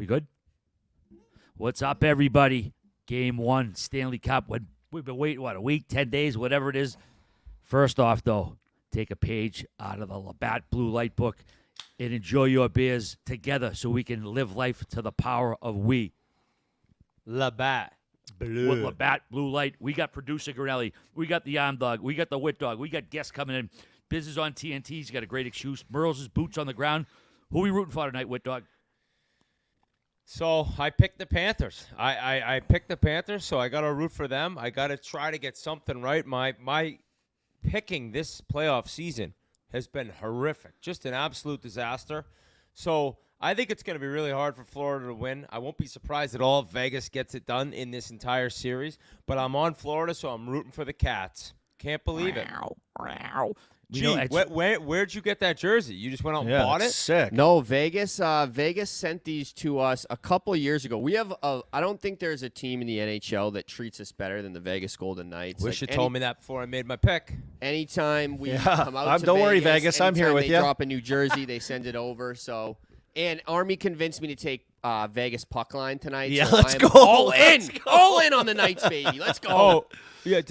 We good? What's up, everybody? Game 1, Stanley Cup. We've been waiting, a week, 10 days, whatever it is. First off, though, take a page out of the Labatt Blue Light book and enjoy your beers together so we can live life to the power of we. Labatt Blue. With Labatt Blue Light, we got producer Granelli. We got the Arm Dog. We got the Wit Dog. We got guests coming in. Biz is on TNT. He's got a great excuse. Merle's boots on the ground. Who are we rooting for tonight, Wit Dog? So I picked the Panthers. I picked the Panthers, so I got to root for them. I got to try to get something right. My picking this playoff season has been horrific, just an absolute disaster. So I think it's going to be really hard for Florida to win. I won't be surprised at all if Vegas gets it done in this entire series. But I'm on Florida, so I'm rooting for the Cats. Can't believe it. Gee, where'd you get that jersey? You just went out and bought it? Sick. No, Vegas sent these to us a couple of years ago. We have I don't think there's a team in the NHL that treats us better than the Vegas Golden Knights. Wish you told me that before I made my pick. Anytime we come out to don't Vegas, worry, Vegas. I'm here with they you. drop a New Jersey, they send it over. So, and Army convinced me to take Vegas puck line tonight. Yeah, so let's go. All in. Let's go. All in on the Knights, baby. Let's go. Oh, yeah.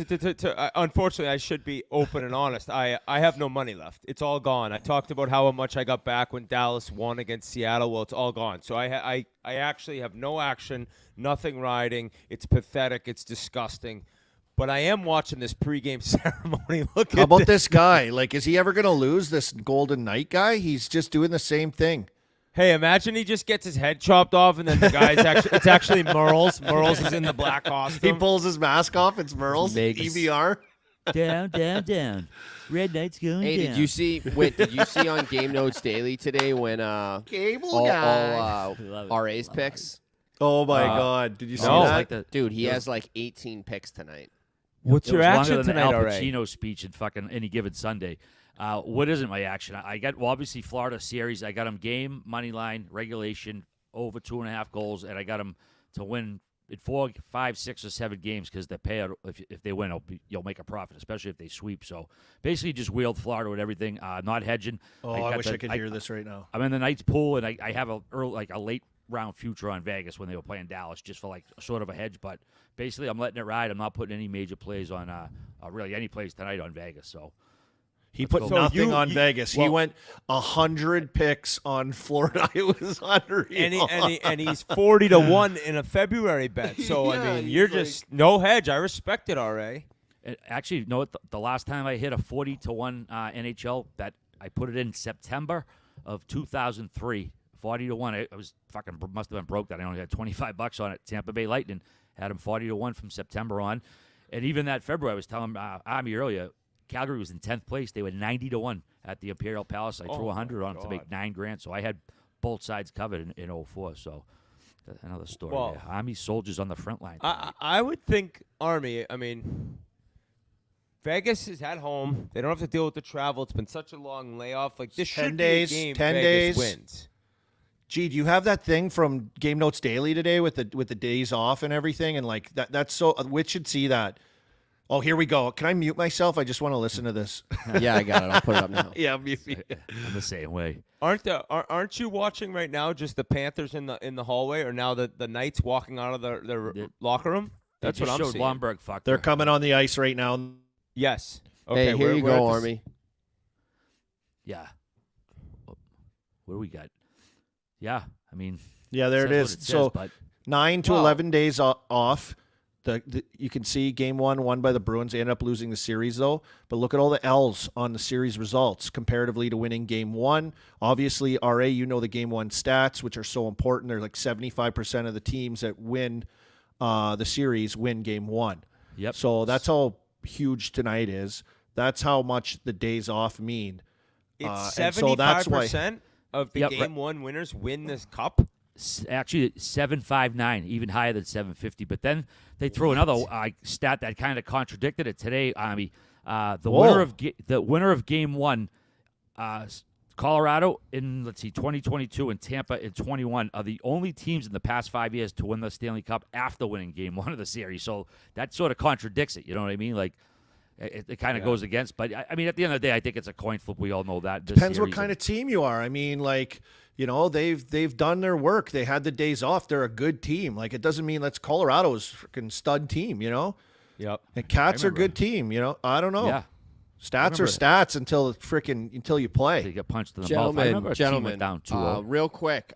Unfortunately, I should be open and honest. I have no money left. It's all gone. I talked about how much I got back when Dallas won against Seattle. Well, it's all gone. So I actually have no action, nothing riding. It's pathetic. It's disgusting. But I am watching this pregame ceremony. Look How at about this guy? Like, is he ever going to lose, this Golden Knight guy? He's just doing the same thing. Hey, imagine he just gets his head chopped off, and then the guy's it's actually Merle's. Merle's is in the black costume. He pulls his mask off. It's Merle's Vegas. EVR. Down. Red Knight's going Hey, down. did you see on Game Notes Daily today when Cable all guy. RA's picks? Oh, my God. Did you see no. that? Like the, Dude, he has like 18 picks tonight. What's it your was action longer than tonight, Al all right? Pacino speech in fucking any given Sunday. What isn't my action? I got obviously Florida series. I got them game, money line, regulation, over 2.5 goals, and I got them to win in 4, 5, 6, or 7 games because the payout, if they win, you'll make a profit, especially if they sweep. So basically, just wheeled Florida with everything. Not hedging. Oh, I wish I could hear this right now. I'm in the Knights pool, and I have a late round future on Vegas when they were playing Dallas, just for like sort of a hedge. But basically, I'm letting it ride. I'm not putting any major plays on really any plays tonight on Vegas. So. He put go. nothing on Vegas. well- He went 100 picks on Florida. It was unreal. And he's 40-1 in a February bet. So Yeah, I mean, he's you're like- just no hedge. I respect it, RA. Actually, you know what? The last time I hit a 40-1 NHL, that I put it in September of 2003. 40-1. I was fucking must have been broke that I only had $25 on it. Tampa Bay Lightning had him 40-1 from September on, and even that February, I was telling Army earlier. Calgary was in 10th place. They were 90-1 at the Imperial Palace. I threw 100 on it to make $9,000. So I had both sides covered in 04. So another story. Well, there. Army soldiers on the front line. I would think Army. I mean, Vegas is at home. They don't have to deal with the travel. It's been such a long layoff. Like this 10 should days, be a game 10 Vegas days. wins. Gee, do you have that thing from Game Notes Daily today with the days off and everything? And like that's so. Which should see that. Oh, here we go. Can I mute myself? I just want to listen to this. Yeah, I got it. I'll put it up now. Yeah, mute me. I'm the same way. Aren't you watching right now? Just the Panthers in the hallway, or now the Knights walking out of their locker room? That's They what just I'm showed seeing. Lomberg fucked They're her. coming on the ice right now. Yes. Okay. Hey, here we're you at go, this- Army. Yeah. What do we got? Yeah, I mean. Yeah, there it says is. what So says, but 9 to Well- 11 days off. You can see Game 1 won by the Bruins. They ended up losing the series, though. But look at all the L's on the series results comparatively to winning Game 1. Obviously, RA, you know the Game 1 stats, which are so important. They're like 75% of the teams that win the series win Game 1. Yep. So that's how huge tonight is. That's how much the days off mean. It's and so that's why- 75% of the Yep, Game right. 1 winners win this cup. Actually, 759, even higher than 750. But then they threw another stat that kind of contradicted it today, Army. The winner of Game 1, Colorado in 2022 and Tampa in 21 are the only teams in the past 5 years to win the Stanley Cup after winning Game 1 of the series. So that sort of contradicts it. You know what I mean? Like it kind of goes against. But I mean, at the end of the day, I think it's a coin flip. We all know that. Depends what kind of team you are. I mean, like, You know, they've done their work. They had the days off. They're a good team. Like, it doesn't mean that's Colorado's freaking stud team, you know? Yep. And Cats are a good team, you know? I don't know. Yeah. Stats are stats until you play. They get punched in the mouth. I remember a team went down 2-0. Real quick,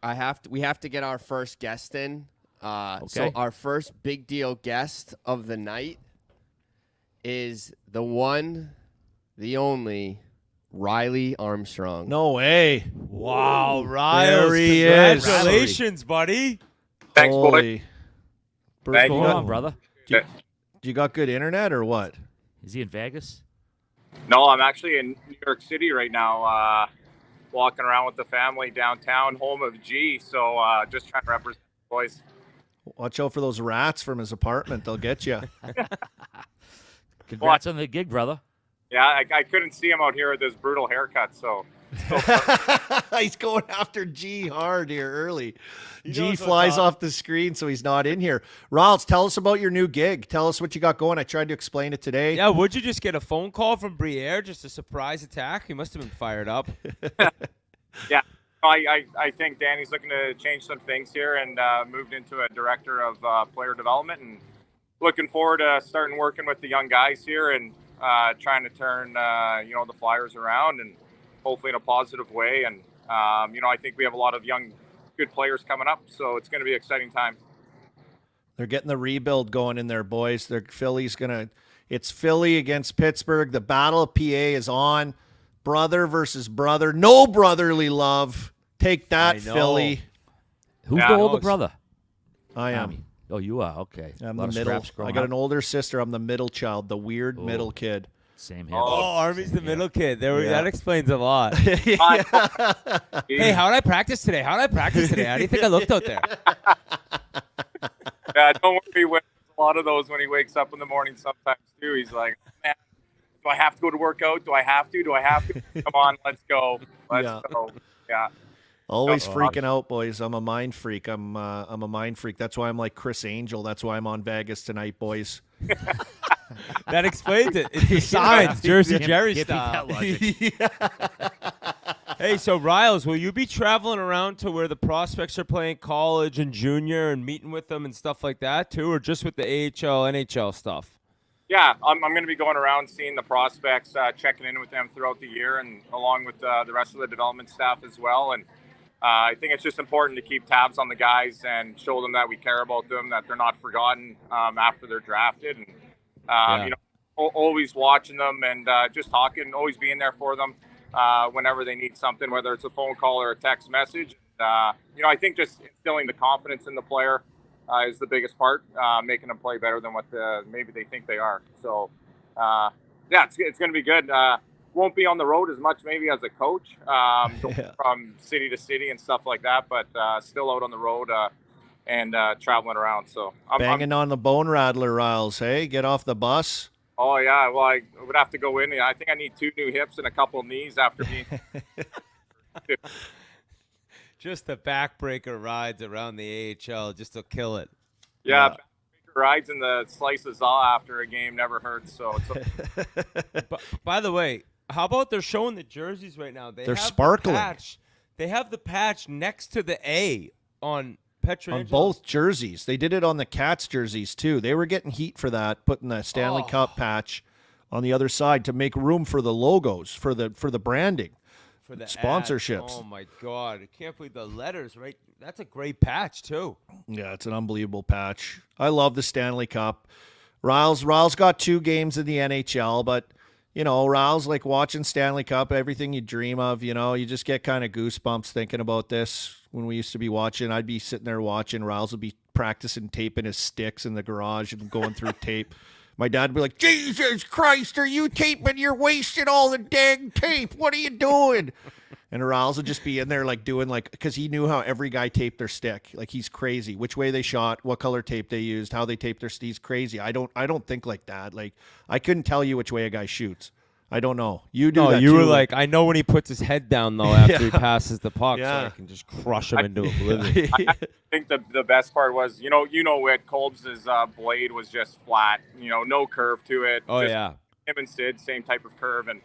we have to get our first guest in. So our first big deal guest of the night is the one, the only Riley Armstrong. No way. Wow, Riles. There he is. Congratulations, buddy. Thanks, boy. Holy. Bruce, Thank you Go got- on, brother. you got good internet or what? Is he in Vegas? No, I'm actually in New York City right now, walking around with the family downtown, home of G. So just trying to represent the boys. Watch out for those rats from his apartment. They'll get you. Congrats on the gig, brother. Yeah, I couldn't see him out here with this brutal haircut. So He's going after G hard here early. G knows what's flies up. off the screen, so he's not in here. Riles, tell us about your new gig. Tell us what you got going. I tried to explain it today. Yeah, would you just get a phone call from Briere, just a surprise attack? He must have been fired up. yeah, I think Danny's looking to change some things here and moved into a director of player development, and looking forward to starting working with the young guys here and trying to turn the Flyers around, and hopefully in a positive way. And I think we have a lot of young, good players coming up, so it's going to be an exciting time. They're getting the rebuild going in there, boys. It's Philly against Pittsburgh. The Battle of PA is on. Brother versus brother. No brotherly love. Take that, I know. Philly. Who's Yeah, the no, older it's- brother? I am. Tommy. Oh, you are? Okay. I'm A lot the of middle. scraps growing I got up. an older sister. I'm the middle child, the weird middle kid. Same here. Oh, Army's the middle kid. Yeah. That explains a lot. Hey, Hey, how'd I practice today? How do you think I looked out there? yeah, don't worry. There's a lot of those when he wakes up in the morning sometimes, too. He's like, man, do I have to go to work out? Do I have to? Come on, let's go. Let's go. Yeah. Always freaking out, boys. I'm a mind freak. I'm a mind freak. That's why I'm like Chris Angel. That's why I'm on Vegas tonight, boys. That explains it. It's the signs, Jersey Jerry Can't beat style. that logic. Hey, so Riles, will you be traveling around to where the prospects are playing college and junior and meeting with them and stuff like that too, or just with the AHL, NHL stuff? Yeah, I'm going to be going around seeing the prospects, checking in with them throughout the year, and along with the rest of the development staff as well. And I think it's just important to keep tabs on the guys and show them that we care about them, that they're not forgotten after they're drafted. And, always watching them and just talking, always being there for them whenever they need something, whether it's a phone call or a text message. I think just instilling the confidence in the player is the biggest part, making them play better than what maybe they think they are. So, it's going to be good. Won't be on the road as much maybe as a coach from city to city and stuff like that, but still out on the road and traveling around. So Banging on the bone rattler, Riles. Hey, get off the bus. Oh, yeah. Well, I would have to go in. I think I need 2 new hips and a couple of knees after being Just the backbreaker rides around the AHL just to kill it. Yeah. Rides and the slices all after a game never hurts. So it's By the way, how about they're showing the jerseys right now? They're sparkling. They have the patch next to the A on Pietrangelo. On both jerseys. They did it on the Cats jerseys, too. They were getting heat for that, putting the Stanley Cup patch on the other side to make room for the logos, for the branding. For the sponsorships. ads. Oh, my God. I can't believe the letters, right? That's a great patch, too. Yeah, it's an unbelievable patch. I love the Stanley Cup. Riles got 2 games in the NHL, but, Riles, like watching Stanley Cup, everything you dream of, you just get kind of goosebumps thinking about this. When we used to be watching, I'd be sitting there watching. Riles would be practicing taping his sticks in the garage and going through tape. My dad would be like, Jesus Christ, are you taping? You're wasting all the dang tape. What are you doing? And Riles would just be in there because he knew how every guy taped their stick. Like, he's crazy. Which way they shot, what color tape they used, how they taped their stick. He's crazy. I don't think like that. Like, I couldn't tell you which way a guy shoots. I don't know. You do that you too. were like, I know when he puts his head down, though, after he passes the puck, Yeah. so I can just crush him into oblivion. I think the best part was, what Kolb's blade was just flat, no curve to it. Oh, Just yeah. Him and Sid, same type of curve. And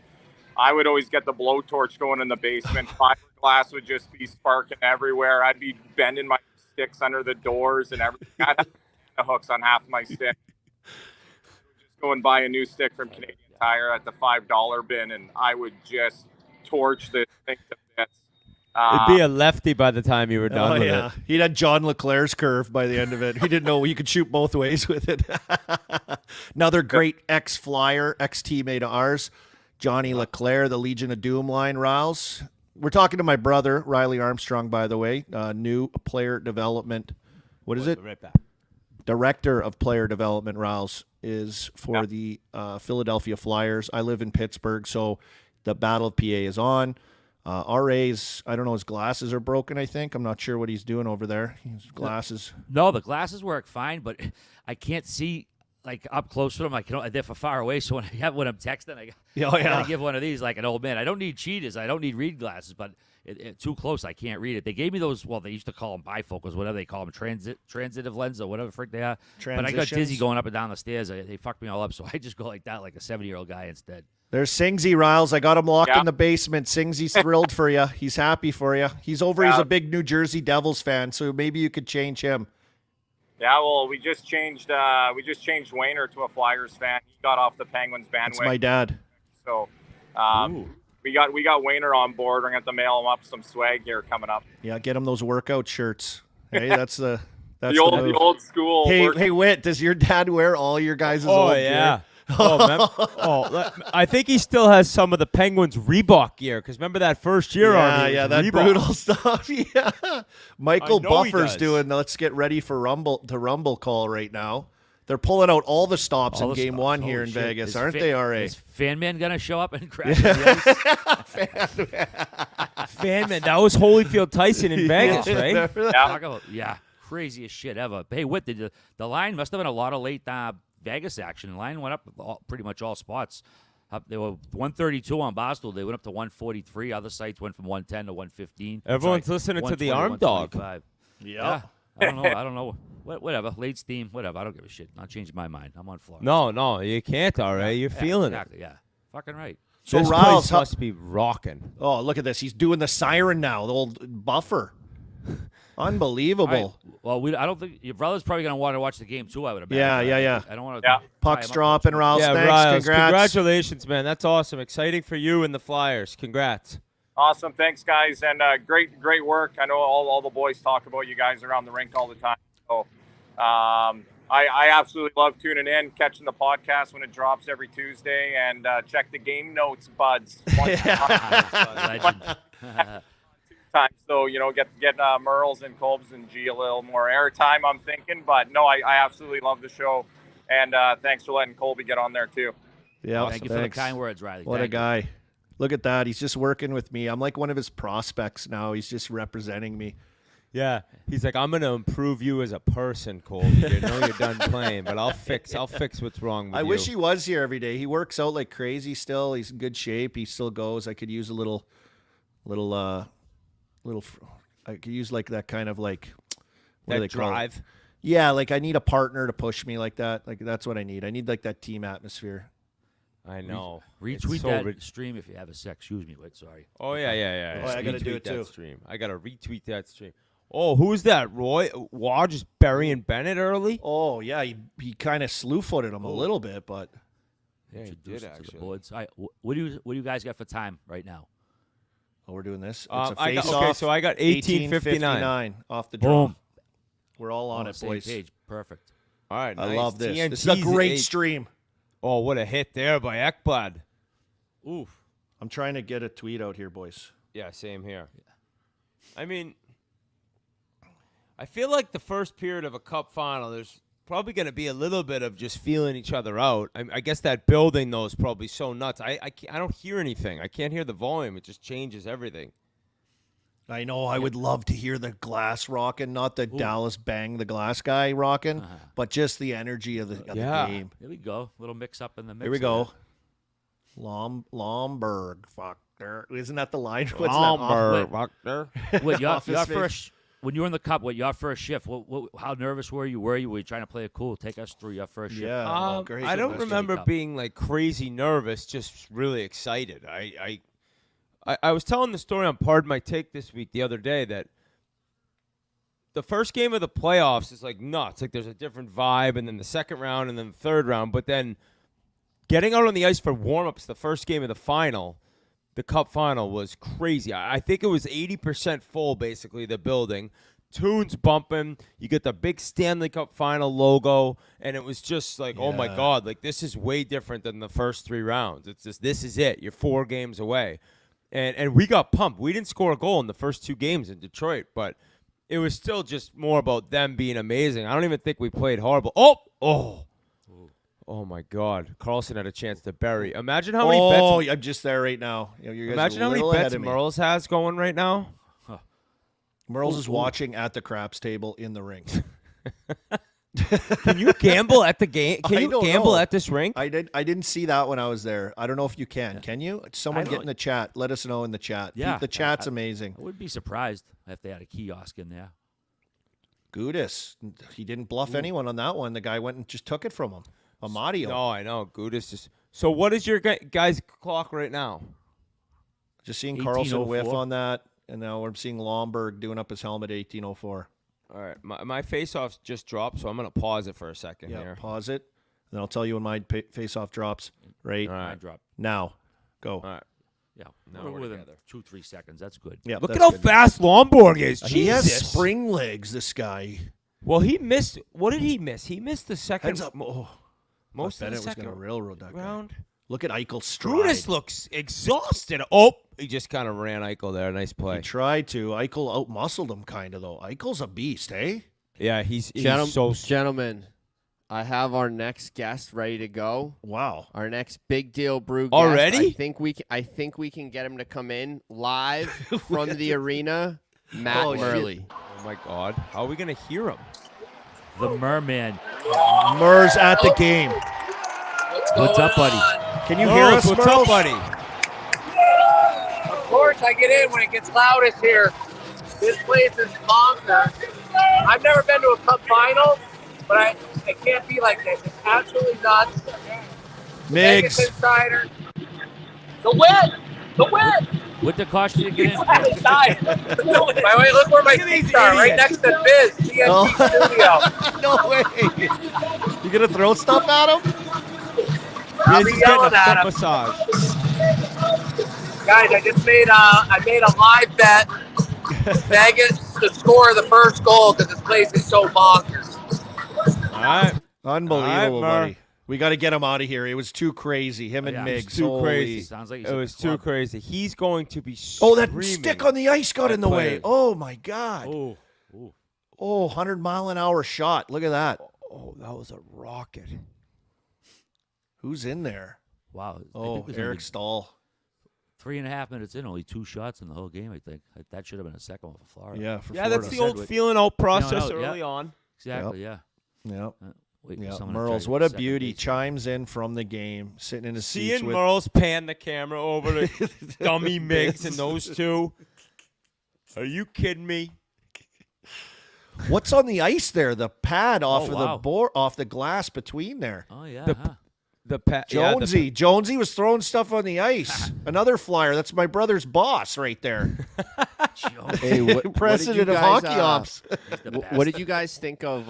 I would always get the blowtorch going in the basement, fire glass would just be sparking everywhere. I'd be bending my sticks under the doors and everything. I'd have the hooks on half my stick. Just go and buy a new stick from Canadian Tire at the $5 bin, and I would just torch this thing to bits. It'd be a lefty by the time you were done with it. He'd had John Leclerc's curve by the end of it. He didn't know you could shoot both ways with it. Another great ex-flyer, ex-teammate of ours, Johnny Leclerc, the Legion of Doom line, Riles. We're talking to my brother, Riley Armstrong, by the way, new player development. What is it? Right back. Director of player development, Riles, is for the Philadelphia Flyers. I live in Pittsburgh, so the Battle of PA is on. RA's, I don't know, his glasses are broken, I think. I'm not sure what he's doing over there. His glasses. No, the glasses work fine, but I can't see like up close to them. I can, they're far away, so when I'm texting, I gotta give one of these like an old man. I don't need cheetahs. I don't need read glasses, but too close, I can't read it. They gave me those. Well, they used to call them bifocals, whatever they call them, transitive lens or whatever the frick they are. But I got dizzy going up and down the stairs. They fucked me all up, so I just go like that, like a 70-year-old guy instead. There's Singsy, Riles. I got him locked in the basement. Singsy's thrilled for you. He's happy for you. He's over. He's a big New Jersey Devils fan, so maybe you could change him. Yeah, well, we just changed Wayner to a Flyers fan. He got off the Penguins bandwagon. That's my dad. So we got Wayner on board. We're gonna have to mail him up some swag here coming up. Yeah, get him those workout shirts. Hey, that's the the old school. Hey, Whit, does your dad wear all your guys' old gear? I think he still has some of the Penguins Reebok gear, because remember that first year on that Reebok. Brutal stuff. Yeah, Michael Buffer's doing. Let's get ready for Rumble call right now. They're pulling out all the stops in Game 1 here in Vegas, aren't they? RA is Fan Man gonna show up and crash the ice? Fan Man, that was Holyfield Tyson in Vegas, right? Yeah, craziest shit ever. Hey, Whit, the line must have been a lot of late Vegas action. The line went up pretty much all spots. They were 132 on Barstool. They went up to 143. Other sites went from 110 to 115. Everyone's listening to the Arm Dog. Yeah. I don't know. Whatever. Late steam. Whatever. I don't give a shit. Not changing my mind. I'm on Florida. No, you can't. All right, you're feeling it. Yeah. Fucking right. So this place must be rocking. Oh, look at this. He's doing the siren now. The old Buffer. Unbelievable. I don't think your brother's probably going to want to watch the game too, I would imagine. Yeah. I don't want to. Pucks dropping, Riles. Yeah, thanks. Riles, congrats. Congratulations, man. That's awesome. Exciting for you and the Flyers. Congrats. Awesome. Thanks, guys. And great work. I know all the boys talk about you guys around the rink all the time. So I absolutely love tuning in, catching the podcast when it drops every Tuesday, and check the game notes, buds. Time, so get Merles and Colbs and G a little more airtime, I'm thinking, but no, I absolutely love the show, and thanks for letting Colby get on there too. Yeah, awesome. Thank you for the kind words, Riley. What a guy! Look at that. He's just working with me. I'm like one of his prospects now. He's just representing me. Yeah, he's like, I'm gonna improve you as a person, Colby. You know you're done playing, but I'll fix what's wrong with you. I wish he was here every day. He works out like crazy still. He's in good shape. He still goes. I could use a little. I could use like that kind of like what do they call drive. It? Yeah, like I need a partner to push me like that. Like that's what I need. I need like that team atmosphere. I know. Retweet that stream if you have a sec. Excuse me, Whit. Sorry. Oh yeah. Oh, I gotta do it too. Stream. I gotta retweet that stream. Oh, who's that? Roy Waugh just burying Bennett early. Oh yeah, he kind of slew-footed him a little bit, but yeah, he did actually. All right, what do you guys got for time right now? Oh, we're doing this. It's a face-off. Okay, so I got 18:59 off the draw. Boom. We're all on it, same boys. page. Perfect. All right, I nice. love this. TNT's This is a great stream. Oh, what a hit there by Ekblad. Oof. I'm trying to get a tweet out here, boys. Yeah, same here. I mean, I feel like the first period of a cup final, there's probably going to be a little bit of just feeling each other out. I guess that building, though, is probably so nuts. I don't hear anything. I can't hear the volume. It just changes everything. I know. I would love to hear the glass rocking, not the Dallas Bang the glass guy rocking, but just the energy of the game. Here we go. Little mix up in the mix. Here we go. Lomberg. Fuck there. Isn't that the line? What's Lomberg. Fuck there. What, your first, when you were in the cup, your first shift, how nervous were you? Were you trying to play it cool? Take us through your first shift. Yeah. Great. I don't remember being like crazy nervous, just really excited. I was telling the story on Pardon My Take this week the other day that the first game of the playoffs is like nuts. Like there's a different vibe, and then the second round, and then the third round. But then getting out on the ice for warm-ups, the first game of the final, the Cup final, was crazy. I think it was 80% full, basically, the building. Tunes bumping. You get the big Stanley Cup final logo, and it was just like, oh, my God. Like, this is way different than the first 3 rounds. It's just, this is it. You're 4 games away. And we got pumped. We didn't score a goal in the first 2 games in Detroit, but it was still just more about them being amazing. I don't even think we played horrible. Oh, my God. Carlson had a chance to bury. Imagine how many bets. Oh, I'm just there right now. You guys imagine how many bets Merles has going right now. Merles is watching at the craps table in the rink. Can you gamble at the game? Can you gamble at this rink? I didn't see that when I was there. I don't know if you can. Yeah. Can you? Someone get in the chat. Let us know in the chat. Yeah. The chat's amazing. I would be surprised if they had a kiosk in there. Gudis. He didn't bluff anyone on that one. The guy went and just took it from him. Amadio. No, I know. Gudis just. So what is your guys' clock right now? Just seeing Carlson whiff on that. And now we're seeing Lomberg doing up his helmet 1804. All right. My face-off just dropped, so I'm going to pause it for a second here. Pause it. And I'll tell you when my face-off drops. Right. All right. Drop. Now. Go. All right. Yeah. Now We're we're within together. 2-3 seconds. That's good. Yeah. Look at how fast Lomborg is. He has Jesus. spring legs, this guy. Well, he missed. What did he miss? He missed the second. Heads up. Most of the was second going to railroad that round. guy. Look at Eichel's stride. Gudis looks exhausted. Oh, he just kind of ran Eichel there. Nice play. He tried to. Eichel out-muscled him kind of, though. Eichel's a beast, eh? Yeah, he's Gentlemen, so... Gentlemen, I have our next guest ready to go. Wow. Our next big deal brew guest. Already? I think we can get him to come in live from the arena. Matt Murley. Oh, my God. How are we going to hear him? The Merman. Murs at the game. What's up, buddy? Can you hear us, What's Merles? up, buddy? Of course, I get in when it gets loudest here. This place is bonkers. I've never been to a cup final, but it can't be like this. It's absolutely nuts. Miggs. Insider. The win! The win! What the cost you to get in? By the way, look where my seats are. Right next to Biz, TNT Studio. No way. You going to throw stuff at him? I'll be yelling at him. Massage. Guys, I just made a live bet. Vegas to score the first goal because this place is so bonkers. All right. Unbelievable, All right, buddy. We got to get him out of here. It was too crazy. Him and Miggs. It's too crazy. Sounds like It was too crazy. He's going to be that screaming. stick on the ice got in the way. players. Oh, my God. Oh. 100-mile-an-hour shot. Look at that. Oh, that was a rocket. Who's in there? Wow. Oh, Eric Stahl. 3.5 minutes in, only 2 shots in the whole game, I think. That should have been a second one for Florida. Yeah, for Yeah, Florida. that's the old feeling out process early yeah. on. Exactly, yeah. Yep. Wait for Yeah, someone to Merles, try what a second beauty. base. Chimes in from the game, sitting in his seats Seeing with Merles pan the camera over to Dummy Miggs and those two. Are you kidding me? What's on the ice there? The pad off of wow. the board, off the glass between there. Oh, yeah. Jonesy. Jonesy was throwing stuff on the ice. Another flyer. That's my brother's boss right there. Hey, President of hockey ops. What did you guys think of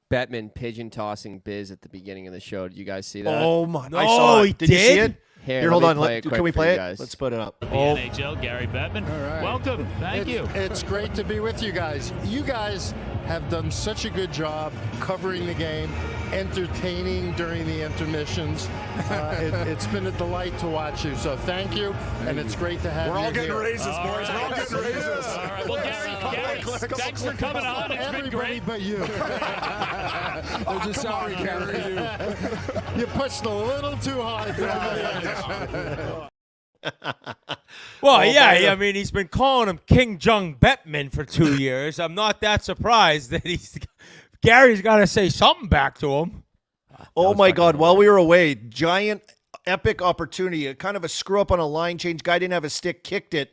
Bettman pigeon tossing Biz at the beginning of the show? Did you guys see that? Oh my! No, I saw it. he Did you see did? it? Here, hold let on. me play it quick Can we for play you it? guys. Let's put it up. The NHL, Gary Bettman. All right. Welcome. Thank you. It's great to be with you guys. You guys have done such a good job covering the game, entertaining during the intermissions. It's been a delight to watch you. So thank you, and it's great to have you. We're all getting here. raises, boys. We're all getting raises. All right. Well, Gary, thanks for coming on. It's been Everybody great. but you. There's a salary cap for you. You pushed a little too hard. Well, I mean, he's been calling him King Jung Bettman for 2 years. I'm not that surprised that Gary's got to say something back to him. Oh my God! While we were away, giant, epic opportunity. Kind of a screw up on a line change. Guy didn't have a stick, kicked it.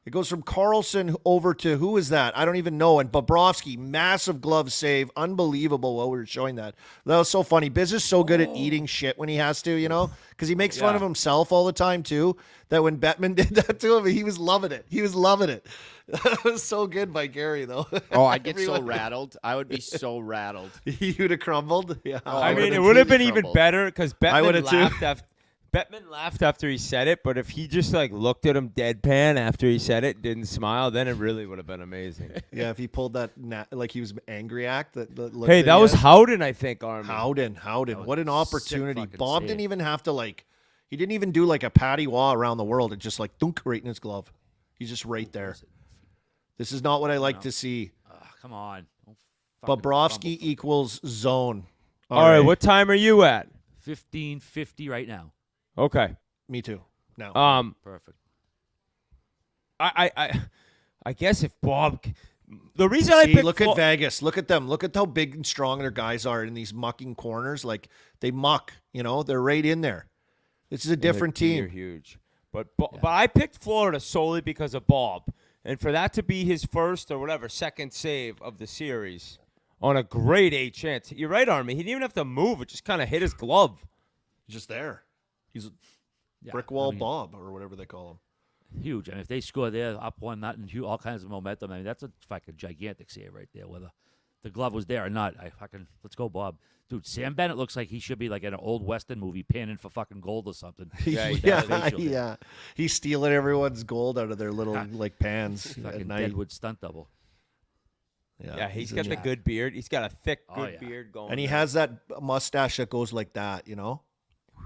It goes from Carlson over to who is that? I don't even know. And Bobrovsky, massive glove save. Unbelievable while we were showing that. That was so funny. Biz is so good at eating shit when he has to, you know, because he makes fun of himself all the time, too. That when Bettman did that to him, he was loving it. He was loving it. That was so good by Gary, though. Oh, I'd get so rattled. I would be so rattled. You'd have crumbled? Yeah. Oh, I mean, it would have been even crumbled. better because would've Bettman laughed after he said it, but if he just like looked at him deadpan after he said it, didn't smile, then it really would have been amazing. Yeah, if he pulled that like he was angry act. Hey, that was Howden, I think, Army. Howden. What an opportunity. fucking Bob save. didn't even have to he didn't even do like a patty wah around the world. It just like thunk right in his glove. He's just right there. This is not what I like to see. Come on. Don't fucking Bobrovsky fumble. equals zone. All right, what time are you at? 15:50 right now. Okay. Me too. Now. Perfect. I guess if Bob, the reason I See, picked look at Vegas. Look at them. Look at how big and strong their guys are in these mucking corners. Like they muck, you know, they're right in there. This is a different They're team. huge, but I picked Florida solely because of Bob, and for that to be his first or whatever second save of the series on a grade A chance. You're right, Army. He didn't even have to move; it just kind of hit his glove. Just there. He's a Yeah, brick wall I mean, Bob or whatever they call him. Huge. And if they score there, up 1-0, all kinds of momentum. I mean, that's a fucking gigantic save right there. Whether the glove was there or not, let's go, Bob. Dude, Sam Bennett looks like he should be like in an old Western movie panning for fucking gold or something. Yeah. He's stealing everyone's gold out of their little like pans at Fucking night. Deadwood stunt double. Yeah, he's a got the jack. good beard. He's got a thick, Oh, good yeah. beard going. And he there. has that mustache that goes like that, you know?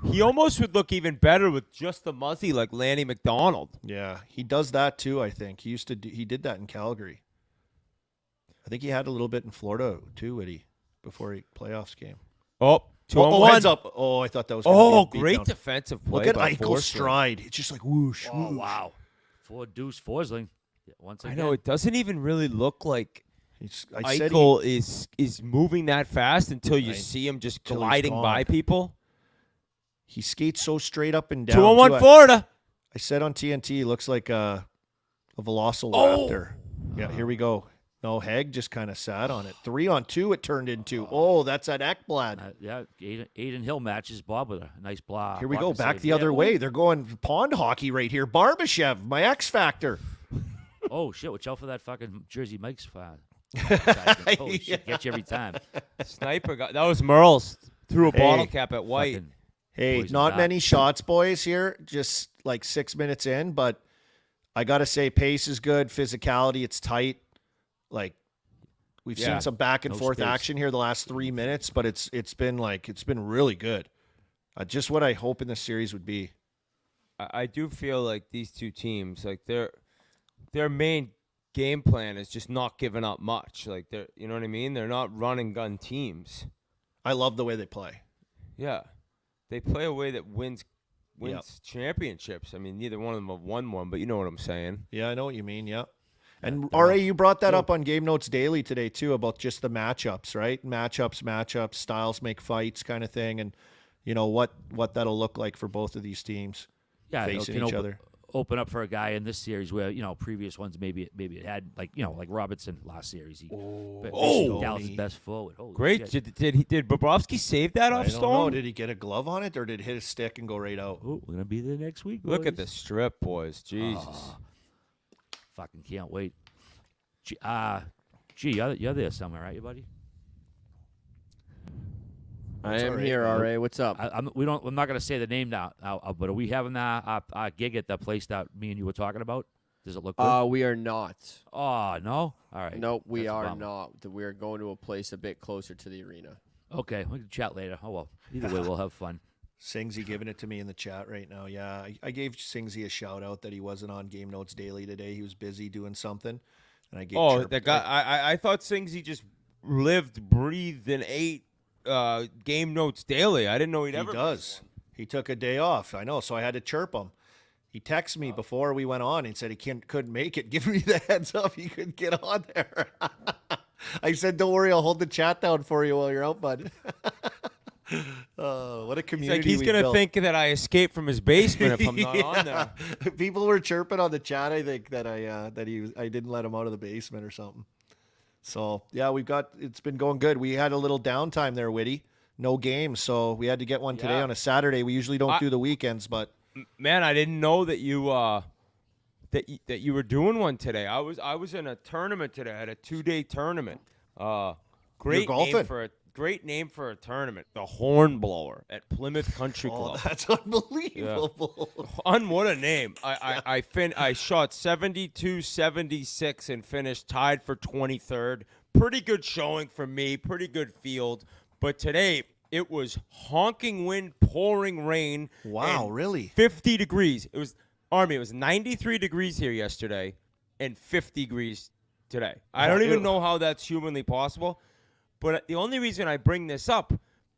He almost would look even better with just the muzzy, like Lanny McDonald. Yeah, he does that too, I think. He did that in Calgary. I think he had a little bit in Florida too, Woody, before he playoffs game. Oh, 2-on-1. Heads up. Oh, I thought that was gonna be a great beatdown. defensive play. Look at by Eichel's Forsling. stride. It's just like whoosh, Oh, whoosh. wow. 4 deuce Forsling. Yeah, once I again. know it doesn't even really look like I said Eichel is moving that fast until you see him just Till he's gliding by gone. people. he skates so straight up and down. 2-on-1 too. Florida. I said on TNT, he looks like a Velociraptor. Yeah, here we go. No, Heg just kind of sat on it. 3-on-2 it turned into. Oh, that's an Ekblad. Yeah, Aiden Hill matches Bob with a nice block. Here we go, block back save. the Yeah, other ooh. way. They're going pond hockey right here. Barbashev, my X Factor. Oh, shit, watch out for that fucking Jersey Mike's fan. Oh, shit, Yeah. get you every time. Sniper got that was Merle's. Threw a Hey, bottle cap at White. Fucking Hey, poison not dot. many shots, boys, here. Just like 6 minutes in, but I got to say, pace is good. Physicality, it's tight. Like, we've Yeah. seen some back and No forth space. action here the last 3 minutes, but it's been really good. Just what I hope in this series would be. I do feel like these two teams, like their main game plan is just not giving up much. Like you know what I mean? They're not run and gun teams. I love the way they play. Yeah, they play a way that wins Yep. championships. I mean, neither one of them have won one, but you know what I'm saying. Yeah, I know what you mean. Yeah. And RA, you brought that up on Game Notes Daily today too about just the matchups, right? Matchups, styles make fights kind of thing, and you know what that'll look like for both of these teams facing each other. Open up for a guy in this series where previous ones maybe it had like Robertson last series. Dallas' best forward. Holy Great. shit. Did Bobrovsky save that I off don't know. Stone? Did he get a glove on it or did it hit his stick and go right out? Oh, we're gonna be there next week. Look at boys. the strip, boys. Jesus. Fucking can't wait. Gee, you're there somewhere, right, you buddy? I am here, RA. What's up? I'm not gonna say the name now, but are we having our gig at the place that me and you were talking about? Does it look good? We are not. Oh no! All right. Nope, we That's a are bummer. not. We are going to a place a bit closer to the arena. Okay, we can chat later. Oh well. Either way, we'll have fun. Singsy giving it to me in the chat right now. Yeah, I gave Singsy a shout out that he wasn't on Game Notes Daily today. He was busy doing something, and I gave. The guy. I thought Singsy just lived, breathed, and ate game notes daily. I didn't know he'd He ever. does. He took a day off. I know, so I had to chirp him. He texted me before we went on and said he couldn't make it. Give me the heads up. He couldn't get on there. I said, don't worry. I'll hold the chat down for you while you're out, bud. Oh, what a He's community! like, he's we going to built. think that I escaped from his basement if I'm not on Yeah. there. People were chirping on the chat. I think that I didn't let him out of the basement or something. So yeah, it's been going good. We had a little downtime there, Whitty. No games, so we had to get one today Yeah. on a Saturday. We usually don't do the weekends, but Man, I didn't know that you that you were doing one today. I was in a tournament today. I had a 2-day tournament. Great name for a tournament. The Hornblower at Plymouth Country Club. that's unbelievable. What a name. I shot 72-76 and finished tied for 23rd. Pretty good showing for me. Pretty good field. But today it was honking wind, pouring rain. Wow, and really? 50 degrees. It was 93 degrees here yesterday and 50 degrees today. I don't even know how that's humanly possible. But the only reason I bring this up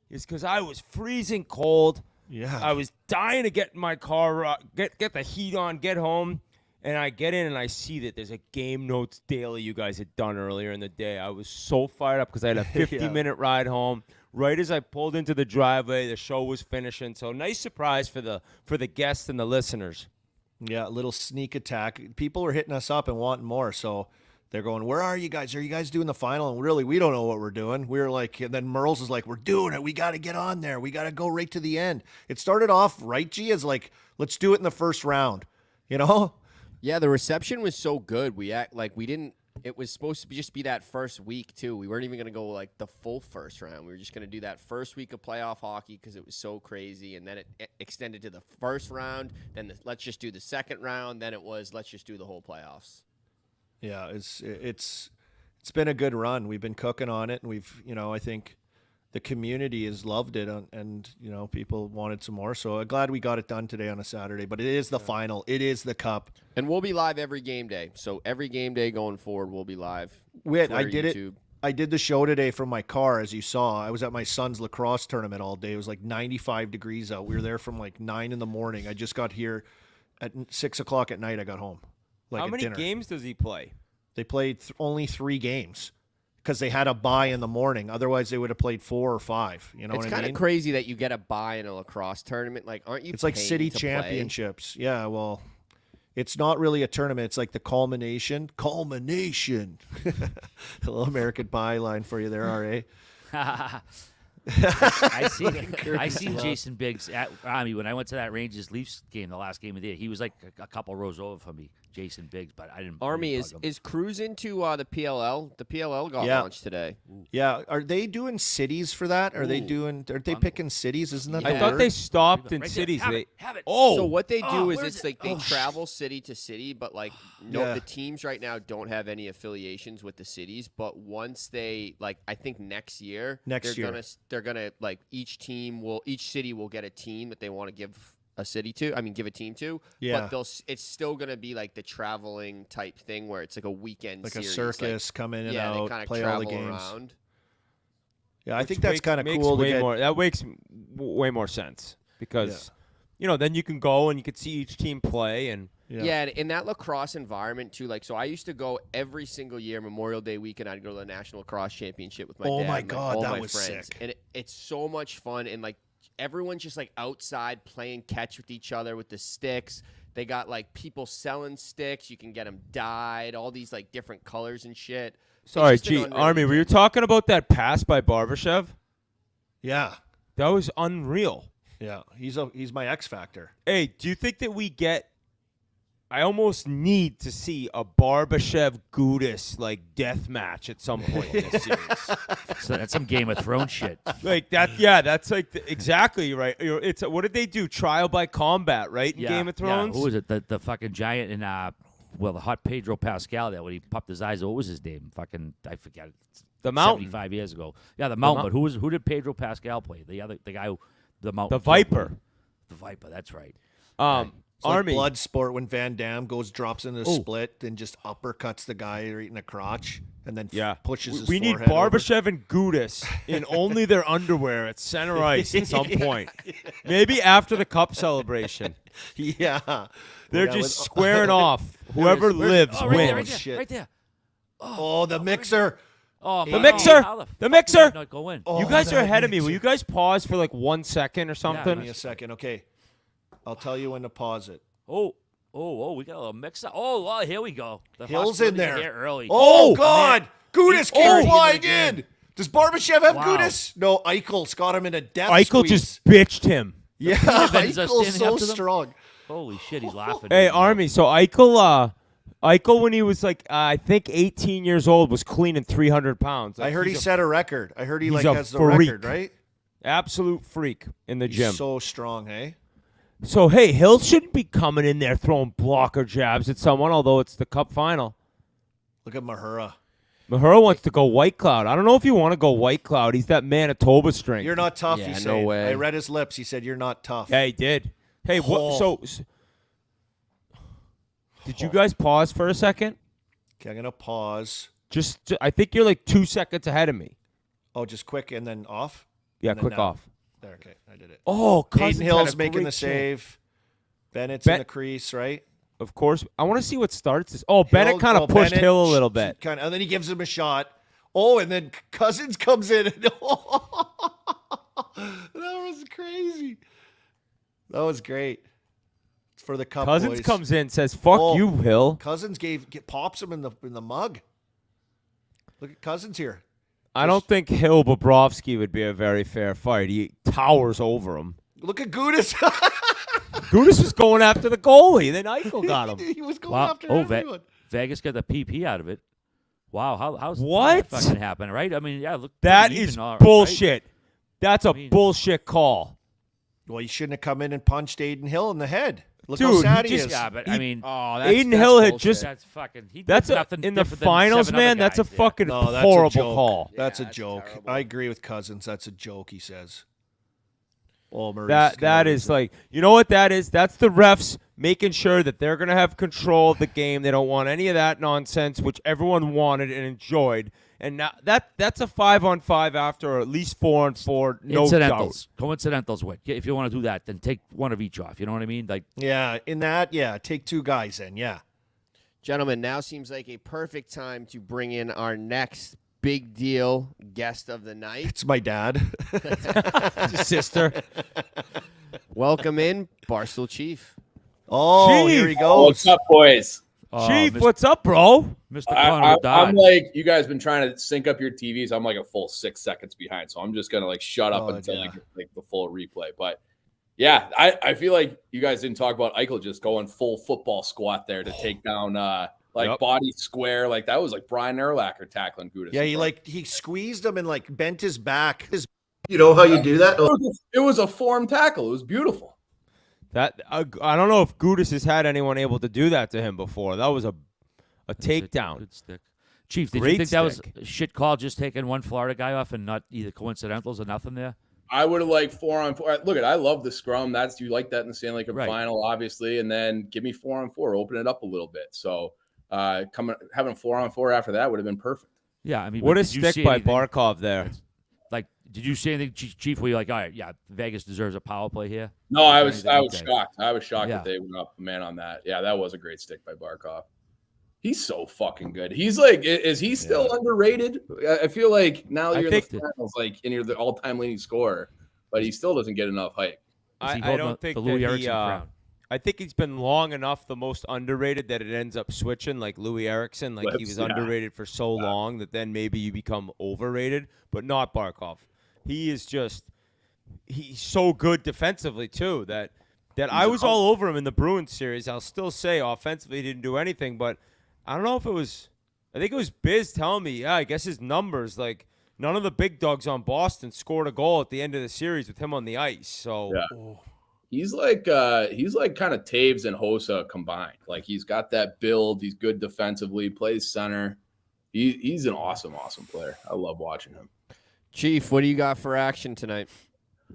is because I was freezing cold. Yeah. I was dying to get in my car, get the heat on, get home. And I get in and I see that there's a game notes daily you guys had done earlier in the day. I was so fired up because I had a 50-minute ride home. Right as I pulled into the driveway, the show was finishing. So nice surprise for the guests and the listeners. Yeah, a little sneak attack. People are hitting us up and wanting more, so they're going, where are you guys? Are you guys doing the final? And really, we don't know what we're doing. We're like, and then Merles is like, we're doing it. We got to get on there. We got to go right to the end. It started off, right, G, as like, let's do it in the first round, you know? Yeah, the reception was so good. It was supposed to just be that first week, too. We weren't even going to go, like, the full first round. We were just going to do that first week of playoff hockey because it was so crazy. And then it extended to the first round. Then let's just do the second round. Then it was let's just do the whole playoffs. Yeah, it's been a good run. We've been cooking on it, and we've, I think the community has loved it, and people wanted some more. So I'm glad we got it done today on a Saturday. But it is the final. It is the cup, and we'll be live every game day. So every game day going forward, we'll be live. I did the show today from my car, as you saw. I was at my son's lacrosse tournament all day. It was like 95 degrees out. We were there from like 9 in the morning. I just got here at 6 o'clock at night. I got home. How many games does he play? They played only 3 games because they had a bye in the morning. Otherwise, they would have played 4 or 5. You know what I mean? It's kind of crazy that you get a bye in a lacrosse tournament. Like, aren't you? It's like city championships. Play? Yeah, well, it's not really a tournament. It's like the culmination. Culmination. A little American Pie line for you there, RA. I seen Jason Biggs at Army when I went to that Rangers Leafs game, the last game of the year. He was like a couple rows over from me, Jason Biggs, but I didn't. Army is cruising to the PLL. The PLL got launched today. Yeah, are they doing cities for that? Are they picking cities? Isn't that? I thought they stopped in cities. Have it. So what they do is it's like they travel city to city, but like the teams right now don't have any affiliations with the cities. But once they I think next year they're gonna like each city will get a team that they want to give a team to. Yeah. But it's still gonna be like the traveling type thing where it's like a weekend like series, a circus, come in and out, they kind of play travel all the games. around. Yeah, I think that's kind of cool. That makes way more sense because then you can go and you can see each team play and. Yeah, and in that lacrosse environment too, so I used to go every single year, Memorial Day weekend, I'd go to the National Lacrosse Championship with my dad. Oh my and God, all that my was friends. sick. And it's so much fun, and everyone's just outside playing catch with each other with the sticks. They got people selling sticks. You can get them dyed, all these different colors and shit. Sorry, Army, were you talking about that pass by Barbashev? Yeah, that was unreal. Yeah, he's my X factor. Hey, do you think that we get? I almost need to see a Barbashev Gudis death match at some point in this series. So that's some Game of Thrones shit. That. Yeah, that's exactly right. It's what did they do? Trial by combat, right? In Game of Thrones. Yeah. Who was it? The fucking giant in the hot Pedro Pascal there when he popped his eyes. What was his name? I forget. The Mountain. 75 years ago. Yeah, the Mountain. But who did Pedro Pascal play? The guy, the Mountain. The Viper. The Viper. That's right. It's Army. like blood sport when Van Damme drops into the split and just uppercuts the guy right in the crotch and then pushes his We need forehead Barbashev and Gudis in only their underwear at center ice at some point. Maybe after the cup celebration. Yeah. They're just squaring off. Whoever lives wins. Right there. Oh, the mixer. Oh, The man, mixer! how The fuck did mixer! that not go in? Oh, You guys are that ahead of me. mixer. Will you guys pause for like 1 second or something? Give me a second. Okay. I'll tell you when to pause it. Oh, we got a little mixer. Oh, here we go. The Hill's in hostilities are there. here early. Oh, God. Gudis came Oh. flying in. Does Barbashev have Wow. Gudis? No, Eichel's got him in a death Eichel squeeze. just bitched him. Yeah, Ben's Eichel's standing so up to them? strong. Holy shit, he's laughing. Hey, Army. So Eichel when he was like, I think 18 years old, was cleaning 300 pounds. I heard he he's set a record. I heard he he's like a has the freak. record, right? absolute freak in the He's gym. so strong, hey? So, hey, Hill shouldn't be coming in there throwing blocker jabs at someone, although it's the Cup final. Look at Mahura. Mahura wants to go White Cloud. I don't know if you want to go White Cloud. He's that Manitoba strength. You're not tough, Yeah, he's no saying. way. I read his lips. He said, you're not tough. Yeah, he did. Hey, Oh. did you guys pause for a second? Okay, I'm going to pause. I think you're like 2 seconds ahead of me. Oh, just quick and then off? Yeah, And then quick now. off. There, okay. I did it. Oh, Hayden Cousins Hill's had a making great the chance. save. Bennett's Ben- in the crease, right? Of course. I want to see what starts this. Oh, Bennett kind of pushed Bennett, Hill a little bit. And then he gives him a shot. Oh, and then Cousins comes in. And that was crazy. That was great. It's for the Cup, Cousins boys. comes in, says, "Fuck Oh. you, Hill." Cousins pops him in the mug. Look at Cousins here. I don't think Hill Bobrovsky would be a very fair fight. He towers over him. Look at Gudis. Gudis was going after the goalie. Then Eichel got him. He was going Wow. after Oh, everyone. Vegas got the PP out of it. Wow, how's What? that fucking happen, right? I mean, yeah, look. That pretty is even, all right, bullshit. That's a I mean- bullshit call. Well, you shouldn't have come in and punched Aiden Hill in the head. Look Dude, how he sad he just- is. Yeah, but I mean, Oh, Aiden Hill had just. that's fucking. He did That's nothing in the different than finals, 7 other man. That's a guys there. fucking No, that's horrible a joke. call. That's a that's joke. terrible. I agree with Cousins. That's a joke, he says. Oh, Murray's That gonna is lose it. like, you know what that is? That's the refs making sure that they're going to have control of the game. They don't want any of that nonsense, which everyone wanted and enjoyed. And now that's a 5-on-5 after, or at least 4-on-4. No Incidentals, doubt. coincidentals. With if you want to do that, then take one of each off. You know what I mean? Like, Yeah, in that, yeah, take two guys in, yeah. Gentlemen, now seems like a perfect time to bring in our next big deal guest of the night. It's my dad. Sister. Welcome in, Barstool Chief. Oh, Chief. here he Oh, goes. what's up, boys? Chief, what's up, bro? Mr. Connor I'm died. like, you guys been trying to sync up your TVs. I'm like a full 6 seconds behind, so I'm just gonna like shut up Oh, until yeah. I get like the full replay. But yeah, I feel like you guys didn't talk about Eichel just going full football squat there to take down Yep. body square. Like that was like Brian Urlacher tackling Gudis. Yeah, he squeezed him and like bent his back. You know how you do that? It was a form tackle. It was beautiful. That I don't know if Gudis has had anyone able to do that to him before. That was a takedown. Good stick. Chief, did Great you think that was stick. a shit call just taking one Florida guy off and not either coincidentals or nothing there? I would have liked 4-on-4. Look, I love the scrum. You like that in the Stanley Cup Right. final, obviously, and then give me 4-on-4, open it up a little bit. So having a 4-on-4 after that would have been perfect. Yeah, I mean, What but a did you stick see by anything- Barkov there. Like, did you see anything, Chief? Where you're like, all right, yeah, Vegas deserves a power play here. No, I was Okay. shocked. I was shocked Yeah. that they went up man on that. Yeah, that was a great stick by Barkov. He's so fucking good. He's like, is he still underrated? I feel like now I you're in think the finals, like, and you're the all-time leading scorer, but he still doesn't get enough hype. Is he I holding don't think the that Louis he. Erickson crown? I think he's been long enough the most underrated that it ends up switching, like Louis Erickson. Like he Lips, was yeah. underrated for so long that then maybe you become overrated, but not Barkov. He is just he's so good defensively too that I was all over him in the Bruins series. I'll still say offensively he didn't do anything, but I don't know if it was I think it was Biz telling me, yeah, I guess his numbers, like none of the big dogs on Boston scored a goal at the end of the series with him on the ice. So Yeah. He's like kind of Taves and Hossa combined. Like he's got that build. He's good defensively. Plays center. He's an awesome player. I love watching him. Chief, what do you got for action tonight?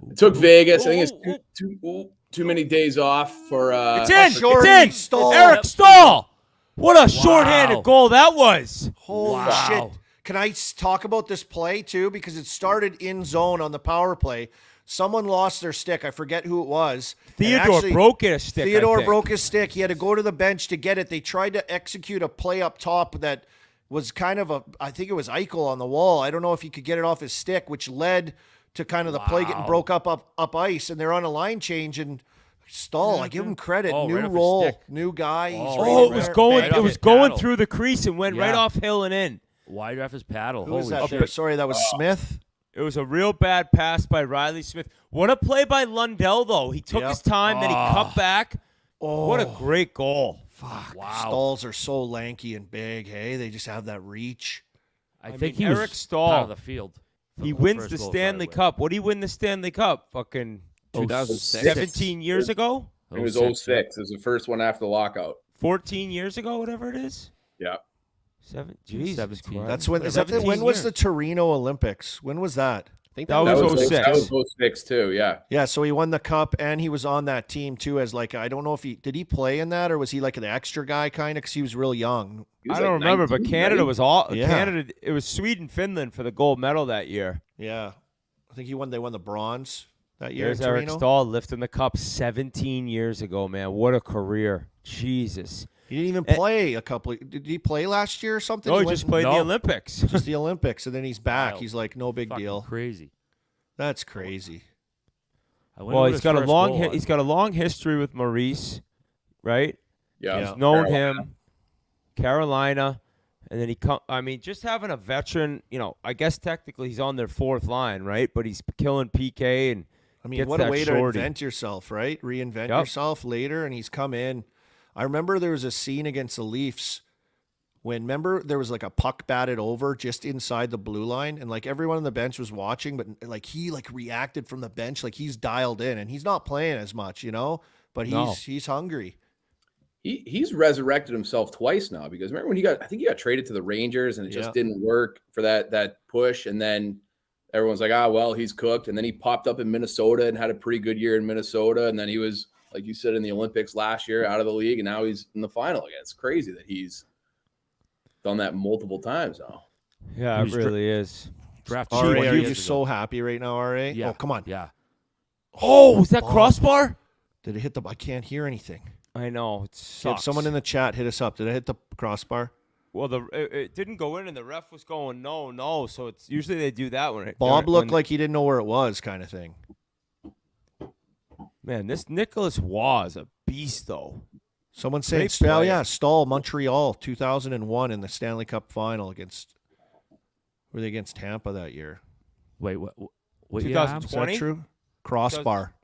It took Vegas. I think it's too many days off for. it's in. Shorty It's in. Stahl. Eric Stahl. What a shorthanded goal that was. Holy Wow. shit. Can I talk about this play too? Because it started in zone on the power play. Someone lost their stick. I forget who it was. And Theodore actually, broke his stick. I Theodore think. broke his stick. He had to go to the bench to get it. They tried to execute a play up top that was kind of I think it was Eichel on the wall. I don't know if he could get it off his stick, which led to kind of the play getting broke up ice, and they're on a line change, and Stahl, I give him credit. Oh, New right off his role, stick. new guy. He's Oh, it was going. Right It off was his going paddle. through the crease and went right Yeah. off Hill and in. Wide off his paddle. Who was Holy that shit. there? Sorry, that was Smith. It was a real bad pass by Riley Smith. What a play by Lundell, though. He took Yep. his time, then he cut back. Oh, What a great goal. fuck! Wow. Stalls are so lanky and big. Hey, they just have that reach. I mean, think he Eric was Stahl, part of the field. for He the wins first the goal Stanley started with. Cup. What did he win the Stanley Cup? Fucking 2006. 17 years ago? It was 06. 06. It was the first one after the lockout. 14 years ago, whatever it is? Yeah. Jesus 17. Christ. That's when. Is that the, when was the Torino Olympics? When was that? I think That that was was 06. That was 06 too. Yeah. Yeah, so he won the cup, and he was on that team too. As like, I don't know if did he play in that, or was he like an extra guy kind of because he was real young. He was I don't like remember, but 19, Canada right? was all Yeah. Canada. It was Sweden, Finland for the gold medal that year. Yeah, I think he won. They won the bronze that year. There's in Eric Torino. Stahl lifting the cup 17 years ago, man. What a career. Jesus. He didn't even play a couple. Did he play last year or something? No, he went- just played the No. Olympics. just the Olympics, and then he's back. Wild. He's like, no big Fucking deal. Crazy. That's crazy. I wonder Well, what he's his got a first long goal was. he's got a long history with Maurice, right? Yeah. Yeah. Known Carolina. him, Carolina, and then he come. I mean, just having a veteran. You know, I guess technically he's on their fourth line, right? But he's killing PK and I mean, gets what a that way shorty. to invent yourself, right? Reinvent Yep. yourself later, and he's come in. I remember there was a scene against the Leafs when, remember, there was like a puck batted over just inside the blue line, and like everyone on the bench was watching, but like he like reacted from the bench, like he's dialed in, and he's not playing as much, you know, but No. he's hungry. He's resurrected himself twice now, because remember when I think he got traded to the Rangers and it just Yeah. didn't work for that push, and then everyone's like, well, he's cooked, and then he popped up in Minnesota and had a pretty good year in Minnesota, and then he was, like you said, in the Olympics last year, out of the league, and now he's in the final again. It's crazy that he's done that multiple times now. yeah, it He's really is. Drafted RA, 20 are years you ago. so happy right now, RA? Yeah. Oh, come on. Yeah. Oh, was that Oh. crossbar? Did it hit the? I can't hear anything. I know it If sucks. someone in the chat hit us up. Did I hit the crossbar? Well, it didn't go in, and the ref was going no. So it's usually they do that when Bob when- looked like he didn't know where it was, kind of thing. Man, this Nicholas Waugh is a beast, though. Someone saying, Great oh player. yeah, Stahl, Montreal, 2001 in the Stanley Cup final against, were they against Tampa that year? Wait, what year, Ham? Is 20? that true? Crossbar.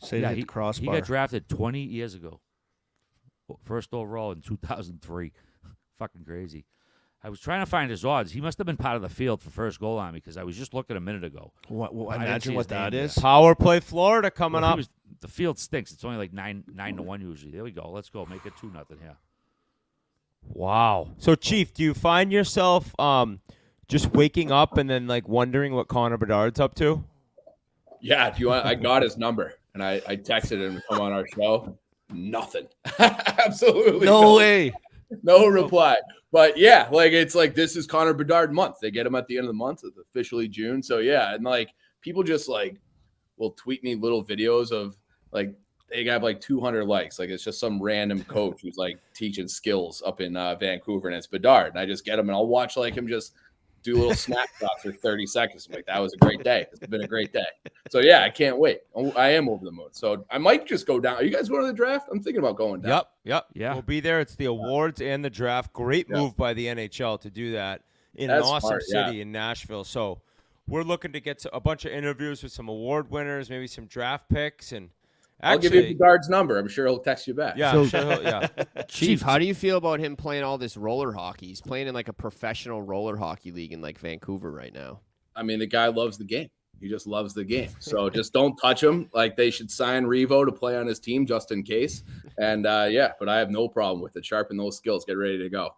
Say Yeah, that he crossbar. got drafted 20 years ago. First overall in 2003. Fucking crazy. I was trying to find his odds. He must have been part of the field for first goal line because I was just looking a minute ago. What, I didn't see imagine his what that name is. yet. Power play Florida coming Well, up. the field stinks. It's only like 9-1 usually. There we go. Let's go. Make it 2-0 here. Wow. So, Chief, do you find yourself just waking up and then like wondering what Connor Bedard's up to? Yeah, do you want? I got his number, and I texted him to come on our show. Nothing. Absolutely No nothing. way. No reply. But yeah, like it's like this is Connor Bedard month. They get him at the end of the month. It's officially June. So yeah, and like people just like will tweet me little videos of like they have like 200 likes. Like it's just some random coach who's like teaching skills up in Vancouver, and it's Bedard. And I just get him, and I'll watch like him just do little snapshots for 30 seconds. I'm like, that was a great day. It's been a great day. So yeah, I can't wait. I am over the moon. So I might just go down. Are you guys going to the draft? I'm thinking about going down. Yep. Yeah. We'll be there. It's the awards and the draft. Great Yep. move by the NHL to do that in That's an awesome smart, yeah. city in Nashville. So we're looking to get to a bunch of interviews with some award winners, maybe some draft picks, and I'll give you actually, Bedard's number. I'm sure he'll text you back. yeah, So- I'm sure yeah. Chief, how do you feel about him playing all this roller hockey? He's playing in like a professional roller hockey league in like Vancouver right now. I mean, the guy loves the game. He just loves the game. So just don't touch him. Like they should sign Revo to play on his team just in case. And yeah, but I have no problem with it. Sharpen those skills. Get ready to go.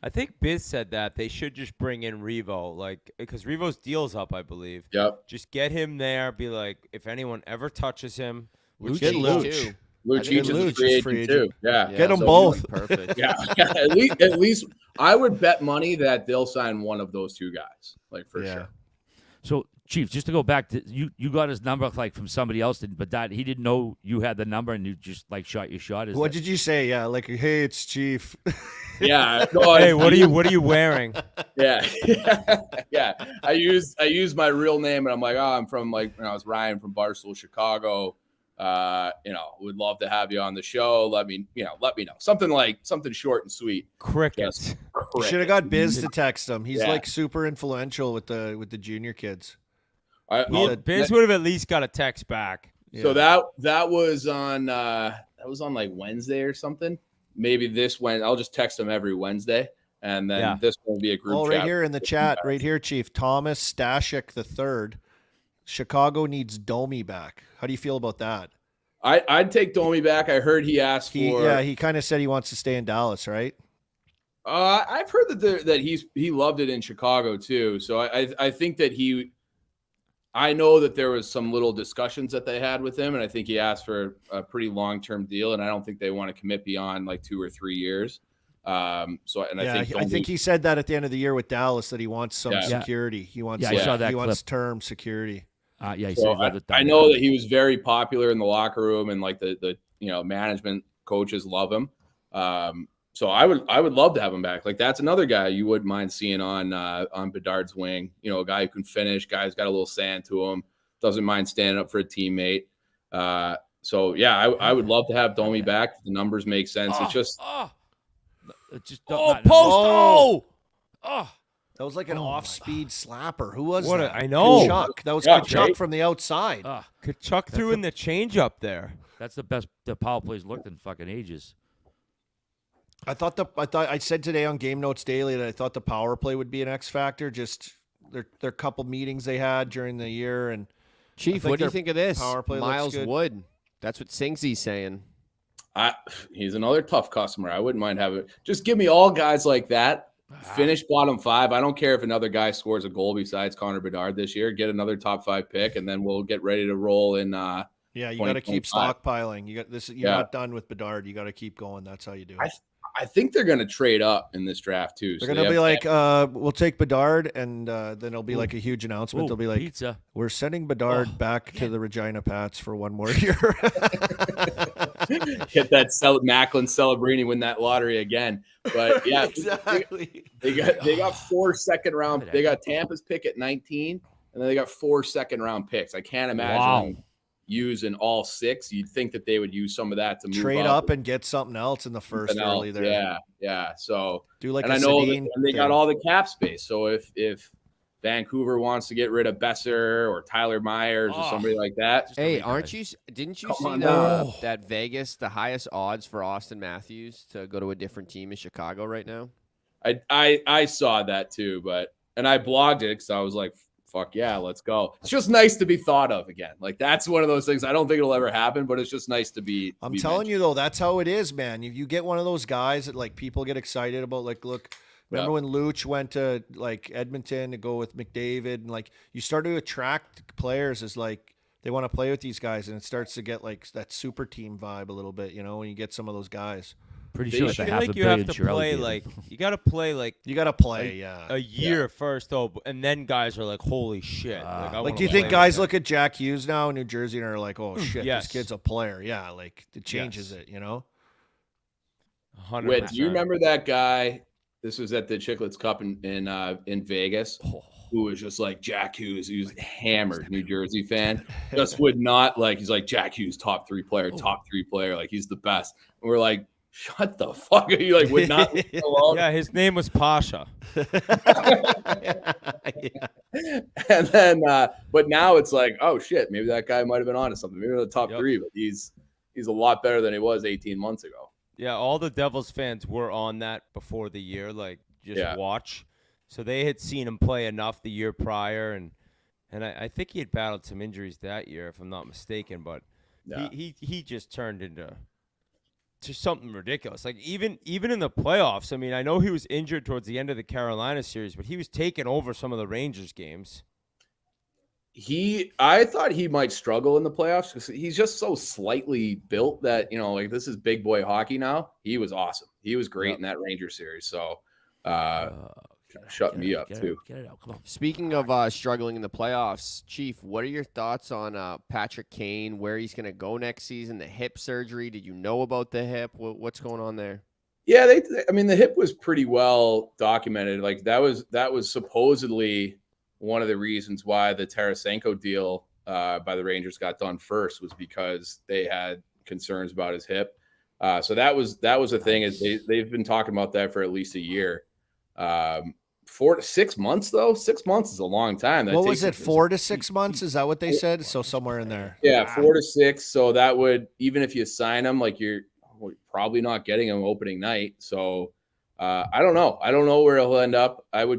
I think Biz said that they should just bring in Revo, like because Revo's deal's up, I believe. Yep. Just get him there. Be like, if anyone ever touches him, Get Lucic, Luch. too. Lucic is Luch a free is agent free too. agent. Yeah. Get 'em So, both. Perfect. Yeah. At least I would bet money that they'll sign one of those two guys. Like for Yeah. sure. So, Chief, just to go back to you got his number like from somebody else, but he didn't know you had the number, and you just like shot your shot. What did you say? Yeah, like, hey, it's Chief. Yeah. No, Hey, what are you wearing? Yeah. Yeah. I use my real name, and I'm like, I'm from like when I was Ryan from Barstool, Chicago. Would love to have you on the show. Let me know. Something short and sweet. Crickets. You should have got Biz to text him. He's like super influential with the junior kids. Biz would have at least got a text back. So that was on like Wednesday or something. Maybe this Wednesday. I'll just text him every Wednesday, and then this will be a group chat. Right here in the chat, right here, Chief. Thomas Stashik III. Chicago needs Domi back. How do you feel about that? I'd take Domi back. I heard he asked for. Yeah, he kind of said he wants to stay in Dallas, right? I've heard that he loved it in Chicago too. So I think that I know that there was some little discussions that they had with him, and I think he asked for a pretty long-term deal, and I don't think they want to commit beyond like 2 or 3 years. I think he said that at the end of the year with Dallas that he wants some security. He wants I saw that he wants term security. He so I know that he was very popular in the locker room, and like the management coaches love him. So I would love to have him back. Like that's another guy you wouldn't mind seeing on Bedard's wing. A guy who can finish, guy's got a little sand to him, doesn't mind standing up for a teammate. I would love to have Domi back. The numbers make sense. It's just that was like an off-speed slapper. Who was that? I know. Kachuk. That was Kachuk from the outside. Kachuk threw in the change up there. That's the best the power play's looked in fucking ages. I said today on Game Notes Daily that I thought the power play would be an X factor. Just their couple meetings they had during the year. And Chief, what do you think of this? Power play Miles Wood. That's what Singsy's saying. He's another tough customer. I wouldn't mind having. Just give me all guys like that. Finish bottom 5. I don't care if another guy scores a goal besides Connor Bedard this year. Get another top 5 pick, and then we'll get ready to roll in. You got to keep stockpiling. You got this. You're not done with Bedard. You got to keep going. That's how you do it. I think they're going to trade up in this draft too. They're going to be like, we'll take Bedard, and then it'll be like a huge announcement. They'll be like, pizza. We're sending Bedard back to the Regina Pats for 1 more year. Get that Macklin Celebrini, win that lottery again. But yeah, exactly. They got 4 second-round. They got Tampa's pick at 19, and then they got 4 second-round picks. I can't imagine using all 6. You'd think that they would use some of that to move trade up and get something else in the first early there. Yeah. So do like, and I know that they got all the cap space. So if Vancouver wants to get rid of Besser or Tyler Myers or somebody like that. Hey, didn't you see that Vegas, the highest odds for Austin Matthews to go to a different team in Chicago right now? I saw that too, and I blogged it because I was like, fuck yeah, let's go. It's just nice to be thought of again. Like that's one of those things. I don't think it'll ever happen, but it's just nice to be. I'm telling you though, that's how it is, man. You get one of those guys that like people get excited about. Like, look, remember when Luch went to like Edmonton to go with McDavid, and like you start to attract players as like they want to play with these guys, and it starts to get like that super team vibe a little bit, when you get some of those guys. Pretty sure it's I feel like you have to play like you got to play like a year first though, and then guys are like, holy shit! Like do you think guys look at Jack Hughes now in New Jersey and are like, oh shit, this kid's a player? Yeah, like it changes it, 100%. Wait, do you remember that guy? This was at the Chiclets Cup in Vegas. Who was just like Jack Hughes? He was hammered, New Jersey fan. Just would not like. He's like Jack Hughes, top 3 player, like he's the best. And we're like, shut the fuck up. You like would not leave him alone. Yeah, his name was Pasha. And then but now it's like, oh shit, maybe that guy might have been onto something. Maybe in the top 3, but he's a lot better than he was 18 months ago. Yeah, all the Devils fans were on that before the year, like just watch. So they had seen him play enough the year prior, and I think he had battled some injuries that year, if I'm not mistaken, but he just turned into just something ridiculous. Like even in the playoffs, I mean, I know he was injured towards the end of the Carolina series, but he was taking over some of the Rangers games. I thought he might struggle in the playoffs because he's just so slightly built that, like this is big boy hockey now. He was awesome. He was great in that Ranger series. So shut me up too. Get it out. Come on. Speaking of struggling in the playoffs, Chief, what are your thoughts on Patrick Kane, where he's going to go next season, the hip surgery? Did you know about the hip? What's going on there? Yeah, I mean, the hip was pretty well documented. Like that was supposedly one of the reasons why the Tarasenko deal by the Rangers got done first, was because they had concerns about his hip. So that was a thing. Is they've been talking about that for at least a year. 4 to 6 months though. 6 months is a long time. What was it? 4 to 6 months? Is that what they said? So somewhere in there. Yeah, 4 to 6. So that would, even if you sign him, like you're probably not getting him opening night. So I don't know. I don't know where he'll end up. I've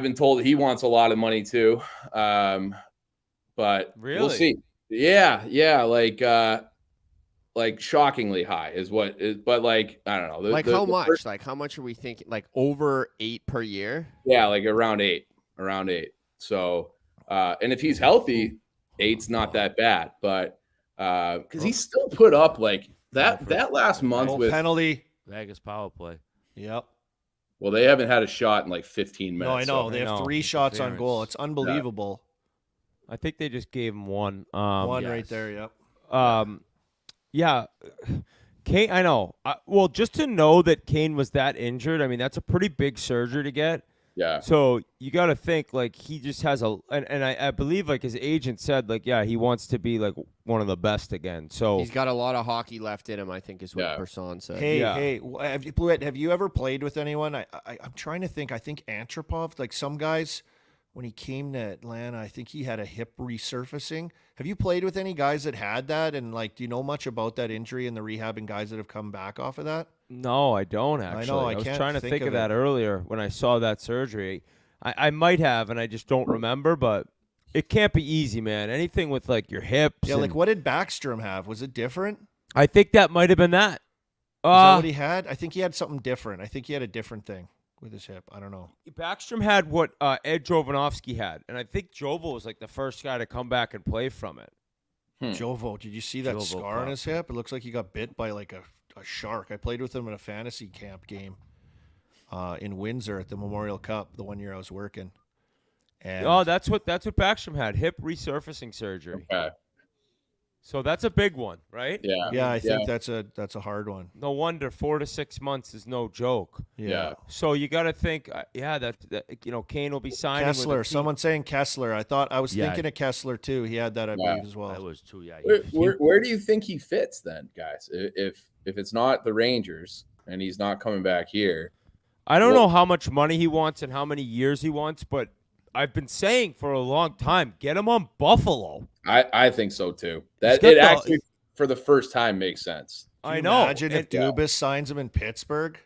been told that he wants a lot of money too. But Really? we'll see. Yeah. Like shockingly high is what is, but like, I don't know. How much? Like how much are we thinking? Like over 8 per year? Yeah, like around eight. So, and if he's healthy, 8's not that bad, but because he still put up like that last month with penalty. Vegas power play. Yep. Well, they haven't had a shot in like 15 minutes. No, I know. So. They have 3 shots on goal. It's unbelievable. I think they just gave him one. One right there, yep. Yeah. Kane, I know. Well, just to know that Kane was that injured, I mean, that's a pretty big surgery to get. Yeah. So you got to think, like, he just has and I believe, like, his agent said, like, yeah, he wants to be, like, one of the best again. So he's got a lot of hockey left in him, I think is what Person said. Hey, have you ever played with anyone? I'm trying to think. I think Antropov, like some guys, when he came to Atlanta, I think he had a hip resurfacing. Have you played with any guys that had that? And, like, do you know much about that injury and the rehab and guys that have come back off of that? No, I don't actually. I know. I was can't trying to think of that it. earlier when I saw that surgery. I might have, and I just don't remember, but it can't be easy, man. Anything with, like, your hips. Yeah, like, what did Backstrom have? Was it different? I think that might have been that. Is that what he had? I think he had something different. I think he had a different thing with his hip. I don't know. Backstrom had what Ed Jovanovski had, and I think Jovo was, like, the first guy to come back and play from it. Jovo, did you see that scar on his hip? It looks like he got bit by, like, a shark. I played with him in a fantasy camp game in Windsor at the Memorial Cup the one year I was working. And that's what Backstrom had, hip resurfacing surgery. Okay. So that's a big one, right? Yeah, I think that's a hard one. No wonder 4 to 6 months is no joke. Yeah. So you got to think, that Kane will be signing. Kessler, someone saying Kessler. I was thinking of Kessler too. He had that, I believe, as well. That was too. Yeah. Where do you think he fits then, guys? If it's not the Rangers and he's not coming back here, I don't know how much money he wants and how many years he wants, but I've been saying for a long time, get him on Buffalo. I think so too. That it actually, for the first time, makes sense. I know. Imagine if Dubas signs him in Pittsburgh.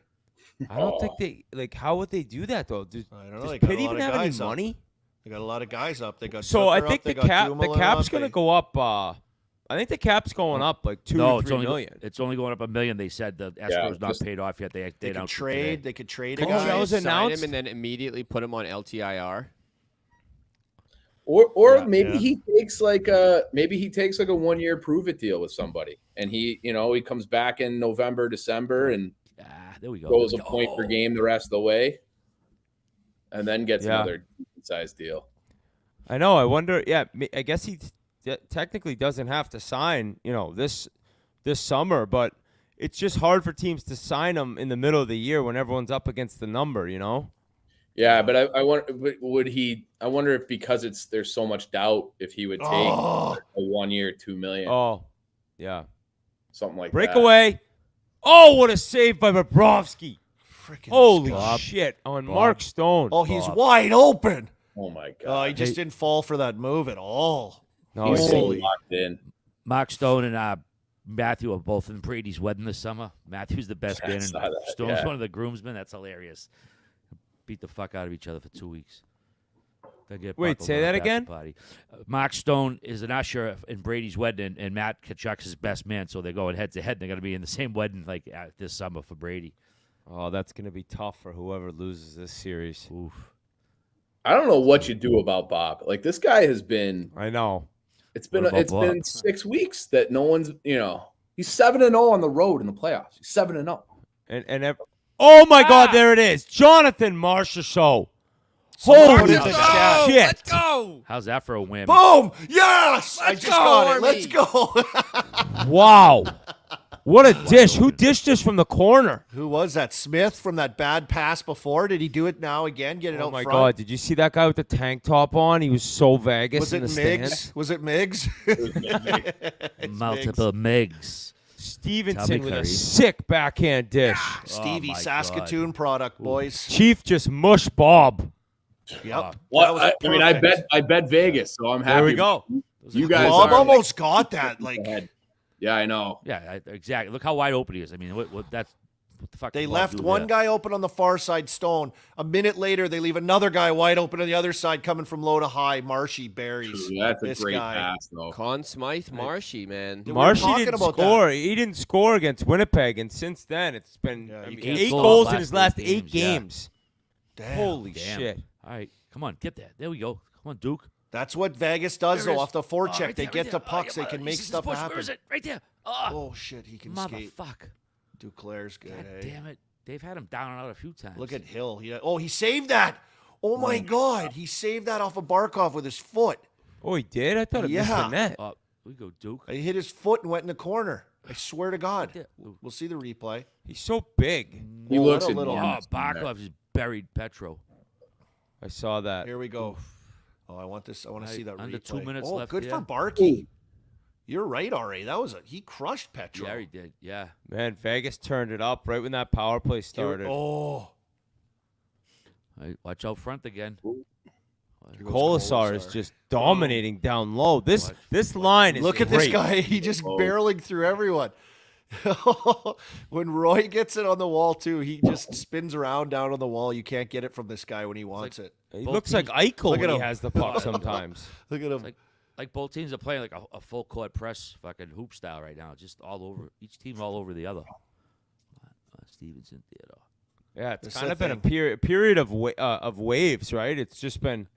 I don't think they how would they do that though? I don't know. Does Pitt even have any money? They got a lot of guys up. They got so I Zucker think up, the cap's going to go up. I think the cap's going up like $2 to $3 million. It's only going up $1 million. They said the escrow's not paid off yet. They could trade. They could trade a That guy. was Sign announced? him and then immediately put him on LTIR. Or maybe he takes like a 1-year prove it deal with somebody, and he comes back in November, December, and there we go. goes a point per game the rest of the way, and then gets another sized deal. I know. I wonder. Yeah, I guess he technically doesn't have to sign, this summer, but it's just hard for teams to sign him in the middle of the year when everyone's up against the number, Yeah, but I wonder, would he? I wonder if because there's so much doubt if he would take a 1 year, $2 million. Oh, yeah, something like breakaway. That. Oh, what a save by Bobrovsky! Freaking holy Scott. shit on Mark Stone. Oh, he's wide open. Oh my god! Oh, he just didn't fall for that move at all. No, he's locked in. Mark Stone and Matthew are both in Brady's wedding this summer. Matthew's the best man, and Stone's one of the groomsmen. That's hilarious. Beat the fuck out of each other for 2 weeks. Wait, say that again? Mark Stone is an usher in Brady's wedding, and Matt Kachuk's his best man, so they're going head-to-head. They're going to be in the same wedding this summer for Brady. Oh, that's going to be tough for whoever loses this series. Oof. I don't know what you do about Bob. Like, this guy has been – I know. It's been 6 weeks that no one's – he's 7-0 on the road in the playoffs. He's 7-0. And Oh, my God, there it is. Jonathan Marchessault. Someone Holy put it in the chat. shit. Let's go. How's that for a win? Boom! Yes! I Let's just go, got it. Army. Let's go. Wow. What a dish. Who dished this from the corner? Who was that? Smith from that bad pass before? Did he do it now again? Get it Oh, out my front? God. Did you see that guy with the tank top on? He was so Vegas Was in it the Miggs? stands. Was it Miggs? Multiple Migs. Stevenson Tommy with a Curry. sick backhand dish. Stevie, my Saskatoon product, boys. Chief just mush Bob. Yep. Well, That was I mean, I perfect. bet Vegas, so I'm happy. There we go. You guys Bob are almost got that. Like ahead. Yeah, I know. Yeah, exactly. Look how wide open he is. I mean, what the fuck? they did Bob left do one there? guy open on the far side, Stone. A minute later, they leave another guy wide open on the other side, coming from low to high. Marshy berries. True, that's a This great guy. pass, though. Conn Smythe, Marshy, man. Yeah, we were Marshy talking didn't about score. He didn't score against Winnipeg, and since then it's been Yeah, I you mean, can't 8 score goals the in his last last 8 8 games, games. Damn. Holy Damn. shit. All right, come on, get there. There we go. Come on, Duke. That's what Vegas does, There it though. is. Off the forecheck, right they there, get right to there. pucks. Oh, They can yeah, make he's in stuff push. happen. Where is it? Right there. Oh, Oh, shit. He can skate. motherfuck. Duclair's good, God eh? damn it. They've had him down and out a few times. Look at Hill. He saved that. Oh, my God. He saved that off of Barkov with his foot. Oh, he did? I thought it missed Yeah. the net. We go, Duke. He hit his foot and went in the corner. I swear to God. Yeah. We'll see the replay. He's so big. He Well, looks let a little- enormous. Barkov just buried Petro. I saw that. Here we go. Oh, I want this. I want to see that Under replay. 2 minutes oh, left good here. for Barkey. You're right, R.A. He crushed Petro. Yeah, he did. Yeah. Man, Vegas turned it up right when that power play started. Oh. Right, watch out front again. Colasar is just dominating down low. This line is Look at great. this guy. He just barreling through everyone. When Roy gets it on the wall, too, he just spins around down on the wall. You can't get it from this guy when he wants it. He Both looks like teams- Eichel Look at when he him. has the puck sometimes. Look at him. Like both teams are playing like a full court press fucking hoop style right now. Just all over. Each team all over the other. Stevenson Theodore. Yeah, it's That's kind the of been a thing. period of waves, right? It's just been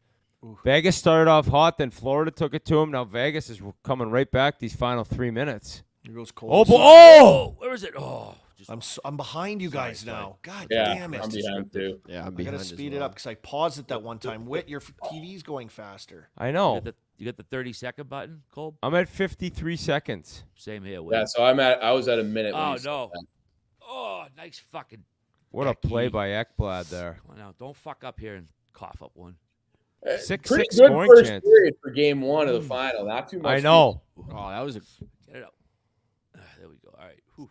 Vegas started off hot, then Florida took it to him. Now Vegas is coming right back these final 3 minutes. Here goes Cole. Oh, oh! Where is it? Oh, just I'm behind you guys now. God Yeah, damn it. I'm behind too. Yeah, I'm I behind gotta as speed it well. up because I paused it that one time. Whit, your TV's going faster. I know. you got the 30-second button, Cole? I'm at 53 seconds. Same here. Yeah, so I was at a minute. when Oh you said no. that. Oh, nice fucking. What a play Becky. by Ekblad there. Come on now, don't fuck up here and cough up one. Six Pretty good scoring first chance. period for game one of the final. Not too much. I know. Oh, that was a Get it up. There we go. All right. Whew.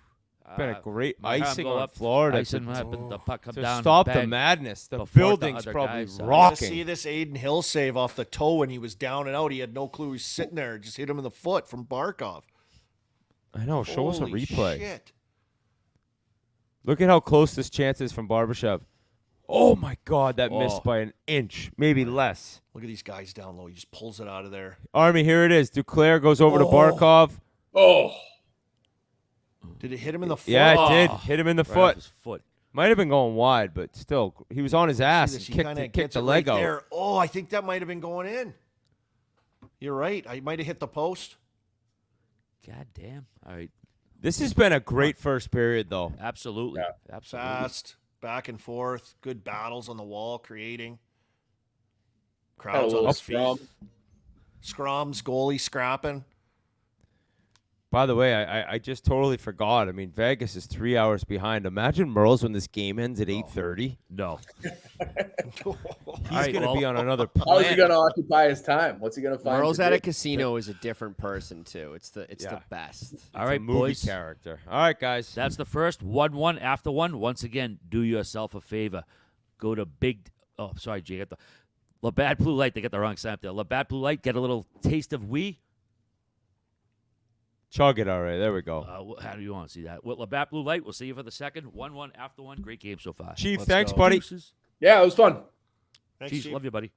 Been a great my arm icing go on up, Florida Icing to, happened, the puck come to down. stop the bang. madness. The before the building's other probably guys, I see rocking. this Aiden Hill save off the toe when he was down and out. He had no clue he was sitting there. Just hit him in the foot from Barkov. I know. Show us a Holy replay. Shit. Look at how close this chance is from Barbashev. Oh my God, that missed by an inch, maybe less. Look at these guys down low. He just pulls it out of there. Army, here it is. Duclair goes over to Oh. Barkov. Oh, Did it hit him in the foot? Yeah, it did. Oh. Hit him in the Right off foot. his foot. Might have been going wide, but still, he was on his ass See and this? He kicked, kinda kicked gets the it leg right out. there. Oh, I think that might have been going in. You're right. I might have hit the post. God damn. All right. This has been a great first period, though. Absolutely. Absolutely. Fast, back and forth, good battles on the wall, creating. had a Crowds on little his feet. scrum. Scrums, goalie scrapping. By the way, I just totally forgot. I mean, Vegas is 3 hours behind. Imagine Merle's when this game ends at 8:30. No. He's right, going to be well- on another how is he planet. going to occupy his time? What's he going to find? Merle's to at do? a casino is a different person too. It's the Yeah. best. All It's a right, movie boys. character. All right, guys. That's the first 1-1 after one. Once again, do yourself a favor. Go to Big. Oh, sorry, Jay. Get the Labatt Blue Light. They get the wrong sign up there. Labatt Blue Light. Get a little taste of we. Chug it already. There we go. How do you want to see that? With Labatt Blue Light. We'll see you for the second 1-1 after one. Great game so far. Chief, Let's thanks, go. buddy. Deuces. Yeah, it was fun. Thanks, Chiefs, Chief. love you, buddy.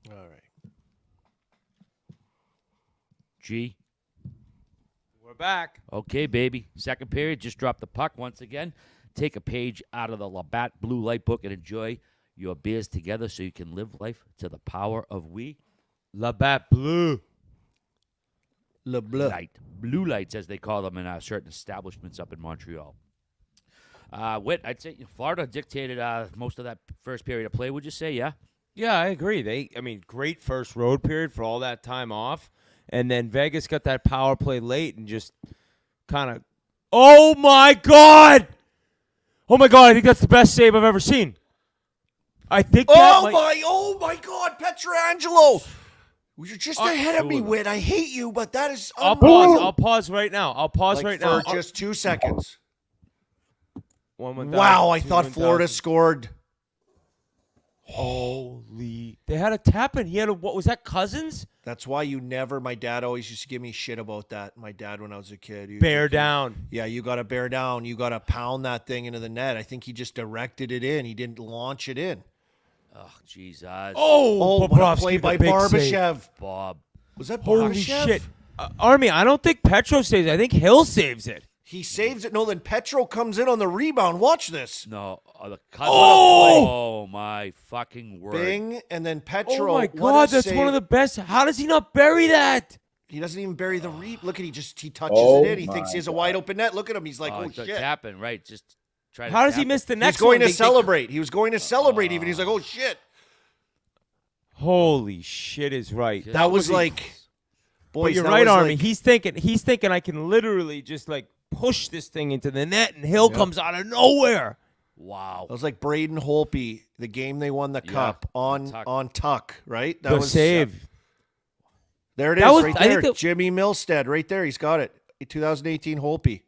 All right. G. We're back. Okay, baby. Second period. Just drop the puck once again. Take a page out of the Labatt Blue Light book and enjoy your beers together so you can live life to the power of we. Labatt Blue. Le Bleu. Light. Blue lights, as they call them in certain establishments up in Montreal. Whit, I'd say Florida dictated most of that first period of play, would you say? Yeah? Yeah, I agree. Great first road period for all that time off. And then Vegas got that power play late and just kind of, oh, my God. Oh, my God. I think that's the best save I've ever seen. I think Oh my God, Petrangelo! You're just ahead of me, Whit. I hate you, but that is. I'll pause right now. For just 2 seconds. One Wow, I thought Florida scored. Holy! They had a tap in. He had what was that? Cousins? That's why you never. My dad always used to give me shit about that. My dad, when I was a kid, bear down. Yeah, you got to bear down. You got to pound that thing into the net. I think he just directed it in. He didn't launch it in. Oh, Jesus. Oh, what a play by Barbashev. Save. Bob. Was that Barbashev? Holy shit. Army, I don't think Petro saves it. I think Hill saves it. He saves it. No, then Petro comes in on the rebound. Watch this. No. Oh, my fucking word. Bing, and then Petro. Oh, my God. That's one of the best. How does he not bury that? He doesn't even bury the Look at he touches it in. He thinks he has a wide open net. Look at him. He's like, oh shit. Tapping, right. Just try to How does he miss the next He's going one? to celebrate. He was going to celebrate even. He's like, oh shit. Holy shit is right. That was like, boys. But you're right, Army. He's thinking I can literally just like push this thing into the net, and Hill comes out of nowhere. Wow. That was like Braden Holtby, the game they won the cup on Tuck, right? That was save. There it is, right there. Jimmy Milstead, right there. He's got it. 2018 Holtby.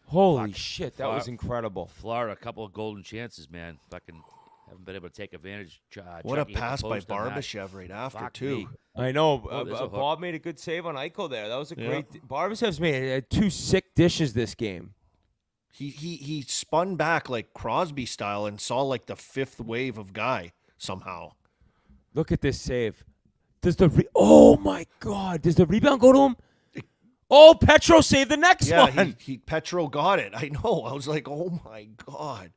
Holy shit, that was incredible. Florida, a couple of golden chances, man. Fucking haven't been able to take advantage. What a pass by Barbashev right after, too. Me. I know. Bob made a good save on Eichel there. That was a great. Barbashev's made 2 sick dishes this game. He spun back like Crosby style and saw like the 5th wave of guy somehow. Look at this save. Oh my God! Does the rebound go to him? Oh, Petro saved the next one. Yeah, Petro got it. I know. I was like, oh my God.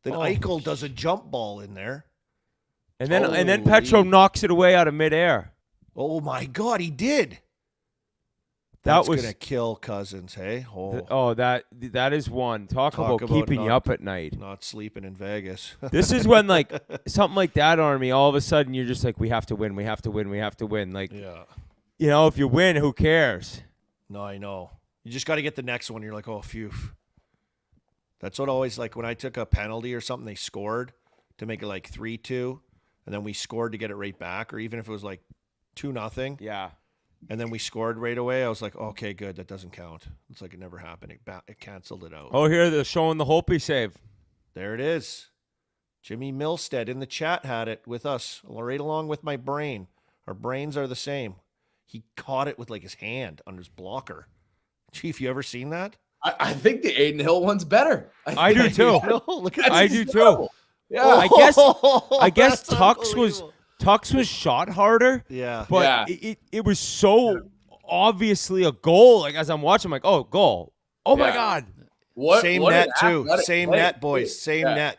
Then Eichel does a jump ball in there. And then Petro knocks it away out of midair. Oh my God, he did. That's gonna kill Cousins, hey? That is one. Talk about keeping you up at night. Not sleeping in Vegas. This is when like something like that, Army, all of a sudden you're just like, we have to win, we have to win, we have to win. Like if you win, who cares? No, I know. You just gotta get the next one. You're like, oh phew. That's what always like when I took a penalty or something, they scored to make it like 3-2, and then we scored to get it right back, or even if it was like 2-0. Yeah. And then we scored right away. I was like, okay, good. That doesn't count. It's like it never happened. It canceled it out. Oh, here they're showing the Holtby save. There it is. Jimmy Milstead in the chat had it with us, right along with my brain. Our brains are the same. He caught it with like his hand on his blocker. Chief, you ever seen that? I think the Aiden Hill one's better. I do too. I do too. Yeah. I guess Tux was shot harder. Yeah. But it was so obviously a goal. Like as I'm watching, I'm like, oh, goal. Oh my God. Same net too. Same net, boys. Same net.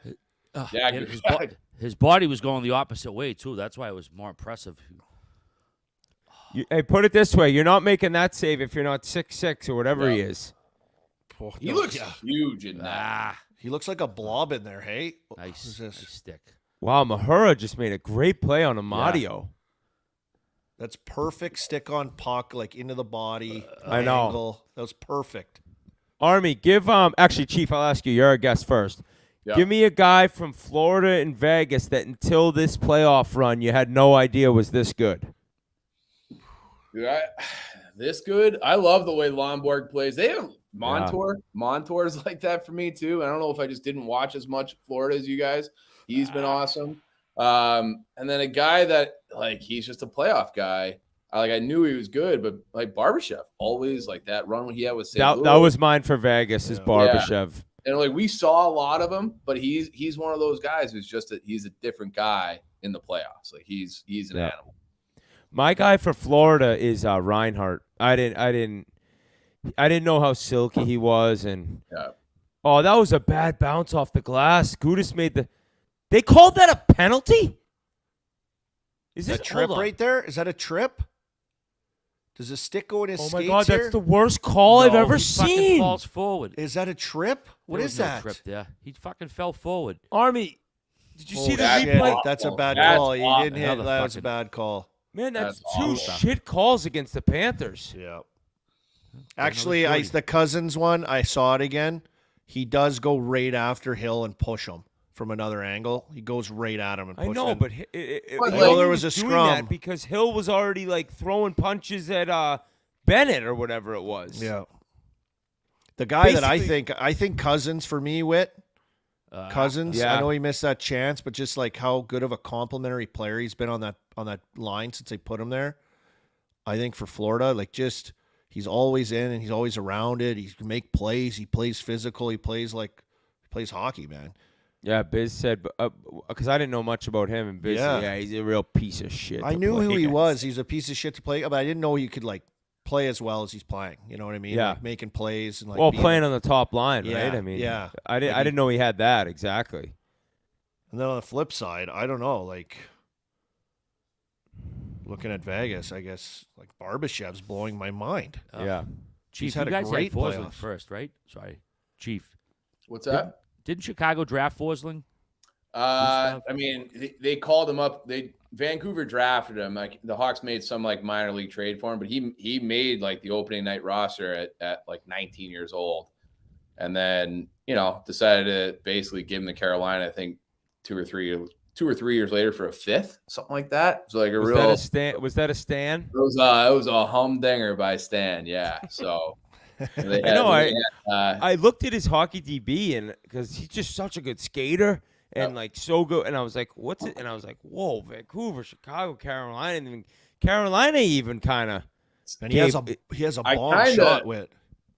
His body was going the opposite way too. That's why it was more impressive. Hey, put it this way: you're not making that save if you're not 6'6" or whatever he is. He looks huge in that. He looks like a blob in there. Hey, nice stick. Wow, Mahura just made a great play on Amadio. Yeah. That's perfect stick on puck, like into the body. I know. Angle. That was perfect. Army, give actually, Chief, I'll ask you. You're a guest first. Yeah. Give me a guy from Florida and Vegas that until this playoff run you had no idea was this good. Dude, this good? I love the way Lomborg plays. They have Montour. Yeah. Montour's like that for me too. I don't know if I just didn't watch as much Florida as you guys. He's been awesome. And then a guy that like he's just a playoff guy. I knew he was good, but like Barbashev, always like that run when he had with St. Louis. That was mine for Vegas. Is Barbashev. Yeah. And like we saw a lot of him, but he's one of those guys who's just he's a different guy. in the playoffs. Like he's an animal. My guy for Florida is Reinhardt. I didn't know how silky he was, and oh, that was a bad bounce off the glass. Gudis made the. They called that a penalty. Is this a trip right there? Is that a trip? Does the stick go in his skates? Oh my God, here? that's the worst call I've ever he fucking seen. falls forward. Is that a trip? What There is was no that? trip there. He fucking fell forward. Army, did you see the that's replay? awful. That's a bad That's call. He awful. didn't hit. Another That was a fucking- bad call. Man, that's That's two awful. shit calls against the Panthers. Yeah. Actually, Another the 40. Cousins one, I saw it again. He does go right after Hill and push him from another angle. He goes right at him and I pushes know, him. but But, I like, know there was a doing scrum. that because Hill was already like throwing punches at Bennett or whatever it was. Yeah. The guy that Basically- I think Cousins for me, Cousins. Yeah. I know he missed that chance, but just like how good of a complimentary player he's been on that line since they put him there. I think for Florida, like just he's always in and he's always around it. He can make plays. He plays physical. He plays hockey, man. Yeah, Biz said, because I didn't know much about him, and Biz said, Yeah. yeah, he's a real piece of shit. I to knew play who he against. was. He's a piece of shit to play, but I didn't know he could like play as well as he's playing. You know what I mean? Yeah. Like, making plays and like Well, being- playing on the top line, Yeah, right? I mean, yeah. I Like didn't know he had that exactly. And then on the flip side, I don't know, like looking at Vegas, I guess like Barbashev's blowing my mind. Yeah. Chief, had you a guys great had Forsling playoffs. first, right? Sorry, Chief. What's that? Didn't Chicago draft Forsling? I mean, they called him up. Vancouver drafted him. Like the Hawks made some like minor league trade for him, but he made like the opening night roster at like 19 years old, and then decided to basically give him to Carolina. I think 2 or 3 years later for a fifth, something like that. It was like Was that a Stan? It was a humdinger by Stan. Yeah. So I looked at his hockey DB and because he's just such a good skater. And like so good, and I was like, "What's it?" And I was like, "Whoa, Vancouver, Chicago, Carolina, and then Carolina even kind of." And he has a bomb shot with.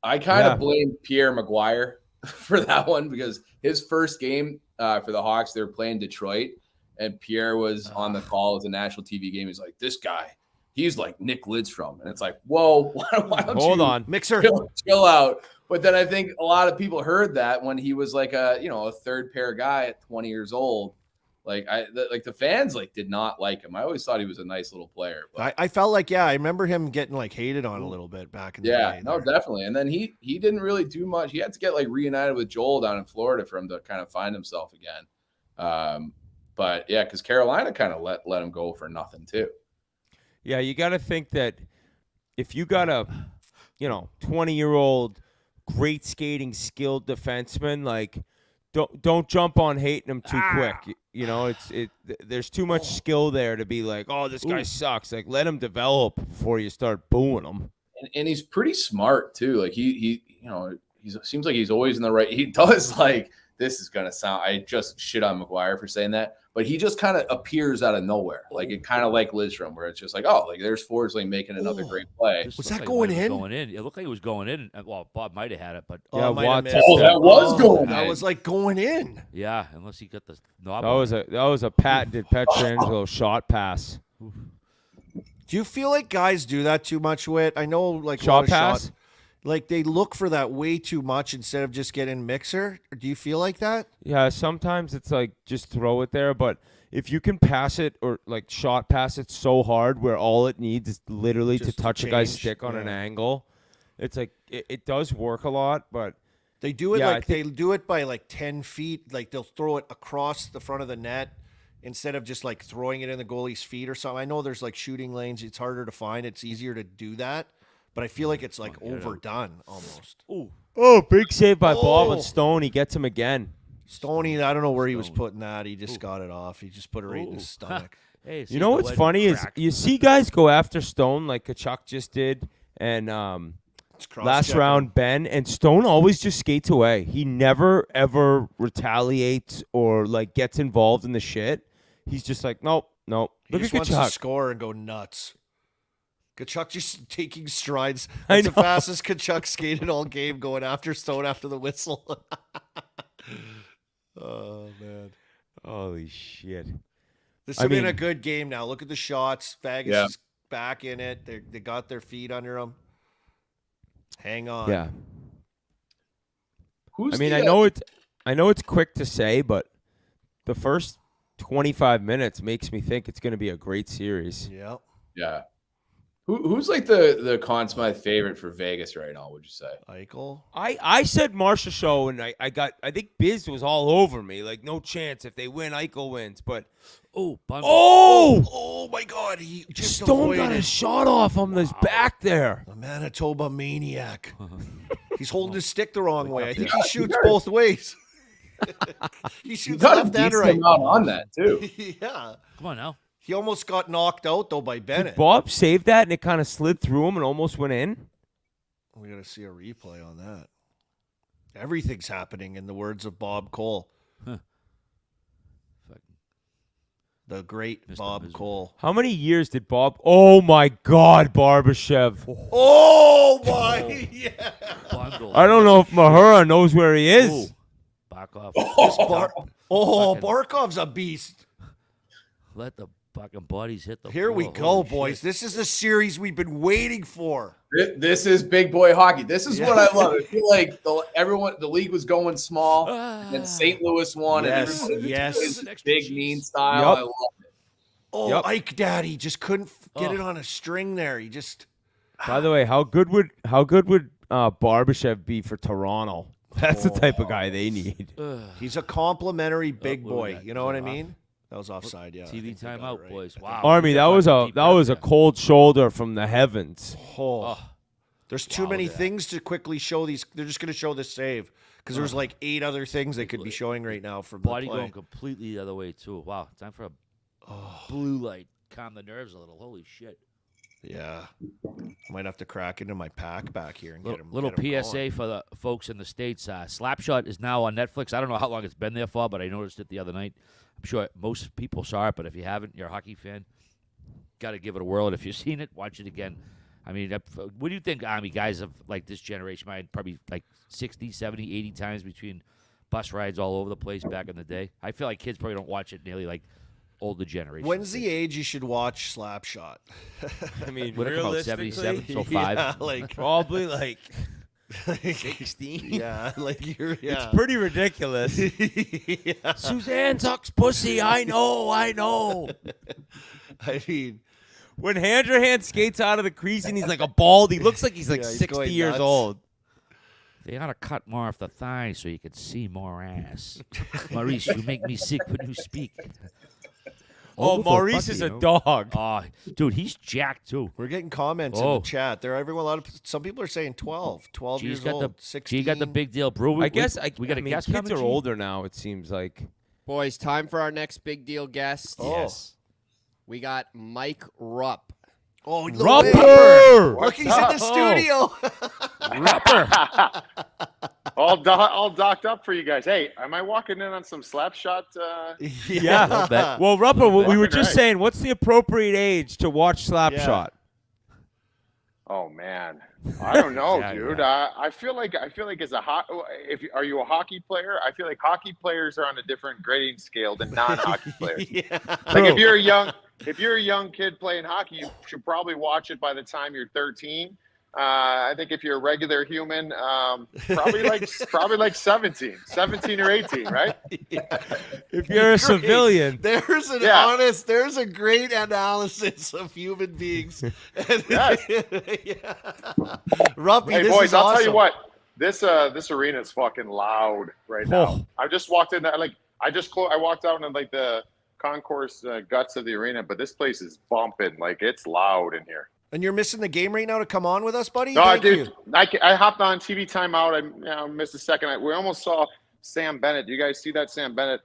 I kind of blame Pierre Maguire for that one because his first game for the Hawks, they were playing Detroit, and Pierre was on the call as a national TV game. He's like, "This guy, he's like Nick Lidstrom," and it's like, "Whoa, why don't Hold you on, Mixer, chill out?" But then I think a lot of people heard that when he was like a third pair guy at 20 years old. Like the fans like did not like him. I always thought he was a nice little player. But I felt like I remember him getting like hated on a little bit back in the day. yeah, no, there. definitely. And then he didn't really do much. He had to get like reunited with Joel down in Florida for him to kind of find himself again. But yeah, because Carolina kind of let him go for nothing too. Yeah, you got to think that if you got a 20-year-old great skating, skilled defenseman, like don't jump on hating him too quick. There's too much skill there to be like, oh, this guy sucks. Like, let him develop before you start booing him. And he's pretty smart too. Like he seems like he's always in the right. He does like this is gonna sound. I just shit on McGuire for saying that, but he just kind of appears out of nowhere. Like it kind of like Lidstrom, where it's just like, oh, like there's Forsling making another great play. Just Was looked that like going it in? Going in. It looked like it was going in. Well, Bob might have had it, but Yeah, might have Watt missed tipped it. it. That was going That in. was like going in. yeah, unless he got the knob. That was a patented Pietrangelo shot pass. Do you feel like guys do that too much with? I know like a Shot lot of pass? like they look for that way too much instead of just getting mixer. Or do you feel like that? Yeah, sometimes it's like just throw it there, but if you can pass it or like shot pass it so hard where all it needs is literally Just to to touch a guy's change, stick on an yeah. angle, it's like it does work a lot, but They do it Yeah, I like they do it by like 10 feet. Like they'll throw it across the front of the net instead of just like throwing it in the goalie's feet or something. I know there's like shooting lanes. It's harder to find. It's easier to do that. But I feel like it's like overdone almost. oh, big save by Bob Oh. and Stone. He gets him again. Stoney, I don't know where he was putting that. He just got it off. He just put it right in his stomach. Hey, You know what's funny is you see guys go after Stone like Kachuk just did, and last cross-checking. round Ben, and Stone always just skates away. He never ever retaliates or like gets involved in the shit. He's just like, nope. He Look at just wants to Kachuk. score and go nuts. Kachuk just taking strides. I It's the know. fastest Kachuk skated all game, going after Stone after the whistle. Oh man. Holy shit. This has been a good game now. Look at the shots. Vegas is back in it. They got their feet under them. Hang on. Yeah. I know it's quick to say, but the first 25 minutes makes me think it's going to be a great series. Yep. Yeah. Who's like the Conn Smythe favorite for Vegas right now, would you say? Eichel. I said Marcia Show, and I think Biz was all over me. Like, no chance. If they win, Eichel wins. But Oh my God! He just Stone got his shot off on his back there. The Manitoba maniac. He's holding his stick the wrong way. I think he shoots both ways. He shoots left and right. Out on that too. Yeah. Come on now. He almost got knocked out though by Bennett. Did Bob saved that, and it kind of slid through him and almost went in. We got to see a replay on that. Everything's happening in the words of Bob Cole. Huh. The great Bob Cole. How many years did Bob? Oh my God, Barbashev. Oh my! Yeah. I don't know if Mahura knows where he is. Ooh. Back off. Barkov's a beast. Let the fucking bodies hit the Here floor. we go, Holy boys. shit. This is a series we've been waiting for. This is big boy hockey. This is what I love. I feel like the league was going small, and St. Louis won, and everybody was big mean style. I love it. Oh, Ike Daddy just couldn't get it on a string there. He just. By the way, how good would Barbashev be for Toronto? That's the type of guy they need. He's a complimentary big boy. You know what I mean? That was offside. Yeah. TV timeout, right. Boys. Wow. Army, that was a cold shoulder from the heavens. There's too many things to quickly show these. They're just going to show this save because there's like 8 other things they could be showing right now for body the play. going completely the other way too. Wow. Time for a blue light. Calm the nerves a little. Holy shit. Yeah. Might have to crack into my pack back here and get him. Little PSA for the folks in the States. Slapshot is now on Netflix. I don't know how long it's been there for, but I noticed it the other night. I'm sure most people saw it, but if you haven't, you're a hockey fan, got to give it a whirl. And if you've seen it, watch it again. I mean, what do you think, Army, guys of like this generation? I had probably like 60, 70, 80 times between bus rides all over the place back in the day. I feel like kids probably don't watch it nearly like older generation. When's the age you should watch Slapshot? I mean, what about 77? So 5? Yeah, like probably like 16. Yeah, like you're. Yeah. It's pretty ridiculous. Yeah. Suzanne sucks pussy. I know. I mean, when Handrahan skates out of the crease and he's like a bald, he looks like he's like 60 years nuts. old. They ought to cut more off the thigh so you could see more ass. Maurice, you make me sick when you speak. Oh, Maurice is a dog. Oh, dude, he's jacked too. We're getting comments in the chat. Some people are saying 12 years old, 16. He got the big deal, Brew. I guess we got a guest kids coming, are G? older now, it seems like. Boys, time for our next big deal guest. Yes. We got Mike Rupp. Oh, Rupper! Look, he's in the studio. Rupper. all docked up for you guys. Hey, am I walking in on some slap shot? Yeah. Well, Rupper, we were just saying, what's the appropriate age to watch Slapshot? Oh man, I don't know, Yeah, dude. yeah. I feel like as a are you a hockey player? I feel like hockey players are on a different grading scale than non-hockey players. Like if you're a young kid playing hockey, you should probably watch it by the time you're 13. I think if you're a regular human, probably like 17 or 18, right? Yeah. If you're a civilian. There's a great analysis of human beings. Yes. Yeah. Ruppy, hey this boys, is I'll awesome. tell you what, this arena is fucking loud right now. I just walked in, I walked out into like the concourse guts of the arena, but this place is bumping, like it's loud in here. And you're missing the game right now to come on with us, buddy? No, Thank dude, you. I hopped on TV timeout. I missed a second. We almost saw Sam Bennett. Do you guys see that, Sam Bennett?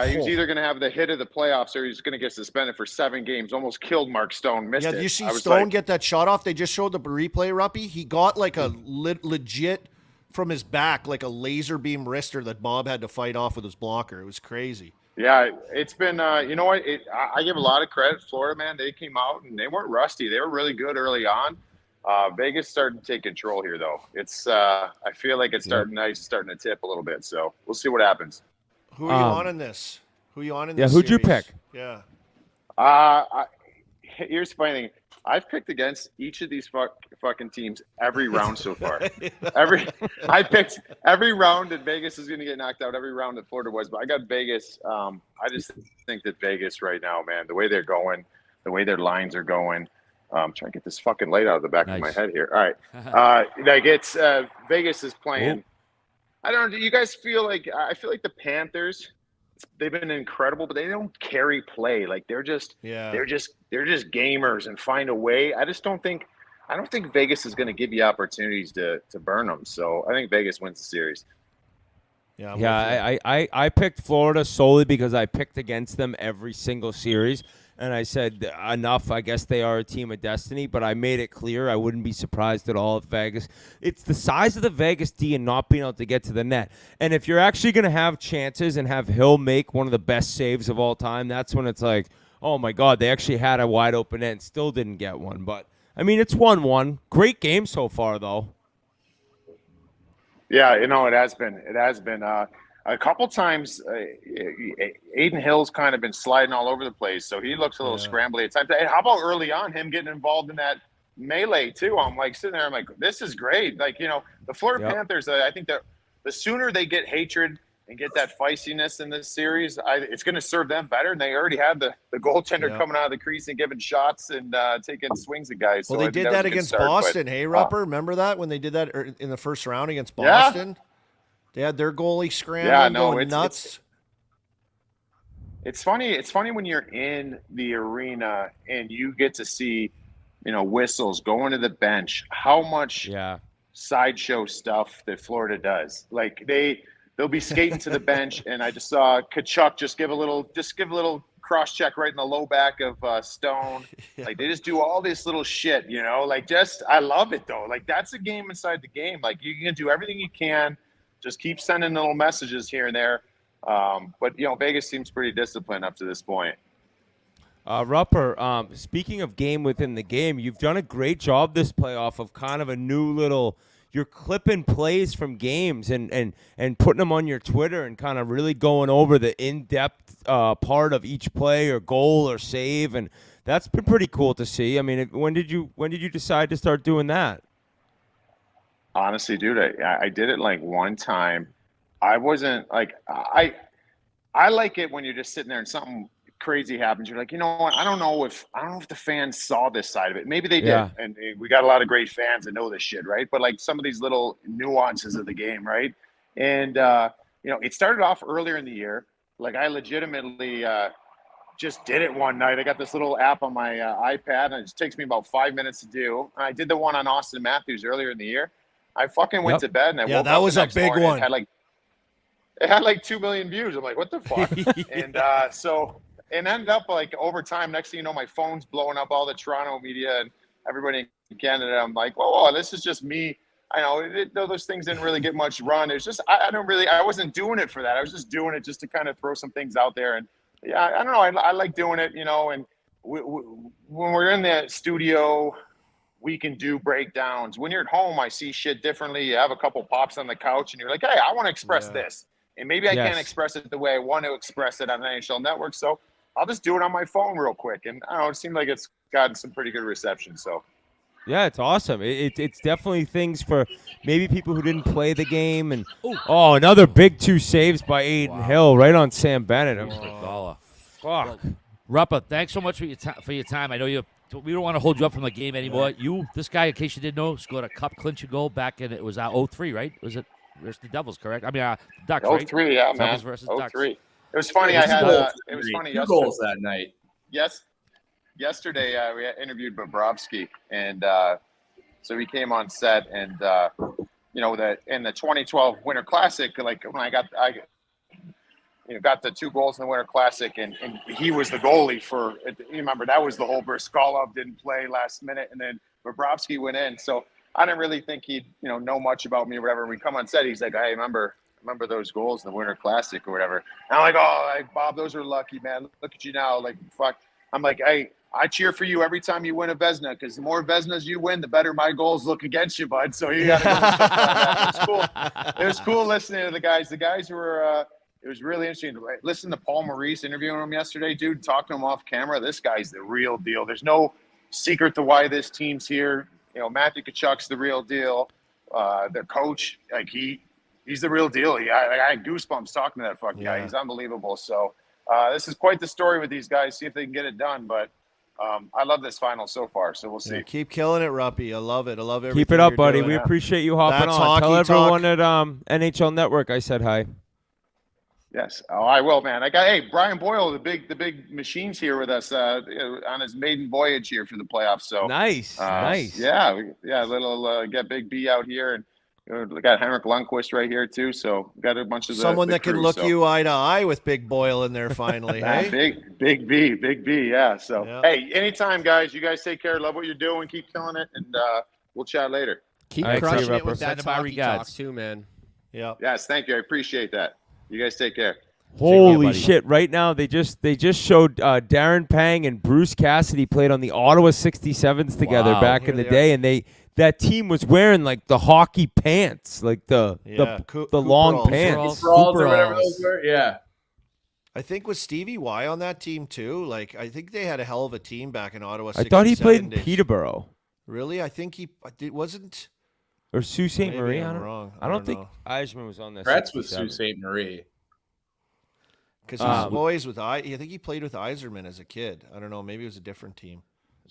He was either going to have the hit of the playoffs or he's going to get suspended for 7 games. Almost killed Mark Stone. Missed it. Yeah, you see Stone get that shot off? They just showed the replay, Ruppy. He got like a legit from his back, like a laser beam wrister that Bob had to fight off with his blocker. It was crazy. Yeah, it's been, you know what? I give a lot of credit. Florida, man, they came out and they weren't rusty. They were really good early on. Vegas started to take control here, though. It's, I feel like it's starting to tip a little bit. So we'll see what happens. Who are you on in this? Who are you on in Yeah, this who'd you series? pick? Yeah. Here's the funny thing. I've picked against each of these fucking teams every round so far. I picked every round that Vegas is going to get knocked out. Every round that Florida was, but I got Vegas. I just think that Vegas right now, man, the way they're going, the way their lines are going. I'm trying to get this fucking light out of the back of my head here. All right, like it's Vegas is playing. Ooh. I don't know. Do you guys feel like? I feel like the Panthers. They've been incredible, but they don't carry play. Like they're just gamers and find a way. I don't think Vegas is going to give you opportunities to burn them. So I think Vegas wins the series. Yeah, I picked Florida solely because I picked against them every single series. And I said, enough, I guess they are a team of destiny, but I made it clear I wouldn't be surprised at all if Vegas. It's the size of the Vegas D and not being able to get to the net. And if you're actually going to have chances and have Hill make one of the best saves of all time, that's when it's like, oh, my God, they actually had a wide open net and still didn't get one. But, I mean, it's 1-1. Great game so far, though. Yeah, it has been. It has been. A couple times, Aiden Hill's kind of been sliding all over the place, so he looks a little scrambly at times. And how about early on, him getting involved in that melee, too? I'm like sitting there, I'm like, this is great. Like, the Florida Panthers, I think that the sooner they get hatred and get that feistiness in this series, it's going to serve them better. And they already have the goaltender coming out of the crease and giving shots and taking swings at guys. Well, so they did that against Boston. Hey, Rupper, remember that when they did that in the first round against Boston? Yeah. They had their goalie scrambling, going nuts. It's funny. It's funny when you're in the arena and you get to see, whistles going to the bench. How much sideshow stuff that Florida does. Like they'll be skating to the bench, and I just saw Kachuk just give a little cross check right in the low back of Stone. Like they just do all this little shit, I love it though. Like that's a game inside the game. Like you can do everything you can. Just keep sending little messages here and there. But, Vegas seems pretty disciplined up to this point. Rupper, speaking of game within the game, you've done a great job this playoff of kind of a new little – you're clipping plays from games and putting them on your Twitter and kind of really going over the in-depth part of each play or goal or save. And that's been pretty cool to see. I mean, when did you decide to start doing that? Honestly, dude, I did it like one time. I wasn't like I like it when you're just sitting there and something crazy happens. You're like, you know what? I don't know if the fans saw this side of it. Maybe they did, and we got a lot of great fans that know this shit, right? But like some of these little nuances of the game, right? And it started off earlier in the year. Like I legitimately just did it one night. I got this little app on my iPad, and it just takes me about 5 minutes to do. And I did the one on Austin Matthews earlier in the year. I fucking went to bed and I woke up. That was the a next big morning. one. It had like 2 million views. I'm like, what the fuck? And so it ended up like over time. Next thing you know, my phone's blowing up all the Toronto media and everybody in Canada. I'm like, whoa, this is just me. I know those things didn't really get much run. It's just I wasn't doing it for that. I was just doing it just to kind of throw some things out there. And yeah, I don't know. I like doing it, And when we're in the studio, we can do breakdowns. When you're at home, I see shit differently. You have a couple pops on the couch, and you're like, hey, I want to express this. And maybe I can't express it the way I want to express it on the NHL Network, so I'll just do it on my phone real quick. And I don't know, it seemed like it's gotten some pretty good reception. So, yeah, it's awesome. It's definitely things for maybe people who didn't play the game. And another big 2 saves by Aiden Hill right on Sam Bennett. Fuck. Ruppa, thanks so much for your time. I know we don't want to hold you up from the game anymore. This guy, in case you didn't know, scored a cup clincher goal back in, it was 03, right? Was it versus the Devils, correct? I mean, Ducks, right? 03, yeah, man. Devils versus 03. Ducks. It was funny. It was funny. 2 goals that night. Yes. Yesterday, we interviewed Bobrovsky, and so he came on set, and that in the 2012 Winter Classic, like when I got the 2 goals in the Winter Classic, and he was the goalie for. You remember that was the whole Briskalov didn't play last minute, and then Bobrovsky went in. So I didn't really think he'd know much about me or whatever. And we come on set, he's like, "I remember those goals in the Winter Classic or whatever." And I'm like, "Oh, Bob, those are lucky, man. Look at you now, like fuck." I'm like, "Hey, I cheer for you every time you win a Vezina, because the more Vezinas you win, the better my goals look against you, bud. So you got to go." It was cool. It was cool listening to the guys. The guys were it was really interesting. Listen to Paul Maurice interviewing him yesterday, dude. Talk to him off camera. This guy's the real deal. There's no secret to why this team's here. Matthew Tkachuk's the real deal. Their coach, like he's the real deal. I had goosebumps talking to that fucking guy. He's unbelievable. So this is quite the story with these guys. See if they can get it done. But I love this final so far. So we'll see. Yeah, keep killing it, Ruppy. I love it. I love everything. Keep it up, you're buddy. doing. We appreciate you hopping That's on. Tell hockey everyone talk. at NHL Network I said hi. Yes. Oh, I will, man. Brian Boyle, the big machine's here with us on his maiden voyage here for the playoffs. So nice. Yeah. Little get Big B out here, and we got Henrik Lundqvist right here too. So we got a bunch of someone the that crew, can look so. you eye to eye with Big Boyle in there finally. Hey, Big B. Yeah. So hey, anytime, guys. You guys take care. Love what you're doing. Keep killing it, and we'll chat later. Keep All right, crushing it with Send that him our talkie talk regards. too, man. yeah. Yes. Thank you. I appreciate that. You guys take care. Holy buddy. shit! Right now, they just showed Darren Pang and Bruce Cassidy played on the Ottawa 67s together Wow. back Here in the they day, and that team was wearing like the hockey pants, like the long Cooperalls. pants. Brawls or whatever those were. Yeah. I think was Stevie Y on that team too. Like I think they had a hell of a team back in Ottawa. I thought he played in 67 days. Peterborough Really? I think it wasn't. or Sault Ste. Maybe Marie. I'm I don't, wrong. I don't think know. Eichmann was on that. Kretz was 67. Sault Ste. Marie. Because he's boys with I think he played with Yzerman as a kid. I don't know. Maybe it was a different team.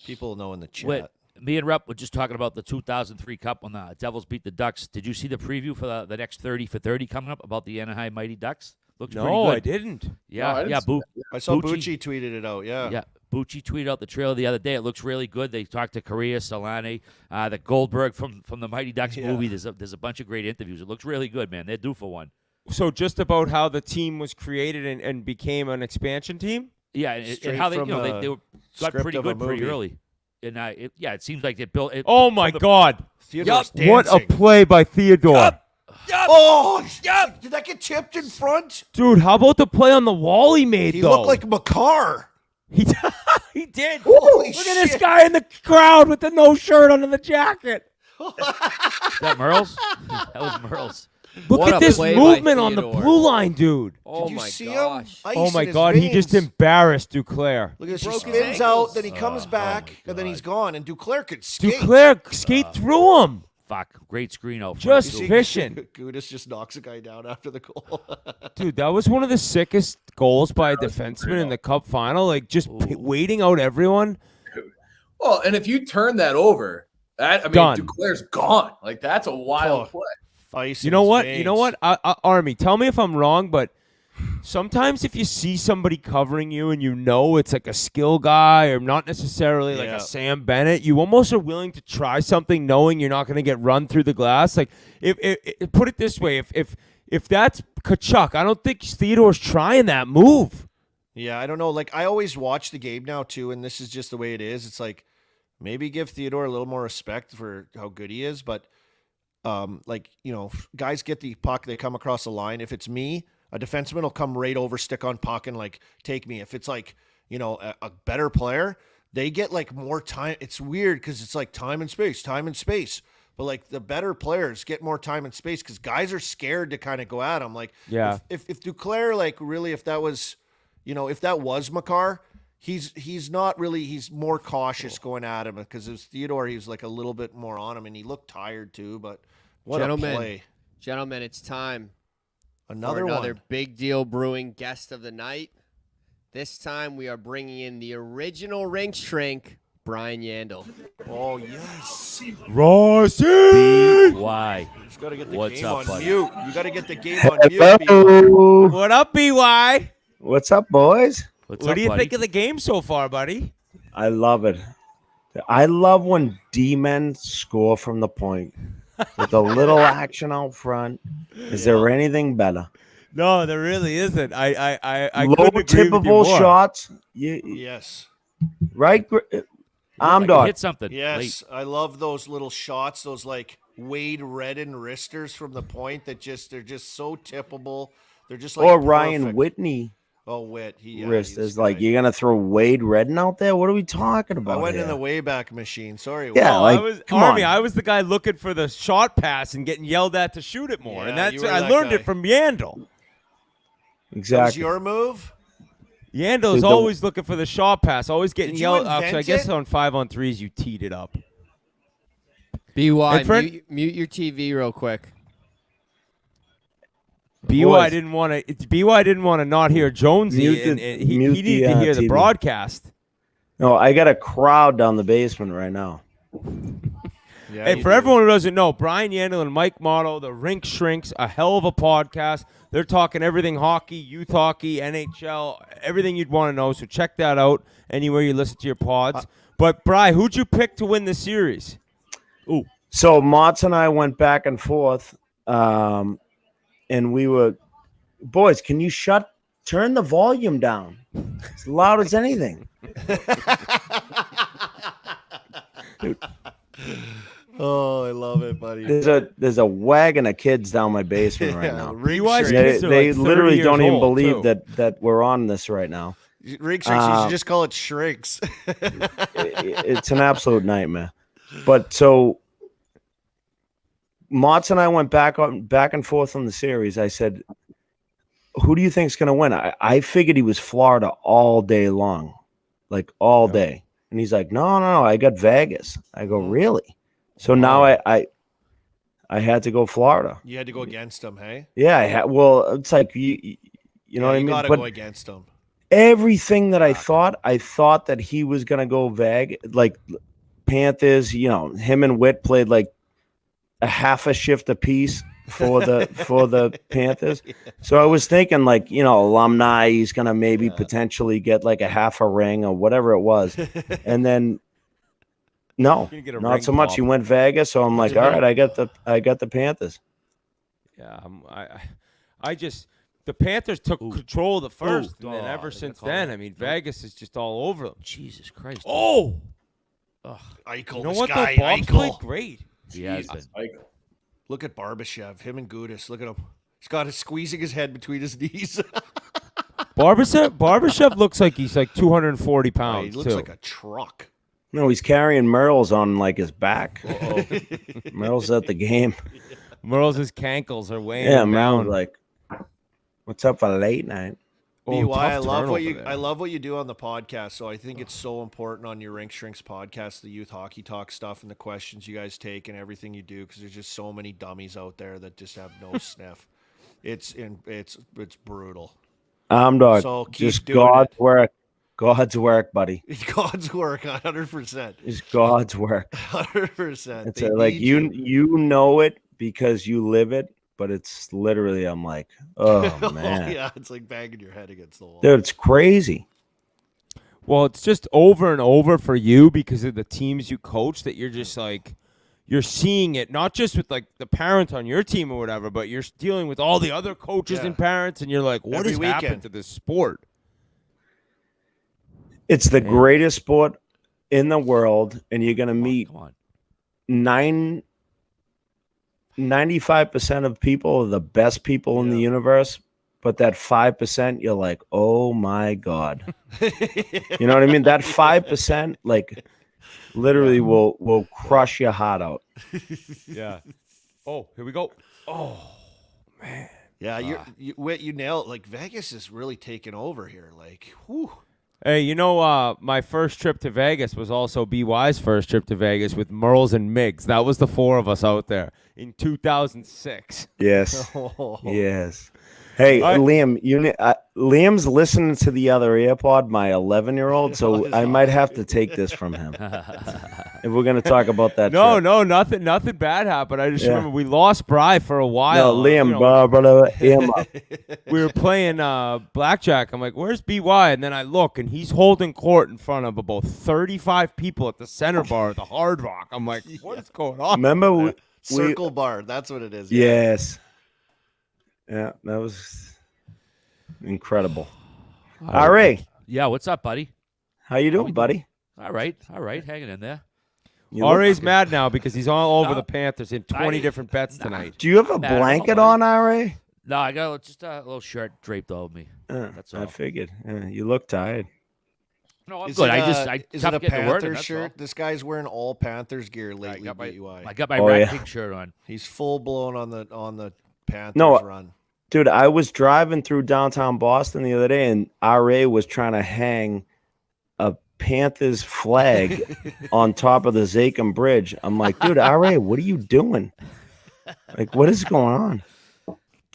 People know in the chat. Wait, me and Rupp were just talking about the 2003 Cup when the Devils beat the Ducks. Did you see the preview for the next 30 for 30 coming up about the Anaheim Mighty Ducks? Looks pretty No, good. I didn't. Yeah, No, I didn't yeah. see I saw Bucci. Bucci tweeted it out. Yeah. Yeah, Bucci tweeted out the trailer the other day. It looks really good. They talked to Correa, Solane, the Goldberg from the Mighty Ducks movie. There's a bunch of great interviews. It looks really good, man. They're due for one. So just about how the team was created and became an expansion team. Yeah, and Straight how they from they got script pretty of a good pretty movie. early. And it seems like they built it. Oh my God! Theodore's What a dancing. play by Theodore. Oh, did that get tipped in front? Dude, how about the play on the wall he made, He though? looked like Makar. He did. Holy Look shit. at this guy in the crowd with the no shirt under the jacket. Is that Merle's? That was Merle's. Look What at a this play by movement on the Theodore. blue line, dude. Oh Did you my see gosh. him? Ice Oh my in his God, he just veins. embarrassed Duclair. Look at this. He broke his spins ankles. out, then he comes back, and then he's gone. And Duclair could skate. Duclair skate through him. Fuck, great screen out. front, Just too. fishing. Gudis just knocks a guy down after the goal. Dude, that was one of the sickest goals by a defenseman in the Cup final. Like, just waiting out everyone. Well, and if you turn that over, Done. Duclair's gone. Like that's a wild Oh. play. Ice You in know his what? veins. You know what? Army, tell me if I'm wrong, but sometimes if you see somebody covering you and you know it's like a skill guy or not necessarily like Yeah. a Sam Bennett, you almost are willing to try something knowing you're not going to get run through the glass. Like, if put it this way, if that's Tkachuk, I don't think Theodore's trying that move. Yeah, I don't know. Like, I always watch the game now, too, and this is just the way it is. It's like, maybe give Theodore a little more respect for how good he is, but, guys get the puck, they come across the line. If it's me, a defenseman will come right over, stick on puck, and, take me. If it's, a better player, they get, more time. It's weird because it's, time and space. But, the better players get more time and space because guys are scared to kind of go at them. Yeah. If Duclair, really, if that was, if that was Makar, he's not really, he's more cautious going at him because it was Theodore, he was, a little bit more on him, and he looked tired, too, but what a play. Gentlemen, it's time Another for another one. Big Deal Brewing guest of the night. This time we are bringing in the original rink shrink, Brian Yandle. Oh, yes. Rossi! Why? You just got to get the What's game up, on buddy? mute. You got to get the game on mute. people. What up, BY? What's up, boys? What's What up, do you buddy? think of the game so far, buddy? I love it. I love when D-men score from the point with a little action out front. Is there anything better? No, there really isn't. I Low couldn't agree with you tippable more. shots. Yes. Right? I'm Like, done. hit something. Yes. late. I love those little shots, those, Wade Redden wristers from the point that they're just so tippable. They're just Or Ryan perfect. Whitney Oh, Whit. wrist he's is good. you're going to throw Wade Redden out there? What are we talking about I went here? in the Wayback Machine. Sorry. Yeah, Will. come Army. on. I was the guy looking for the shot pass and getting yelled at to shoot it more, Yeah, and that's you were I that learned guy. it from Yandle. That was Exactly. your move? Yando's Dude, always looking for the shot pass, always getting Did you yelled. invent Actually, I guess it? on 5-on-3s you teed it up. BY, And Fred- mute your TV real quick. BY Boys. didn't want to. BY didn't want to not hear Jonesy, Mute and, the- and he mute needed the, to hear the TV. broadcast. No, I got a crowd down the basement right now. Yeah, Hey, you for do. everyone who doesn't know, Brian Yandle and Mike Motto, the Rink Shrinks, a hell of a podcast. They're talking everything hockey, youth hockey, NHL, everything you'd want to know. So check that out anywhere you listen to your pods. But, Bri, who'd you pick to win the series? Ooh. So Mott's and I went back and forth, and we were, boys, can you turn the volume down? It's loud as anything. Oh, I love it, buddy. There's a wagon of kids down my basement right now. BY's They, kids are they like 30 literally years don't even old, believe too. that we're on this right now. Rink Shrinks, you should just call it Shrinks. It's an absolute nightmare. But so Mott's and I went back and forth on the series. I said, who do you think's going to win? I figured he was Florida all day long, like all day. And he's like, no, I got Vegas. I go, really? So now I had to go Florida. You had to go against him, hey? Yeah, I had. Well, it's like you know what I you mean. gotta But go against him. everything that I thought that he was gonna go like Panthers. You know, him and Witt played like a half a shift apiece for the Panthers. So I was thinking, like, you know, alumni, he's gonna maybe potentially get like a half a ring or whatever it was, and then no, Gonna get a not ring so much. pop. He went Vegas, so I'm like, all right, I got the Panthers. Yeah, I just the Panthers took control of the first, and then Oh, ever they since call then, that. I mean, Vegas is just all over them. Jesus Christ. Oh, Eichel, you know this what? guy, Though Bob's played Eichel. great. He has been. Eichel. Look at Barbashev, him and Gudis. Look at him. He's got his squeezing his head between his knees. Barbashev looks like he's like 240 pounds. He looks too. like a truck. No, he's carrying Merle's on like his back. Merle's at the game. Merle's cankles are weighing Yeah, him Merle's down. like, what's up for late night? Oh, BY, I tough love what turnover there. I love what you do on the podcast. So I think it's so important on your Rink Shrinks podcast, the youth hockey talk stuff, and the questions you guys take and everything you do, because there's just so many dummies out there that just have no sniff. It's brutal. Dog. So keep Just doing God's it. work. God's work, buddy. It's God's work, 100%. It's God's work. 100%. It's They like need you know it because you live it, but it's literally I'm like, oh man, yeah, it's like banging your head against the wall. dude, it's crazy. Well, it's just over and over for you because of the teams you coach that you're just like, you're seeing it, not just with like the parents on your team or whatever, but you're dealing with all the other coaches Yeah. and parents, and you're like, what Every has happened weekend. to this sport? It's the greatest sport in the world, and you're gonna meet Come on. 95% of people are the best people in the universe, but that 5%, you're like, oh my God. You know what I mean? That 5%, like, literally will crush your heart out. Yeah. Oh, here we go. Oh, man. Yeah, you nailed it. Like, Vegas is really taking over here. Like, whew. Hey, you know, my first trip to Vegas was also BY's first trip to Vegas with Merles and Miggs. That was the four of us out there in 2006. Yes. Oh. Yes. Hey, All right. Liam, Liam's listening to the other AirPod, my 11-year-old, so I might have to take this from him if we're going to talk about that. No, trip. nothing bad happened. I just Yeah. remember we lost Bri for a while. No, Liam, You know, brother, him up. we were playing blackjack. I'm like, where's BY? And then I look, and he's holding court in front of about 35 people at the center bar at the Hard Rock. I'm like, what is going on? Remember, we, Circle bar. That's what it is. yes. Yeah, that was incredible. All right. Yeah, what's up, buddy? How you doing, buddy? All right, hanging in there. You look RA's good. mad now because he's all over No. the Panthers in 20 I- different bets tonight. Do you have a Mad at all, blanket buddy. on, RA? No, I got just a little shirt draped over me. That's all. I figured. You look tired. No, I'm Is good. it I is tough it a getting to work, Panthers that's shirt? all. This guy's wearing all Panthers gear I lately. got my BY. I got my Oh, rat yeah. pink shirt on. He's full blown on the Panthers No, run. Dude, I was driving through downtown Boston the other day, and RA was trying to hang a Panthers flag on top of the Zakem Bridge. I'm like, dude, RA, what are you doing? Like, what is going on?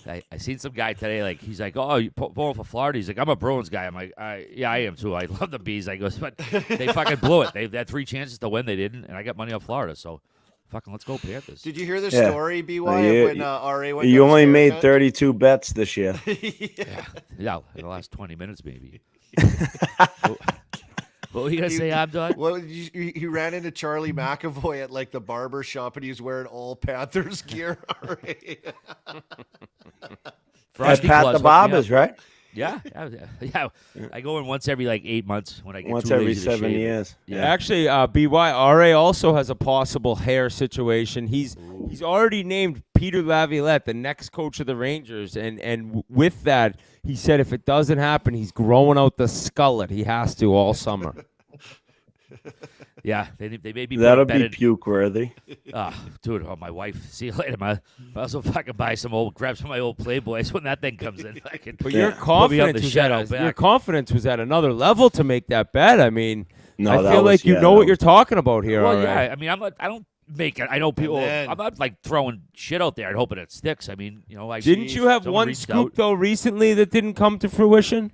I seen some guy today, like, he's like, oh, you pulling for Florida? He's like, I'm a Bruins guy. I'm like, yeah, I am too. I love the Bees. I goes, but they fucking blew it. They had 3 chances to win. They didn't, and I got money on Florida, so fucking let's go Panthers. Did you hear the story, BY, when RA went You only made haircut? 32 bets this year. Yeah, in the last 20 minutes, maybe. What were you going to say, Abdon? Well, he ran into Charlie McAvoy at like the barber shop, and he's wearing all Panthers gear. At Pat the Barber's, right? Yeah. I go in once every like 8 months when I get once too every lazy to 7 shave. years. Yeah. Actually, BY RA also has a possible hair situation. He's already named Peter Laviolette the next coach of the Rangers, and with that, he said if it doesn't happen, he's growing out the skullet. He has to all summer. Yeah, they may be. That'll be puke worthy. Dude, my wife. See you later, man. I also fucking buy grab some of my old Playboys when that thing comes in. But your confidence was at another level to make that bet. I mean, I feel like you know what you're talking about here. Well, all yeah. right. I mean, I don't make it. I know people. I'm not like throwing shit out there and hoping it sticks. I mean, Didn't you have one scoop though recently that didn't come to fruition?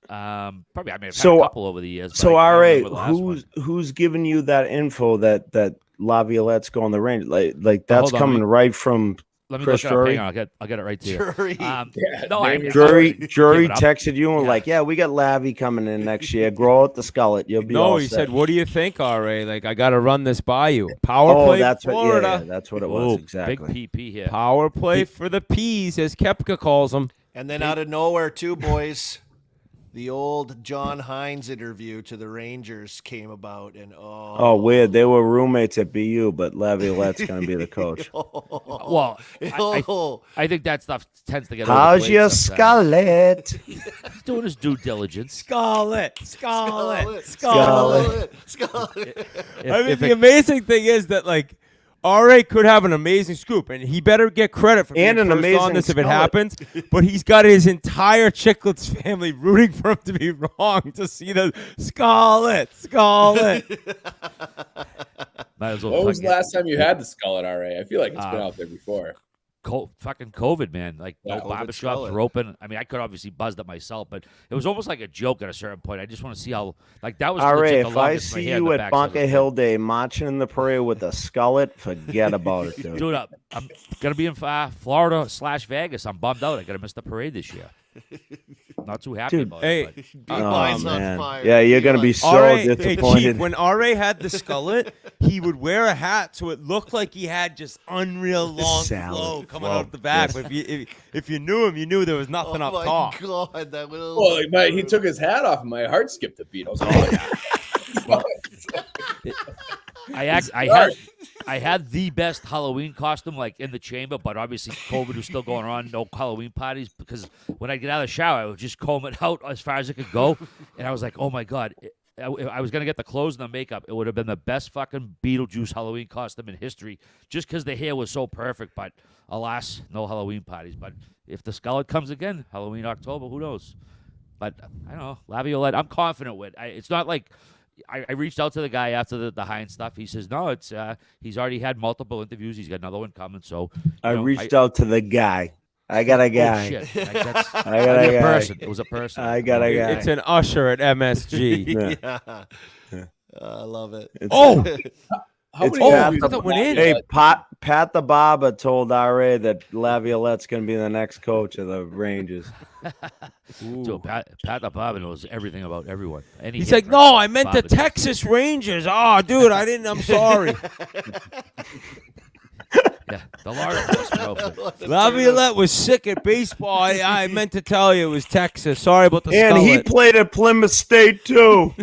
Probably. I mean, I've had a couple over the years. But So, I don't RA, remember the last one. who's giving you that info that Laviolette's going the range? Like that's hold on, coming right from Let me Chris look it up. Drury? Hang on, I'll get it right to you. Drury. Drury Give it up. texted you and like, yeah, we got Lavi coming in next year. Grow out the skullet. You'll be No, all he set. said, "What do you think, RA? Like, I got to run this by you. Power play, that's Florida. What, that's what it was Ooh, exactly. Big PP here. Power play for the Peas, as Kepka calls them." And then out of nowhere, too, boys, the old John Hines interview to the Rangers came about, and Oh, weird. They were roommates at BU, but Laviolette's going to be the coach. Well, I think that stuff tends to get. How's overplayed your sometimes. skullet? He's doing his due diligence. Scarlet. If- I mean, if the it- amazing thing is that, like, RA could have an amazing scoop, and he better get credit for being And an first amazing on this if it skullet. happens. But he's got his entire Chiclets family rooting for him to be wrong to see the Scarlet. Might as well What was fucking- the last time you had the skull at RA? I feel like it's been out there before. fucking COVID, man. Like, Yeah, no COVID barbershops skullet. were open. I mean, I could obviously buzzed it myself, but it was almost like a joke at a certain point. I just want to see how, like, that was RA, legit the if I longest my see hair in you the at backside Bunker of the Hill Day marching in the parade with a skullet, forget about it, dude. Dude, I'm gonna be in Florida/Vegas. I'm bummed out. I gotta miss the parade this year. Not too happy Dude, about hey, it. Oh, man. Yeah, you're going to be so RA, hey, disappointed. Chief, when RA had the skullet, he would wear a hat so it looked like he had just unreal long Salad flow coming flow. out the back. Yes. But if you knew him, you knew there was nothing up top. God, that little. Well, like, he took his hat off, and my heart skipped a beat. I was like, I had the best Halloween costume, like, in the chamber, but obviously COVID was still going on. No Halloween parties, because when I get out of the shower, I would just comb it out as far as it could go, and I was like, oh my God. I was gonna get the clothes and the makeup. It would have been the best fucking Beetlejuice Halloween costume in history, just because the hair was so perfect. But alas, no Halloween parties. But if the skullet comes again, Halloween October, who knows? But I don't know, Laviolette, I'm confident with. It's not like I reached out to the guy after the Hines stuff. He says no, it's he's already had multiple interviews. He's got another one coming. So I reached out to the guy. I got a guy. Oh, shit. Like, that's, I got a guy. person. It was a person. I got a guy. It's an usher at MSG. Yeah. I love it. Oh! How It's many Pat interviews the, have you hey, had? Pat the Barber told RA that Laviolette's going to be the next coach of the Rangers. So Pat the Barber knows everything about everyone. Any He's hit like, record, no, I meant the Barber knows. Texas Rangers. Oh, dude, I didn't. I'm sorry. Yeah, the law enforcement outfit. Laviolette was sick at baseball. I meant to tell you it was Texas. Sorry about the And he skullet. played at Plymouth State, too.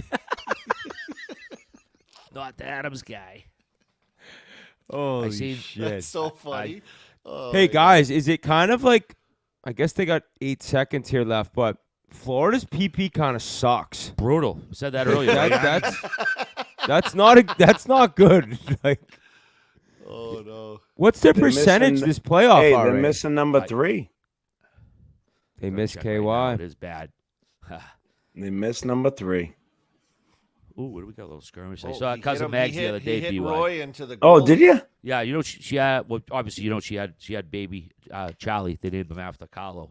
Not the Adams guy. Holy seen- shit. That's so funny. Oh, Hey, my guys, is it kind of like, I guess they got 8 seconds here left, but Florida's PP kind of sucks. Brutal. Said that earlier. right? That's not good. Like, Oh, no. what's their They're percentage missing- this playoff Hey, already? they're missing number 3. They missed Check KY. right now. It is bad. They missed number 3. Ooh, what do we got? A little skirmish. I Oh, saw he cousin hit him- Mags he the other hit- day. he hit BY. Roy into the goal. Oh, did you? Yeah, you know she had. Well, obviously, you know she had baby Charlie. They named him after Carlo.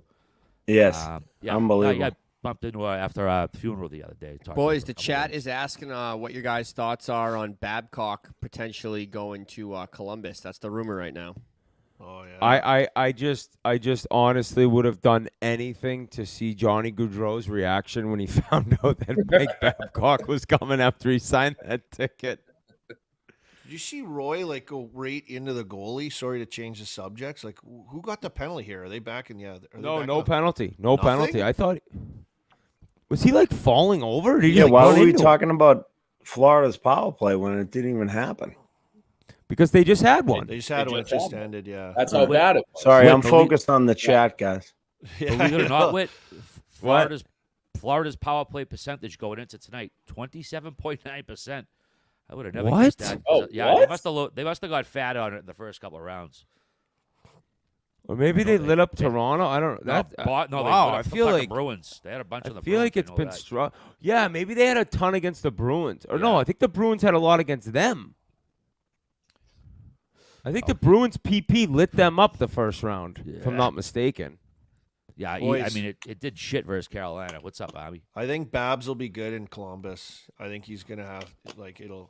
Yes. Yeah, Unbelievable. Yeah, I bumped into her after the funeral the other day. Talked to Boys, her the a couple chat days. is asking what your guys' thoughts are on Babcock potentially going to Columbus. That's the rumor right now. Oh yeah. I just honestly would have done anything to see Johnny Gaudreau's reaction when he found out that Mike Babcock was coming after he signed that ticket. Did you see Roy like go right into the goalie? Sorry to change the subjects. Like, who got the penalty here? Are they back in the other? No penalty. No Nothing? penalty. I thought was he like falling over? Or did he Yeah, like why run were we into him? talking about Florida's power play when it didn't even happen? Because they just had one. They just had They one. It just just had ended. Yeah. That's how bad it was. Sorry, Wait, I'm but we- focused on the chat, guys. Yeah, Believe it I or not, know. Whit, Florida's power play percentage going into tonight 27.9%. I would have never What? guessed that. Oh, Yeah, what? they must have got fat on it in the first couple of rounds. Or maybe they lit up Toronto. I don't know. That, no, wow, they lit I up the feel fucking like Bruins. They had a bunch I of the feel like Bruins, it's I know been that. strong. Yeah, maybe they had a ton against the Bruins. Or no, Yeah. I think the Bruins had a lot against them. I think the Bruins PP lit them up the first round, if I'm Yeah. not mistaken. Yeah, I Boys. mean, it did shit versus Carolina. What's up, Bobby? I think Babs will be good in Columbus. I think he's gonna have like it'll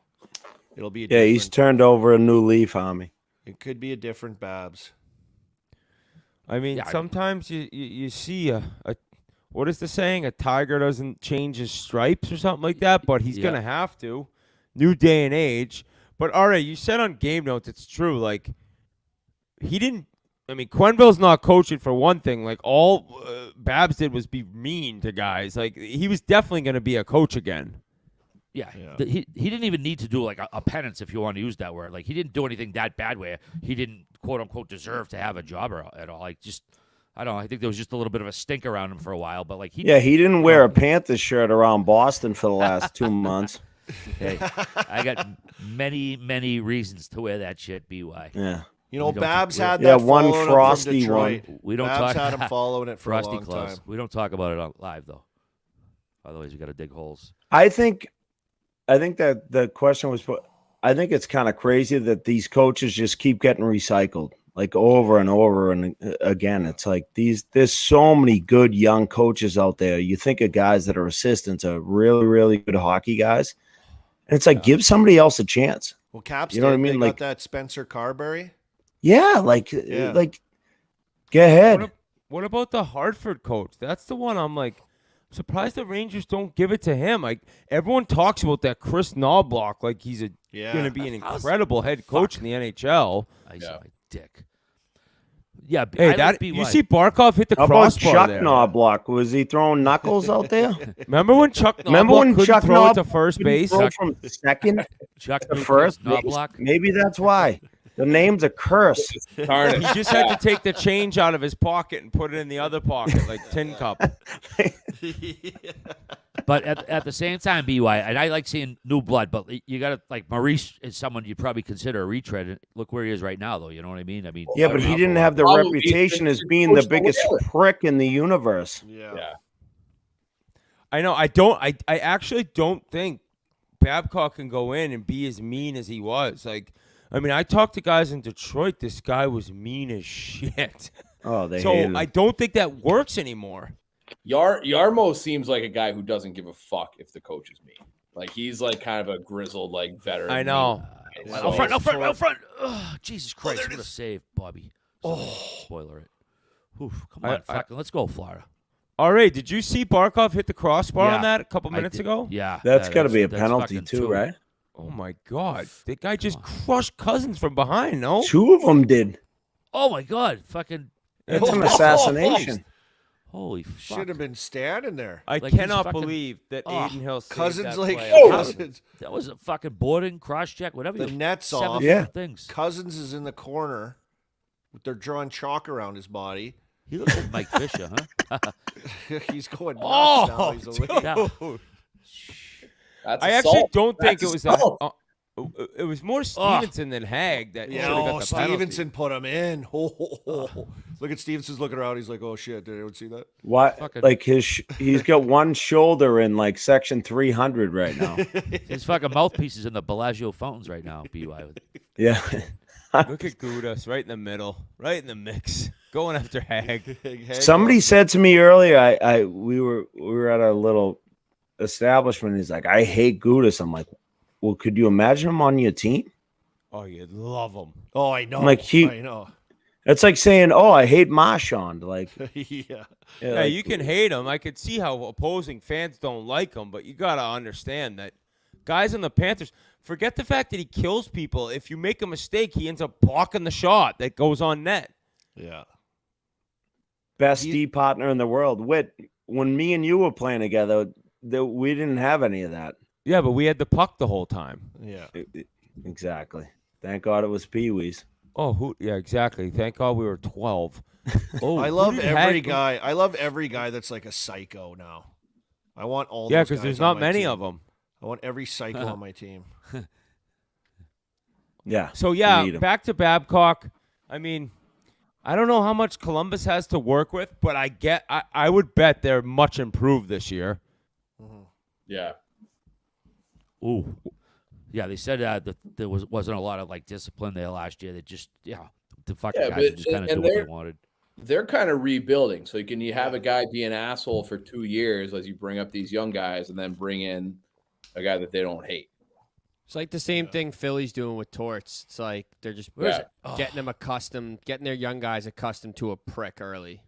be. Yeah, he's different- turned over a new leaf on me. It could be a different Babs. I mean, Yeah, I- sometimes you see a what is the saying? A tiger doesn't change his stripes or something like that, but he's Yeah. gonna have to. New day and age. But all right, you said on game notes, it's true. Like he didn't. I mean, Quenneville's not coaching for one thing. Like all Babs did was be mean to guys. Like he was definitely going to be a coach again. Yeah, Yeah. He didn't even need to do like a penance, if you want to use that word. Like he didn't do anything that bad where he didn't quote unquote deserve to have a job at all. Like just I don't know. I think there was just a little bit of a stink around him for a while, but like Yeah, he didn't wear a Panthers shirt around Boston for the last 2 months. Hey, I got many reasons to wear that shit. By Yeah. You know, We don't Babs talk- had Yeah, that one following him from frosty Detroit. one. we don't Babs talk. had him following it for Frosty a long clothes. time. We don't talk about it on live though. Otherwise, we got to dig holes. I think that the question was put. I think it's kind of crazy that these coaches just keep getting recycled like over and over and again. It's like there's so many good young coaches out there. You think of guys that are assistants are really, really good hockey guys. And it's like, give somebody else a chance. Well, Caps, You know what I did. mean? They Like- got that Spencer Carberry. Yeah, like get ahead. What about the Hartford coach? That's the one I'm like surprised the Rangers don't give it to him. Like everyone talks about that Chris Knobloch like he's Yeah. going to be an How's- incredible head coach in the NHL. I saw my dick. Yeah, Hey, I like you BY. see Barkov hit the How about crossbar Chuck there. Knobloch? Was he throwing knuckles out there? Remember when Chuck Remember Knobloch when couldn't Chuck throw it to Knobloch first couldn't base? throw from second Chuck to Newton's first base? Knobloch. Maybe that's why. The name's a curse. He just had to take the change out of his pocket and put it in the other pocket like tin cup. But at the same time, BY, and I like seeing new blood, but you got to, like, Maurice is someone you'd probably consider a retread. And look where he is right now, though. You know what I mean? I mean, Yeah, but he didn't have the Probably reputation as he's being the coached the biggest Whalers. prick in the universe. Yeah. I know. I actually don't think Babcock can go in and be as mean as he was. Like, I mean, I talked to guys in Detroit. This guy was mean as shit. Oh, they So hated him. I don't think that works anymore. Yarmo seems like a guy who doesn't give a fuck if the coach is mean. Like he's like kind of a grizzled like veteran. I know. Out front, out front, out front. Oh, Jesus Christ. What a save, Bobby. Spoiler it. Oof, come on, fucking, let's go, Florida. All right. Did you see Barkov hit the crossbar Yeah, on that a couple I minutes did. ago? Yeah. That's got to be a that's penalty fucking too, right? Oh, my God. The guy just crushed Cousins from behind, no? 2 of them did. Oh, my God. Fucking. That's an assassination. Holy fuck. Should have been standing there. I Like, he's cannot fucking- believe that Oh, Aiden Hill saved Cousins that like play. Cousins. That was a fucking boarding, cross check, whatever. The you- net's 7 off. Yeah. things. Cousins is in the corner. They're drawing chalk around his body. He looks like Mike Fisher, huh? He's going nuts now. Oh, He's away. Yeah. That's I actually assault. don't think That's it was that. assault. It was more Stevenson than Hag that should have got the penalty. Stevenson put him in. Look at Stevenson's looking around. He's like, "Oh shit! Did anyone see that?" Why? Like he's got one shoulder in like section 300 right now. His fucking mouthpiece is in the Bellagio fountains right now. BY. Yeah. Look at Gudas right in the middle, right in the mix, going after Hag. Somebody said to me earlier, we were at a little establishment. He's like, I hate Gudas. I'm like, well, could you imagine him on your team? Oh, you'd love him. Oh, I know. I'm like I know. It's like saying, oh, I hate Marchand. Like, yeah, like, you can hate him. I could see how opposing fans don't like him, but you got to understand that guys on the Panthers, forget the fact that he kills people. If you make a mistake, he ends up blocking the shot that goes on net. Yeah. Best D partner in the world. Whit, when me and you were playing together, we didn't have any of that. Yeah, but we had the puck the whole time. Yeah. Exactly. Thank God it was Pee Wee's. Oh, yeah, exactly. Thank God we were 12. Oh, I love every guy. I love every guy that's like a psycho now. I want all. Yeah, because there's not many of them. I want every psycho on my team. Yeah. So yeah, back to Babcock. I mean, I don't know how much Columbus has to work with, but I would bet they're much improved this year. Yeah. Ooh. Yeah, they said that there wasn't a lot of like discipline there last year. They just the fucking guys just kind of do what they wanted. They're kind of rebuilding. So you have a guy be an asshole for 2 years as you bring up these young guys and then bring in a guy that they don't hate. It's like the same thing Philly's doing with Torts. It's like they're just getting them accustomed, getting their young guys accustomed to a prick early.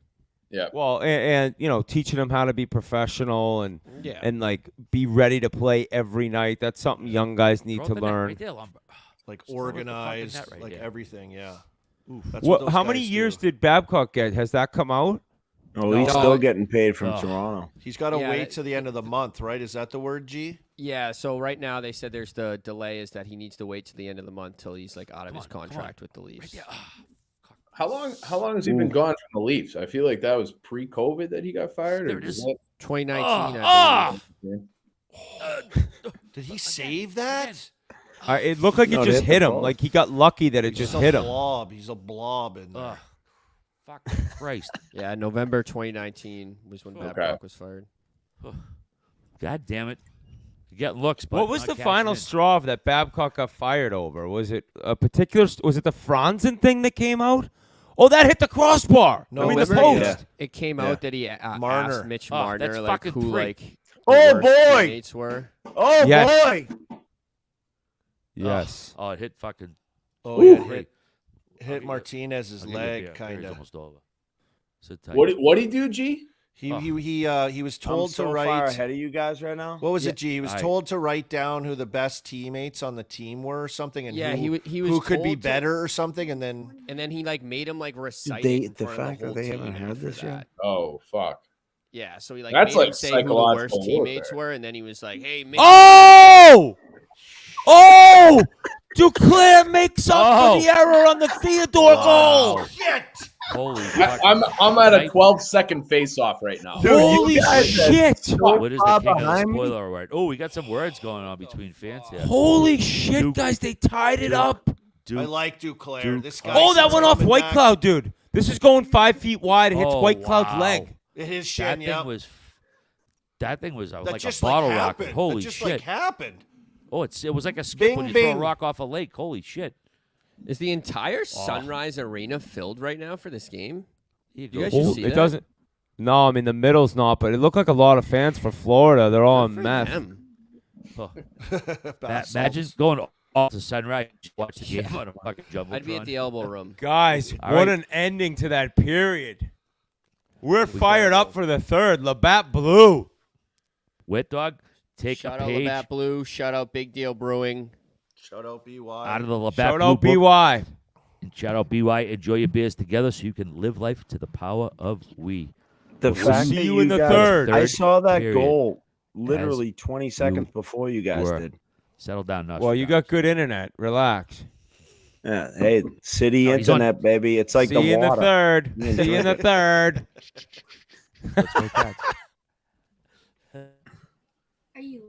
Yeah. Well, and teaching them how to be professional and like be ready to play every night. That's something young guys need to learn. Right there, like organized, like everything. Yeah. Oof, how many years did Babcock get? Has that come out? Oh, he's still getting paid from Toronto. He's got to wait to the end of the month, right? Is that the word, G? Yeah, so right now they said there's the delay is that he needs to wait to the end of the month till he's like out of his contract with the Leafs. How long has he been gone from the Leafs? I feel like that was pre-COVID that he got fired. Or was that 2019. I believe. Did he save that? It looked like it just hit him. Like he got lucky that it just hit him. He's a blob in there. Fuck Christ. Yeah, November 2019 was when Babcock was fired. God damn it. You get looks, but what was the final straw that Babcock got fired over? Was it a particular? Was it the Franzen thing that came out? Oh, that hit the crossbar. No, the post. It came out that he asked Mitch Marner like who like oh boy teammates were. Oh boy. Yes. Oh, it hit fucking. Oh yeah, it hit Martinez's leg, kind of. Almost over. What did he do, G? He was told to write. Far ahead of you guys right now. What was it, G? He was told to write down who the best teammates on the team were or something, and who could be better or something, and then he like made him like recite the fact that they haven't heard this yet. Oh fuck. Yeah, so he like That's made like him say who the worst psychological teammates warfare. were, and then he was like, "Hey, Oh! Duclair makes up for the error on the Theodore goal. Shit! Holy I'm at a 12-second face-off right now. Dude, holy shit! What is the king of the spoiler alert? Oh, we got some words going on between fans here. Holy shit, guys! They tied it up. I like Duclair. This guy. Oh, that went off White Cloud, dude. This is going 5 feet wide. It hits White Cloud's leg. It is shit. That thing was like just a bottle like rocket. happened. Holy that just shit! Like happened. Oh, it was like a skip when you throw a rock off a lake. Holy shit! Is the entire Sunrise Arena filled right now for this game? You guys just see it that? doesn't. No, I mean the middle's not, but it looked like a lot of fans for Florida. They're all in meth. Imagine going off to Sunrise, watch the game on a fucking jumbotron. I'd be at the elbow room. Guys, what an ending to that period. We're fired up for the third. Labatt blew. Wet Dog, take Shout a out page Labatt Blue. Shout out Big Deal Brewing. Shout out BY. out of the Labatt Shout Blue out book. BY. And shout out BY. Enjoy your beers together so you can live life to the power of we. The We'll fact see that you in the guys- third. I saw that period. goal literally 20 seconds before you guys were. did. Settle down, Nostradamus. Well, you got good internet. Relax. Yeah, hey, city Oh, he's on- internet, baby. It's like See the you in water. the third. You See you in the enjoy it. third. Let's make that. Are you?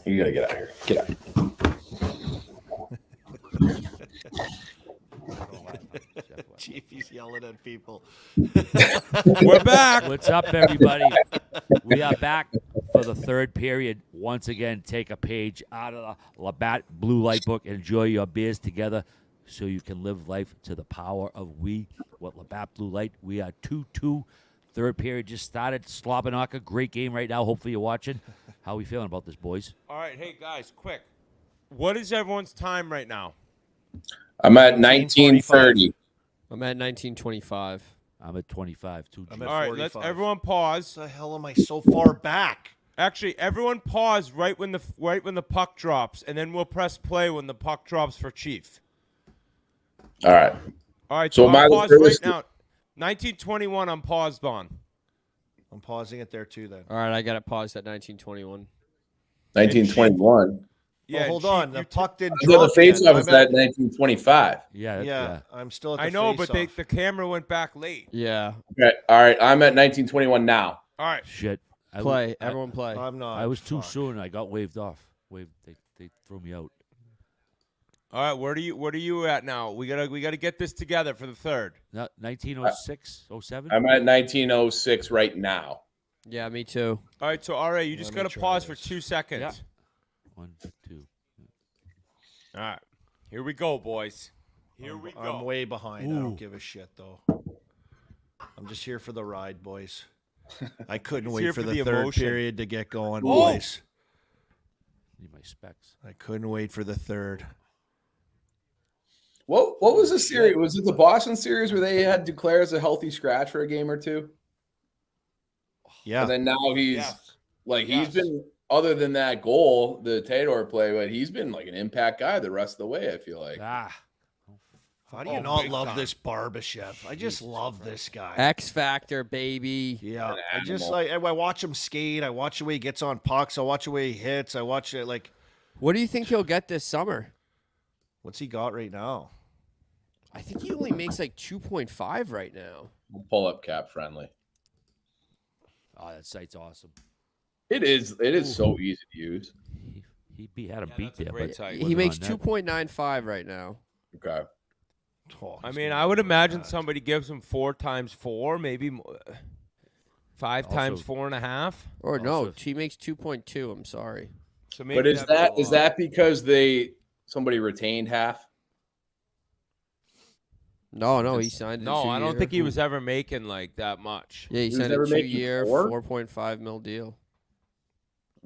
You gotta get out of here. Get out. Chief, he's yelling at people. We're back. What's up, everybody? We are back for the third period. Once again, take a page out of the Labatt Blue Light book and enjoy your beers together so you can live life to the power of what Labatt Blue Light. We are 2-2. Third period just started. Slobberknocker, great game right now. Hopefully you're watching. How are we feeling about this, boys? All right, hey, guys, quick. What is everyone's time right now? I'm at 19:30. I'm at 19:25. I'm at 25. I'm at All right, 45. let's everyone pause. What the hell am I so far back? Actually, everyone pause right when the puck drops, and then we'll press play when the puck drops for Chief. All right. All right, So so am I I'm the paused right first? now. 1921, I'm paused on. I'm pausing it there too. Then. All right, I got it paused at 1921. 1921. Yeah, hold Chief, on. The puck didn't So drop the face-off yet. was I'm at 1925. Yeah, I'm still at the I know, but face-off. the camera went back late. Yeah. Okay. All right. I'm at 1921 now. All right. Shit. Play. Everyone play. I'm not. I was too Fuck. soon. I got waved off. They threw me out. All right, where are you at now? We gotta get this together for the third. 1906, 07? I'm at 1906 right now. Yeah, me too. All right, so RA, you just gotta pause for 2 seconds. Yeah. 1, 2. All right, here we go, boys. Here we go. I'm way behind. I Ooh. don't give a shit though. I'm just here for the ride, boys. I couldn't He's here wait for for the the third emotion. period to get going, Whoa. boys. Need my specs. I couldn't wait for the third. What was the series? Was it the Boston series where they had Duclair as a healthy scratch for a game or two? Yeah. And then now he's he's been, other than that goal, the Tedor play, but he's been like an impact guy the rest of the way, I feel like. How do you not love this Barbashev? I just love this guy. X Factor, baby. Yeah, An I just animal. I watch him skate. I watch the way he gets on pucks. I watch the way he hits. I watch it like. What do you think he'll get this summer? What's he got right now? I think he only makes like 2.5 right now. We'll pull up cap friendly. Oh, that site's awesome. It is so easy to use. He had a beat that's a there, great but site. He wasn't makes on net. 2.95 right now. Okay. Oh, I he's mean, gonna I would do imagine that. somebody gives him 4 times 4, maybe 5 Also- times 4.5. Or no, Also- he makes 2.2. I'm sorry. So maybe But is that'd be a lot. that because somebody retained half? No, he signed. No, I don't think he was ever making like that much. Yeah, he was signed a never making 2-year, 4? 4.5 mil deal.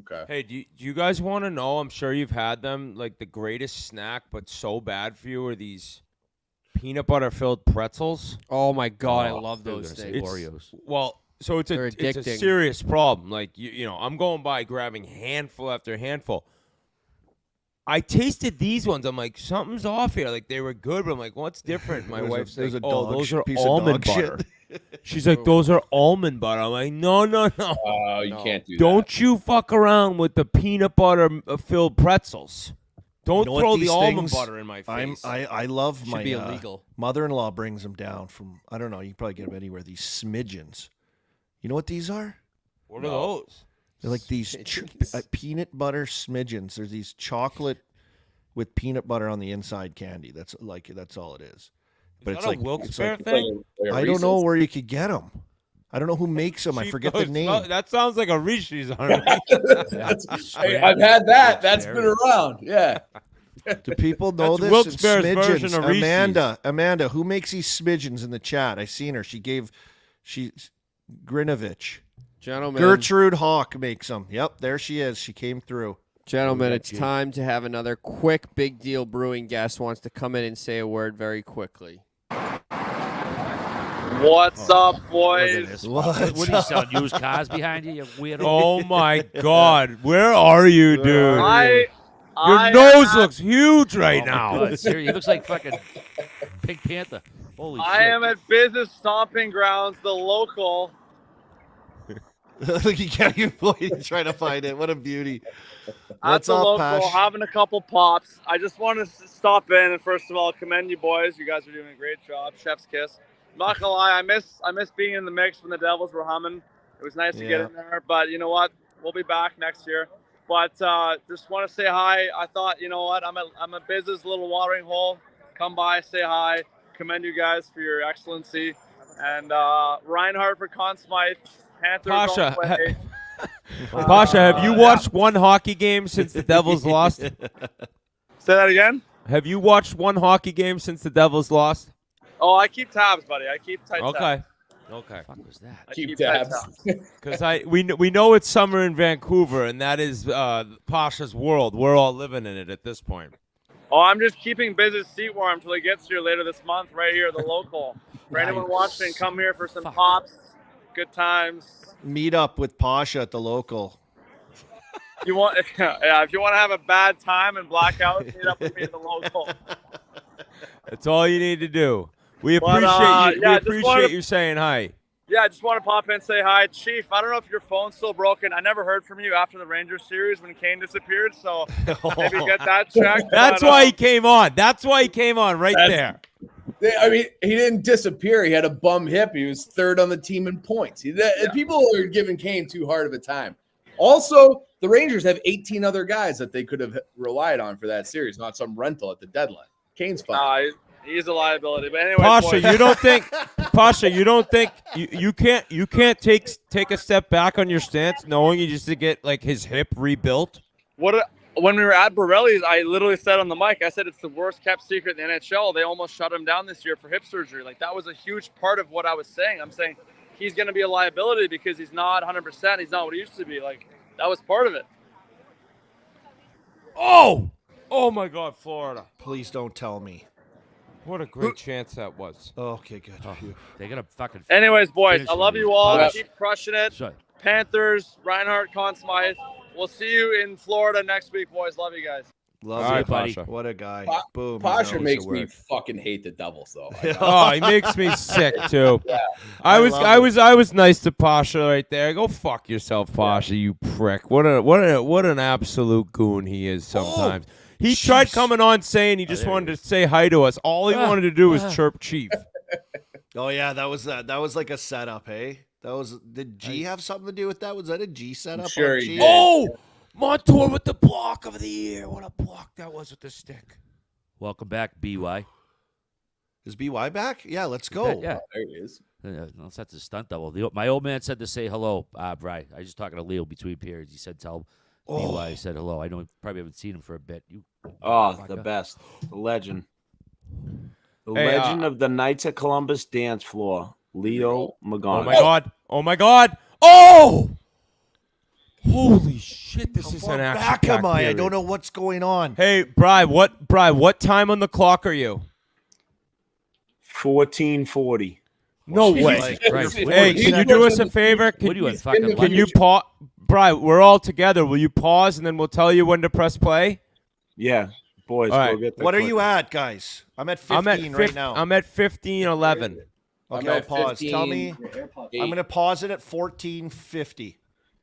Okay. Hey, do you guys want to know? I'm sure you've had them. Like the greatest snack, but so bad for you are these peanut butter filled pretzels. Oh my god, I Oh, love they were those gonna say things. Oreos. Well, so it's They're a addicting. serious problem. Like you know, I'm going by grabbing handful after handful. I tasted these ones. I'm like, something's off here. Like they were good, but I'm like, what's different? My wife's there's like, a oh, dog those are piece of almond dog butter. shit. She's like, those are almond butter. I'm like, no. Oh, you No. can't do that. Don't you fuck around with the peanut butter filled pretzels. Don't You know what throw the these almond things- butter in my face. I love Should my be illegal. mother-in-law brings them down from I don't know. You can probably get them anywhere. These smidgens. You know what these are? What are those? They're like these peanut butter smidgens. They're these chocolate with peanut butter on the inside candy. That's all it is. But Is it's that like a Wilkes it's Barre like, thing? Like a I don't know Reese's? where you could get them. I don't know who makes them. I She forget goes, the name. That sounds like a Reese's on it. Hey, I've had that. That's been around. Yeah. Do people know That's this? Wilkes And Barre's smidgens. version of Reese's. Amanda, who makes these smidgens in the chat? I seen her. Grinovich. Gentlemen, Gertrude Hawk makes them. Yep, there she is. She came through. Gentlemen, it's time to have another quick big deal brewing guest wants to come in and say a word very quickly. What's up, boys? What are you selling? Used cars behind you, you weirdo? Oh my God, where are you, dude? Your I nose am looks huge right Oh, my now. God, seriously, he looks like fucking Pink Panther. Holy I shit. am at Business Stomping Grounds, the local. Look, you can't even He's trying to find it. What a beauty. At What's the up, local, Pash? having a couple pops. I just wanted to stop in and first of all commend you boys. You guys are doing a great job. Chef's kiss. I'm not gonna lie, I miss being in the mix when the Devils were humming. It was nice to get Yeah. in there, but you know what? We'll be back next year. But just want to say hi. I thought, you know what, I'm a business little watering hole. Come by, say hi. Commend you guys for your excellency. And Reinhardt for Conn Smythe. Panthers Pasha, don't play. Pasha, have you watched one hockey game since the Devils lost? Say that again? Have you watched one hockey game since the Devils lost? Oh, I keep tabs, buddy. I keep tight tabs. Okay. Okay. What was that? I Keep tight tabs. Because we know it's summer in Vancouver, and that is Pasha's world. We're all living in it at this point. Oh, I'm just keeping business seat warm until he gets here later this month, right here at the local. For anyone watching, come here for some pops, good times. Meet up with Pasha at the local. You want, yeah, if you want to have a bad time and black out, meet up with me at the local. That's all you need to do. We But, appreciate you. yeah, We just appreciate wanted to- you saying hi. Yeah, I just want to pop in and say hi. Chief, I don't know if your phone's still broken. I never heard from you after the Rangers series when Kane disappeared, so maybe get that checked. That's But, why he came on. That's why he came on right there. I mean, he didn't disappear. He had a bum hip. He was third on the team in points. People are giving Kane too hard of a time. Also, the Rangers have 18 other guys that they could have relied on for that series, not some rental at the deadline. Kane's fine. He's a liability. But anyway, Pasha, boys. you don't think Pasha, you don't think you can't take a step back on your stance knowing you just to get like his hip rebuilt? When we were at Borelli's, I literally said on the mic, I said it's the worst kept secret in the NHL. They almost shut him down this year for hip surgery. Like, that was a huge part of what I was saying. I'm saying he's going to be a liability because he's not 100%. He's not what he used to be. Like, that was part of it. Oh my God, Florida! Please don't tell me. What a great chance that was. Okay, good. They got to fucking. Anyways, boys, finish I love him. you all. Yes. Keep crushing it. Sorry. Panthers, Reinhardt, Conn Smythe. We'll see you in Florida next week, boys. Love you guys. Love All you, right, buddy. Pasha. What a guy. Boom. Pasha he's makes out. me fucking hate the Devils, though. Oh, he makes me sick too. Yeah. I love was nice to Pasha right there. Go fuck yourself, Pasha, you prick. What an absolute goon he is sometimes. He tried coming on saying he just wanted to say hi to us. All he wanted to do was chirp Chief. Oh yeah, that was like a setup, hey? Did G have something to do with that? Was that a G setup? Sure on he G? did. Oh, Montour with the block of the year. What a block that was with the stick. Welcome back, BY. Is BY back? Yeah, let's go. Yeah. There he is. That's a stunt double. My old man said to say hello, Bri. I was just talking to Leo between periods. He said tell BY. I said hello. I know probably haven't seen him for a bit. The best. The legend. The legend of the Knights of Columbus dance floor, Leo Magana. Oh my God. Oh my God. Oh! Holy shit, this is an action. Back am I? I don't know what's going on. Hey, Bri, what time on the clock are you? 14:40. No Jesus way. Christ. Hey, can you do us a favor? What are you in fucking Can you pause? Bri, we're all together. Will you pause and then we'll tell you when to press play? Yeah, boys, All right. go get the What are clicker. you at, guys? I'm at 15 right now. I'm at 15:11. Okay, I'll pause. Tell me. I'm going to pause it at 14:50.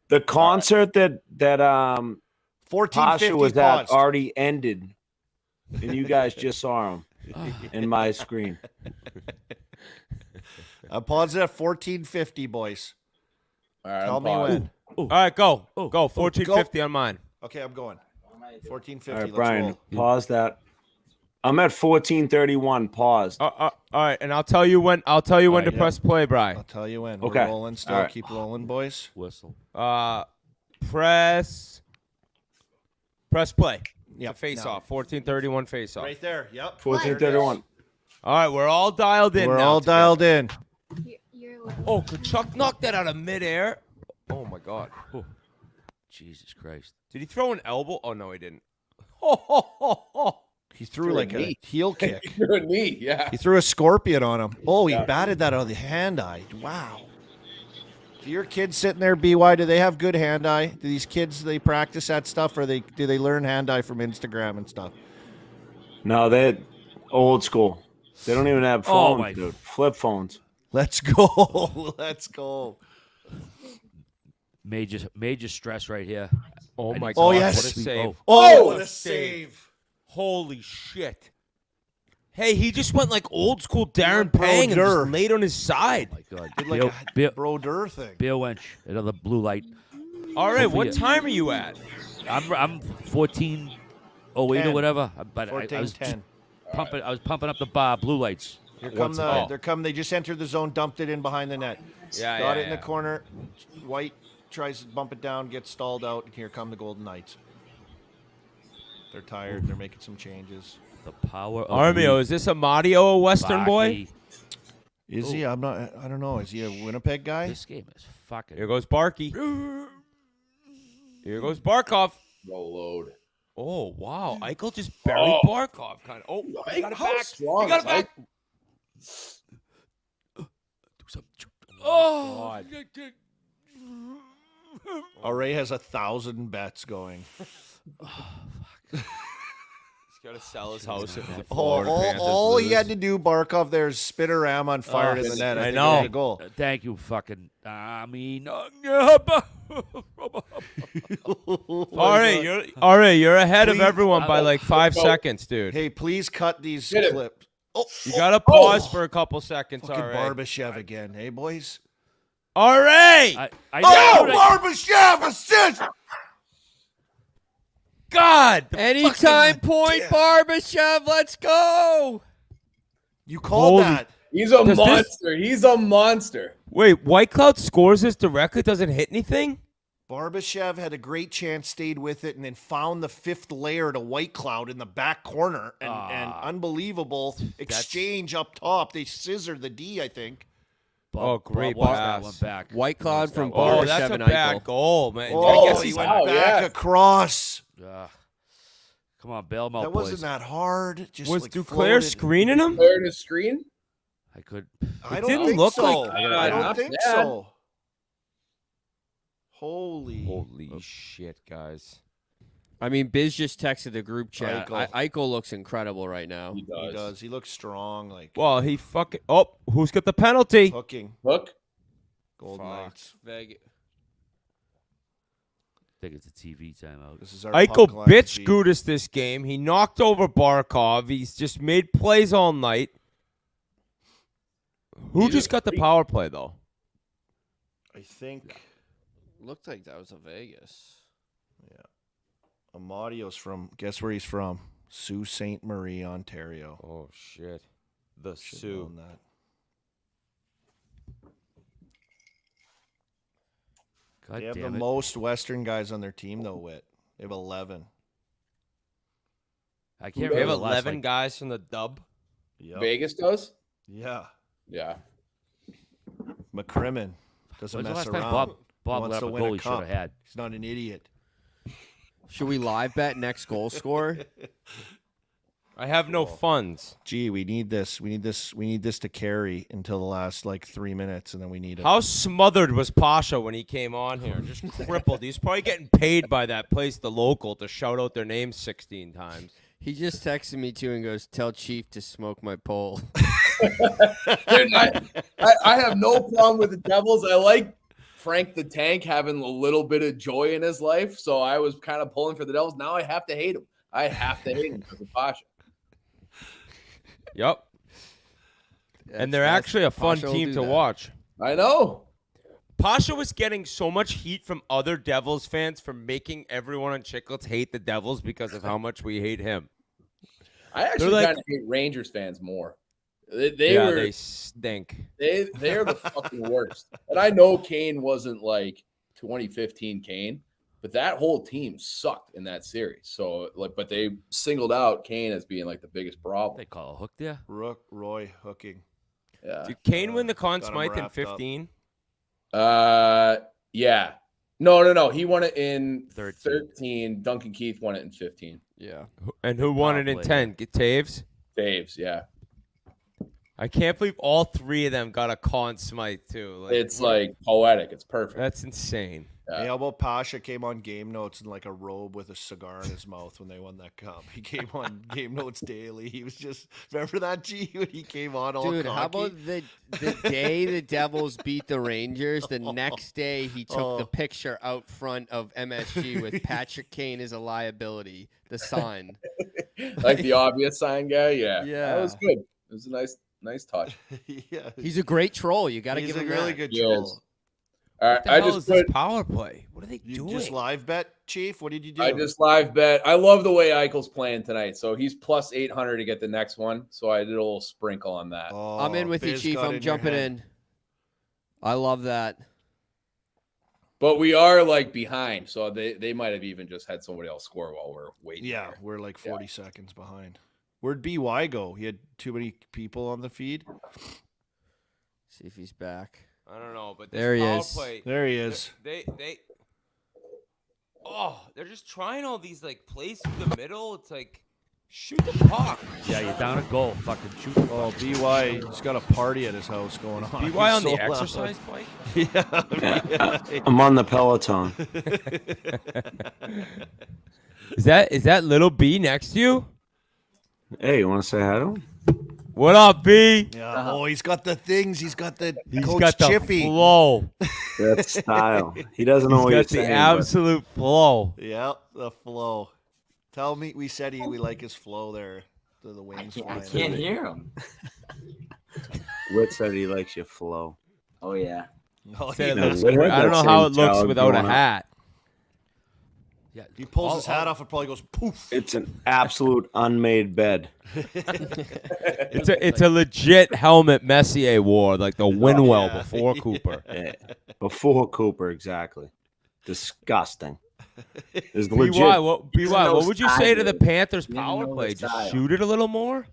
The concert that 14:50 Pasha was at paused. already ended, and you guys just saw him in my screen. I'm pausing at 14:50, boys. All right, Tell I'm me paused. when. All right, go. Go. 14:50 on mine. Okay, I'm going. 14:50. All right, Let's Brian, roll. pause that. I'm at 14:31. Paused. All right, and I'll tell you when. I'll tell you when to press play, Bri. I'll tell you when. Okay. We're rolling still. All right. Keep rolling, boys. Whistle. Press play. Yep, Face now. off. 14:31 face off. Right there. Yep. 14:31. All right, we're all dialed in. We're now all dialed in. Oh, could Chuck knock that out of midair? Oh my God. Oh. Jesus Christ. Did he throw an elbow? Oh no, he didn't. He threw like a heel kick. You're a knee, yeah. He threw a scorpion on him. Oh, he batted that out of the hand-eye. Wow. Do your kids sitting there, BY, do they have good hand-eye? Do these kids, they practice that stuff, or do they learn hand-eye from Instagram and stuff? No, they're old school. They don't even have Oh, phones, dude. Flip phones. Let's go. Let's go. Major stress right here. Oh my Oh, God. yes. What a save. Oh, what a save. Holy shit. Hey, he just went like old school Darren Bro Pang and Durr. just laid on his side. Oh my God. Did like a Bro Durr thing. Bill Wench, another blue light. All right, Hopefully what you- time are you at? I'm 1408 or 10. whatever. But I was 14-10. just pumping. I was pumping up the bar. Blue lights. Here come They just entered the zone, dumped it in behind the net. Got it in the corner. White tries to bump it down, gets stalled out, and here come the Golden Knights. They're tired. They're making some changes. The power of Armio, is this a Mario, a Western boy? Is he? I don't know. Is he a Winnipeg guy? This game is fucking. Here goes Barkey. Here goes Barkov. Roll load. Oh, wow. Eichel just buried Barkov. Kind of. Oh, he got it back. Strong He got it back. Do something. Oh, Ray has 1,000 bets going. He's got to sell his house if the Florida Panthers all he lose. had to do, Barkov, there is spin a ram on fire in the net. I think know. he had a goal. Thank you, fucking. I mean, All right, you're ahead of everyone by like 5 seconds, dude. Hey, please cut these clips. Oh, you got to pause for a couple seconds. fucking All right. Barbashev again. Hey, boys. All right. Barbashev assist! God. Anytime point, Barbashev. Let's go. You called Holy- that. He's a Does this- monster. He's a monster. Wait, White Cloud scores this directly, doesn't hit anything? Barbashev had a great chance, stayed with it, and then found the fifth layer to White Cloud in the back corner. And unbelievable exchange up top. They scissored the D, I think. Great Bob pass. that one back. White Cloud from Oh, Barbashev that's a and bad Eichel. goal, man. I Oh, guess he he's went back across. Come on, bail him out, That boys. wasn't that hard. Just Was like Duclair floated. screening him? Clearing his screen? I could. I don't didn't think look so. like- I don't Not think bad. so. Holy shit, guys. I mean, Biz just texted the group chat. Eichel. Eichel looks incredible right now. He does. He does. He looks strong. Like Well, he fucking. Oh, who's got the penalty? hooking. Hook. Golden Knights. Veg. I think it's a TV timeout. This is our Eichel puck line bitch feed. screwed us this game. He knocked over Barkov. He's just made plays all night. Who just got the power play, though? I think Looked like that was a Vegas. Amadio's from. Guess where he's from? Sault Ste. Marie, Ontario. Oh, shit. The Should Sioux. known that. God They have the damn it. most Western guys on their team, though. Whit. They have 11. I can't They have remember the last, 11 like, guys from the dub. Yep. Vegas does? Yeah. Yeah. McCrimmon doesn't When's the mess last time around. Bob He wants let to up a win goal a he should cup. have had? He's not an idiot. Should we live bet next goal scorer? I have no funds. Gee, we need this. We need this. We need this to carry until the last 3 minutes, and then we need it. How smothered was Pasha when he came on here? Just crippled. He's probably getting paid by that place, the local, to shout out their names 16 times. He just texted me too and goes, "Tell Chief to smoke my pole." Dude, I have no problem with the Devils. I like Frank the Tank having a little bit of joy in his life, so I was kind of pulling for the Devils. Now I have to hate him. I have to hate him because of Pasha. Yep. And they're actually a fun Pasha will team do to that. watch. I know. Pasha was getting so much heat from other Devils fans for making everyone on Chiclets hate the Devils because of how much we hate him. I actually like- kind of hate Rangers fans more. They They stink. They're the fucking worst. And I know Kane wasn't like 2015 Kane, but that whole team sucked in that series. So but they singled out Kane as being like the biggest problem. They call a hook there. Roy hooking. Yeah. Did Kane win the Conn got him Smythe in wrapped up. 15? Yeah. No. He won it in 13. 13. Duncan Keith won it in 15. Yeah. And who won it in Probably. 10? Taves? Dave's, yeah. I can't believe all three of them got a Conn Smythe, too. It's like poetic. It's perfect. That's insane. Hey, how about Pasha came on Game Notes in like a robe with a cigar in his mouth when they won that cup? He came on Game Notes daily. He was just remember that G when he came on all Dude, how cocky? about the day the Devils beat the Rangers? The next day, he took the picture out front of MSG with Patrick Kane as a liability, the sign. Like the obvious sign guy? Yeah. Yeah. That was good. It was a nice touch. Yeah, He's a great troll. You got to he's give a him really that. good He troll. is. All right, What the I hell is just this put. power play? What are they You doing? just live bet, Chief? What did you do? I just live bet. I love the way Eichel's playing tonight. So he's plus 800 to get the next one. So I did a little sprinkle on that. I'm in with you, Biz Chief. got I'm your jumping head. in. I love that. But we are like behind. So they might have even just had somebody else score while we're waiting. Yeah, here. we're like 40 seconds behind. Where'd BY go? He had too many people on the feed. See if he's back. I don't know, but There he power is. play, There he is. they're just trying all these like plays through the middle. It's like shoot the puck. Yeah, you're down a goal. Fucking shoot. Oh, BY, he's got a party at his house going on. BY on He's the so loud. exercise bike. Yeah. I'm on the Peloton. Is that little B next to you? Hey, you want to say hi to him? What up, B? Yeah. Oh, he's got the things. He's got the He's Coach got the Chippy. flow. That's style. He doesn't know He's what got he's the saying. absolute flow. Yeah, the flow. Tell me, we said we like his flow there. The wings. I flying. can't hear him. Whit said he likes your flow. Oh yeah. Oh, Said it yeah. looks we heard great. I don't that know how same it looks towel without a going up. hat. Yeah, He pulls his hat off and probably goes poof. It's an absolute unmade bed. It's a legit helmet Messier wore, like the Winwell yeah. before Cooper. Yeah. Before Cooper, exactly. Disgusting. It's BY, legit. what would you say to the Panthers He didn't power know play? the Just style. shoot it a little more.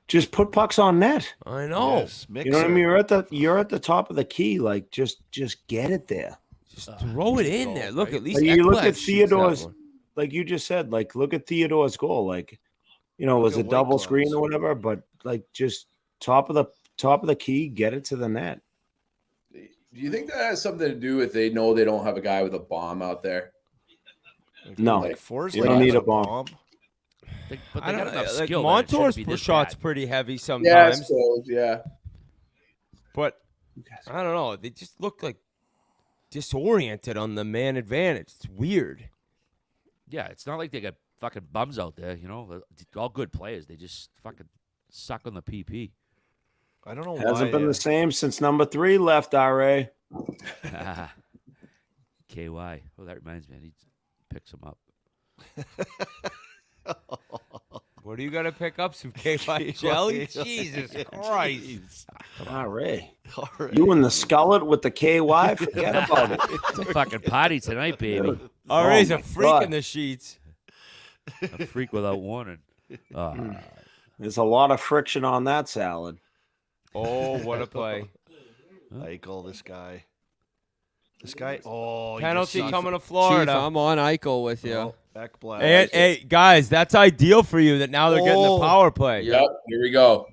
Just put pucks on net. I know. Yes, You know what I mean? You're at the top of the key. Like just get it there. Just throw it in there. Look, at least Like, you look Ekblad at shoots that Theodore's, one. like you just said. Like look at Theodore's goal. Like it was at a White double Claws. screen or whatever. But like just top of the key, get it to the net. Do you think that has something to do with they know they don't have a guy with a bomb out there? No, Like Forsling you don't has need a bomb. But I they got don't enough like skill. that it Montour's shouldn't be this shot's bad. pretty heavy Yeah, I sometimes, suppose. Yeah. but I don't know. They just look like disoriented on the man advantage. It's weird. Yeah, it's not like they got fucking bums out there. They're all good players. They just fucking suck on the PP. I don't know Hasn't why. been the same since number 3 left. RA. KY. Oh, that reminds me. I need to pick some up. What do you got to pick up? Some KY jelly? Jesus Christ. RA. You in the skullet with the KY? Forget about it. It's a fucking party tonight, baby. RA's a my freak God. in the sheets. A freak without warning. There's a lot of friction on that salad. Oh, what a play. Eichel, this guy. This guy. Oh, he Penalty just coming to Chief, Florida. I'm on Eichel with you. Oh, Ekblad. And, hey, guys, that's ideal for you that now they're getting the Oh. power play. Yep. Here we go.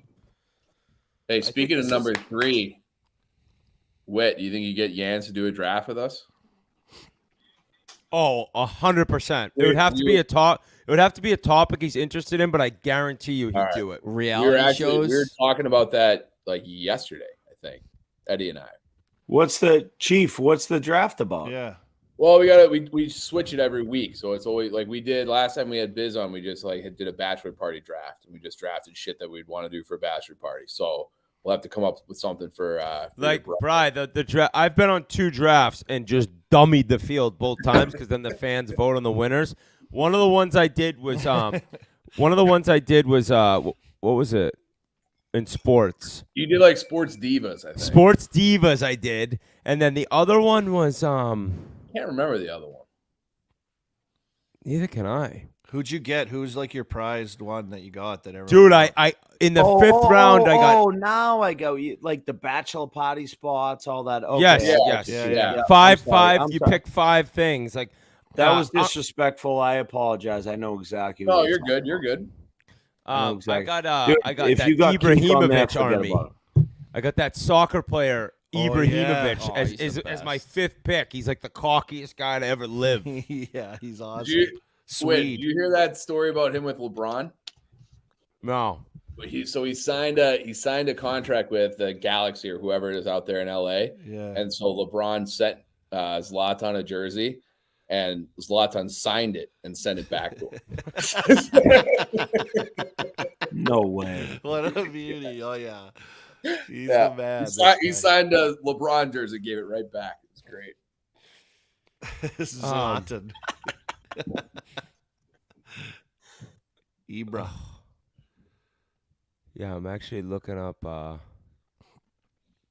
Hey, speaking of this number 3, Whit, do you think you get Yans to do a draft with us? Oh, 100%. It would have to be a talk. It would have to be a topic he's interested in, but I guarantee you he'd All right. do it. Reality shows. We were talking about that like yesterday, I think. Eddie and I. What's the draft about? Yeah. Well, we switch it every week, so it's always like we did last time we had Biz on. We just did a bachelor party draft, and we just drafted shit that we'd want to do for a bachelor party. So we'll have to come up with something for Like, your bro. Bri, the draft. I've been on 2 drafts and just dummied the field both times because then the fans vote on the winners. One of the ones I did was what was it in sports? You did like sports divas, I think. Sports divas I did, and then the other one was Can't remember the other one. neither can I. Who'd you get? Who's like your prized one that you got that everyone? Dude, I in the 5th round I got. Oh, now I go. Like the bachelor party spots, all that. Okay. Yes. Yeah. 5. I'm You sorry. pick 5 things. Like That was disrespectful. I apologize. I know exactly. No, what you're good. You're good. exactly. I Dude, got if that you got Keith on there, Ibrahimovic forget army. about I got that soccer player Ibrahimovic yeah. as, He's the as my best. 5th pick. He's like the cockiest guy to ever live. Yeah, he's awesome. Did you, Whit, Swede. did you hear that story about him with LeBron? No. He signed a contract with the Galaxy or whoever it is out there in LA. Yeah. And so LeBron sent Zlatan a jersey, and Zlatan signed it and sent it back to him. No way. What a beauty. Oh, yeah. He's Yeah. the man. He signed a LeBron jersey, gave it right back. It's great. Zlatan. Ibra. Yeah, I'm actually looking up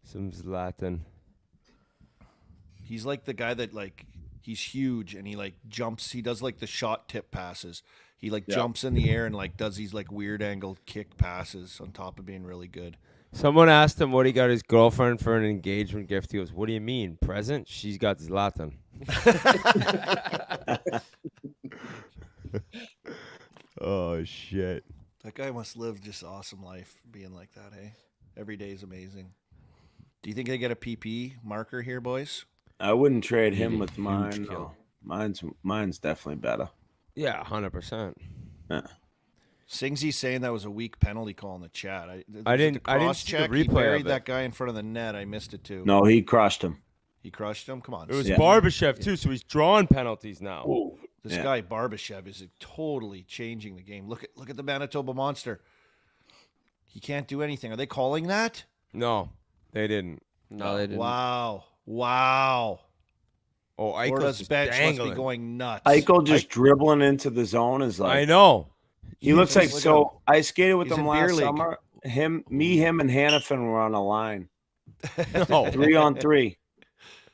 some Zlatan. He's like the guy that he's huge and he jumps. He does the shot tip passes. He jumps in the air and does these weird angled kick passes on top of being really good. Someone asked him what he got his girlfriend for an engagement gift. He goes, "What do you mean, present? She's got Zlatan." Oh shit! That guy must live just awesome life being like that. Hey, every day is amazing. Do you think they get a PP marker here, boys? I wouldn't trade him with mine. No. Mine's definitely better. Yeah, 100%. Yeah. Singsy's saying that was a weak penalty call in the chat. I didn't see the check. replay He of buried it. that guy in front of the net. I missed it too. No, he crushed him. He crushed him. Come on. It was Barbashev too, so he's drawing penalties now. Ooh. This guy Barbashev is totally changing the game. Look at the Manitoba Monster. He can't do anything. Are they calling that? No, they didn't. No, they didn't. Wow. Oh, Eichel's Florida's just bench dangling. must be going nuts. Eichel just dribbling into the zone is like. I know. He looks like Look at so. him. I skated with He's him in beer last league. summer. Him, and Hannafin were on a line, No. 3-on-3,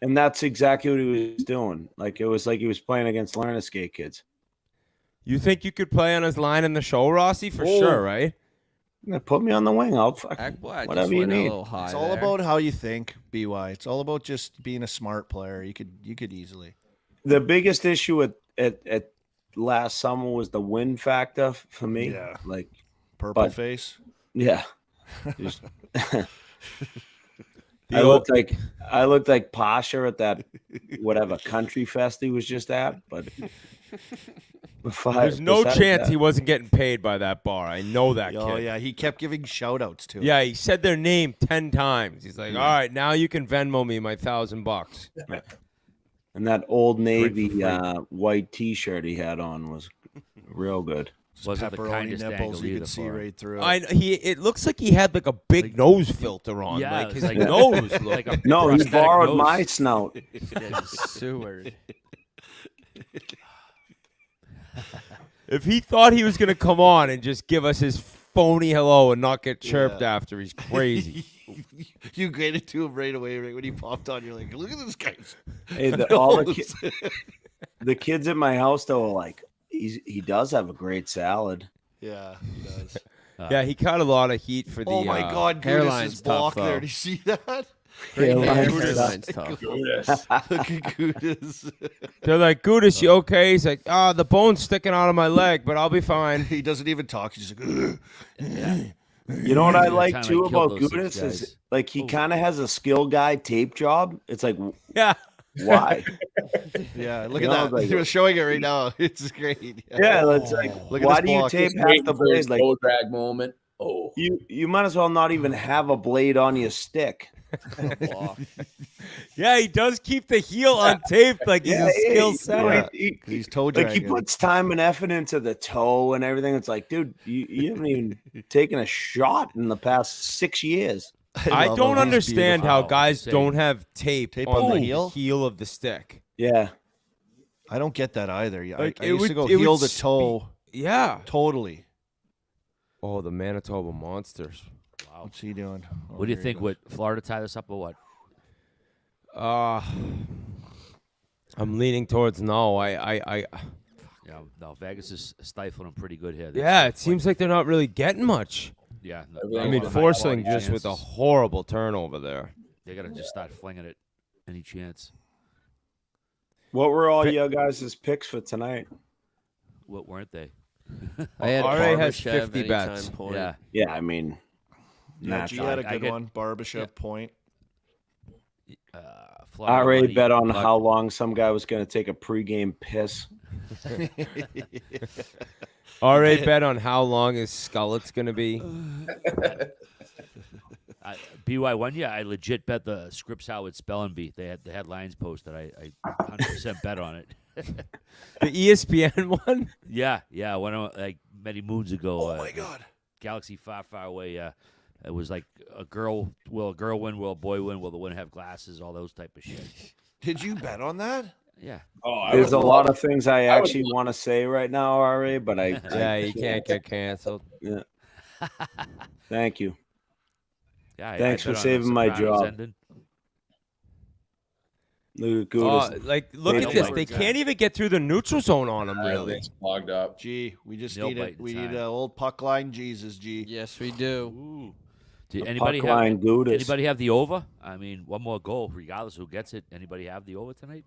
and that's exactly what he was doing. It was like he was playing against learn to skate kids. You think you could play on his line in the show, Rossi? For Oh. sure, right? Yeah, put me on the wing. I'll fucking whatever you need. It's all about how you think, BY. It's all about just being a smart player. You could easily. The biggest issue at last summer was the win factor for me. Yeah. Purple face. Yeah. Just- I looked like Pasha at that whatever country fest he was just at, but There's no chance he wasn't getting paid by that bar. I know that Oh kid. yeah, he kept giving shout outs to him. Yeah, he said their name 10 times. He's like, all right, now you can Venmo me my $1,000. And that Old Navy white T-shirt he had on was real good. Wasn't the Pepperoni kindest nipples angle you either could see for him. right through it. It looks like he had a big nose filter on. Yeah, his it's nose looked like a No, he prosthetic borrowed nose. my snout. Seward. If he thought he was going to come on and just give us his phony hello and not get chirped after, he's crazy. You graded to him right away, right when he popped on. You're like, look at this guy. Hey, the kids at my house though are like, he does have a great salad. Yeah, he does. Yeah, he caught a lot of heat for the. Oh my God, hairline's Gudis' block tough, there. though. Do you see that? Hairline's tough. Look at Gudis. They're like, Gudis, you okay? He's like, the bone's sticking out of my leg, but I'll be fine. He doesn't even talk. He's just like, You know what I like Time I too killed about those 6 Gudis guys. is he kind of has a skill guy tape job. It's like, Yeah. why? yeah, look You at know, that. like- You're showing it right now. It's great. Yeah, it's like, Look at why this do you block. tape half Waiting the for his blade? Like toe drag moment. Oh, you might as well not even have a blade on your stick. Yeah, he does keep the heel on tape like he's a skill he- setter. He's toe Like dragging. he puts time and effort into the toe and everything. It's like, dude, you haven't even taken a shot in the past 6 years. I love don't him. He's understand how beautiful. guys Insane. don't have tape on the the heel? of the stick. Yeah. I don't get that either. Yeah, Like, I it used would- to go it would heel to spe- toe. Yeah. Totally. Oh, the Manitoba Monsters. What's he doing? Oh, What do you here he think? goes. Would Florida tie this up or what? I'm leaning towards no. Yeah, no, Vegas is stifling them pretty good here. Yeah, it seems like they're not really getting much. Yeah, I mean, Forsling just with a horrible turnover there. They got to just start flinging it any chance. What were all your guys' picks for tonight? What weren't they? I had RA has Barbashev 50 anytime bets. point. Yeah. Yeah, I mean, Yeah, G natural. had a I good get- one. Barbashev point. Florida RA money, bet on luck. how long some guy was going to take a pregame piss. RA bet on how long his skullet's going to be. BY 1 year, I legit bet the Scripps Howard spelling bee. They had lines posted. I 100% bet on it. The ESPN one? Yeah, like many moons ago. Oh my God. Galaxy far, far away. It was like a girl. Will a girl win? Will a boy win? Will the winner have glasses? All those type of shit. Did you bet on that? Yeah. Oh, There's a lot of things I actually want to say right now, RA, but Yeah, you can't get canceled. Yeah. Thank you. Yeah. Thanks I for bet on saving the my Sopranos job. ending. Look Look at this. They can't even get through the neutral zone on them, really. It's clogged up. Gee, we just Nail need bite it. We time. need an old puck line Jesus, G. Yes, we do. Ooh. Did A anybody puck have line Gudis. anybody have the over? I mean, one more goal, regardless who gets it. Anybody have the over tonight?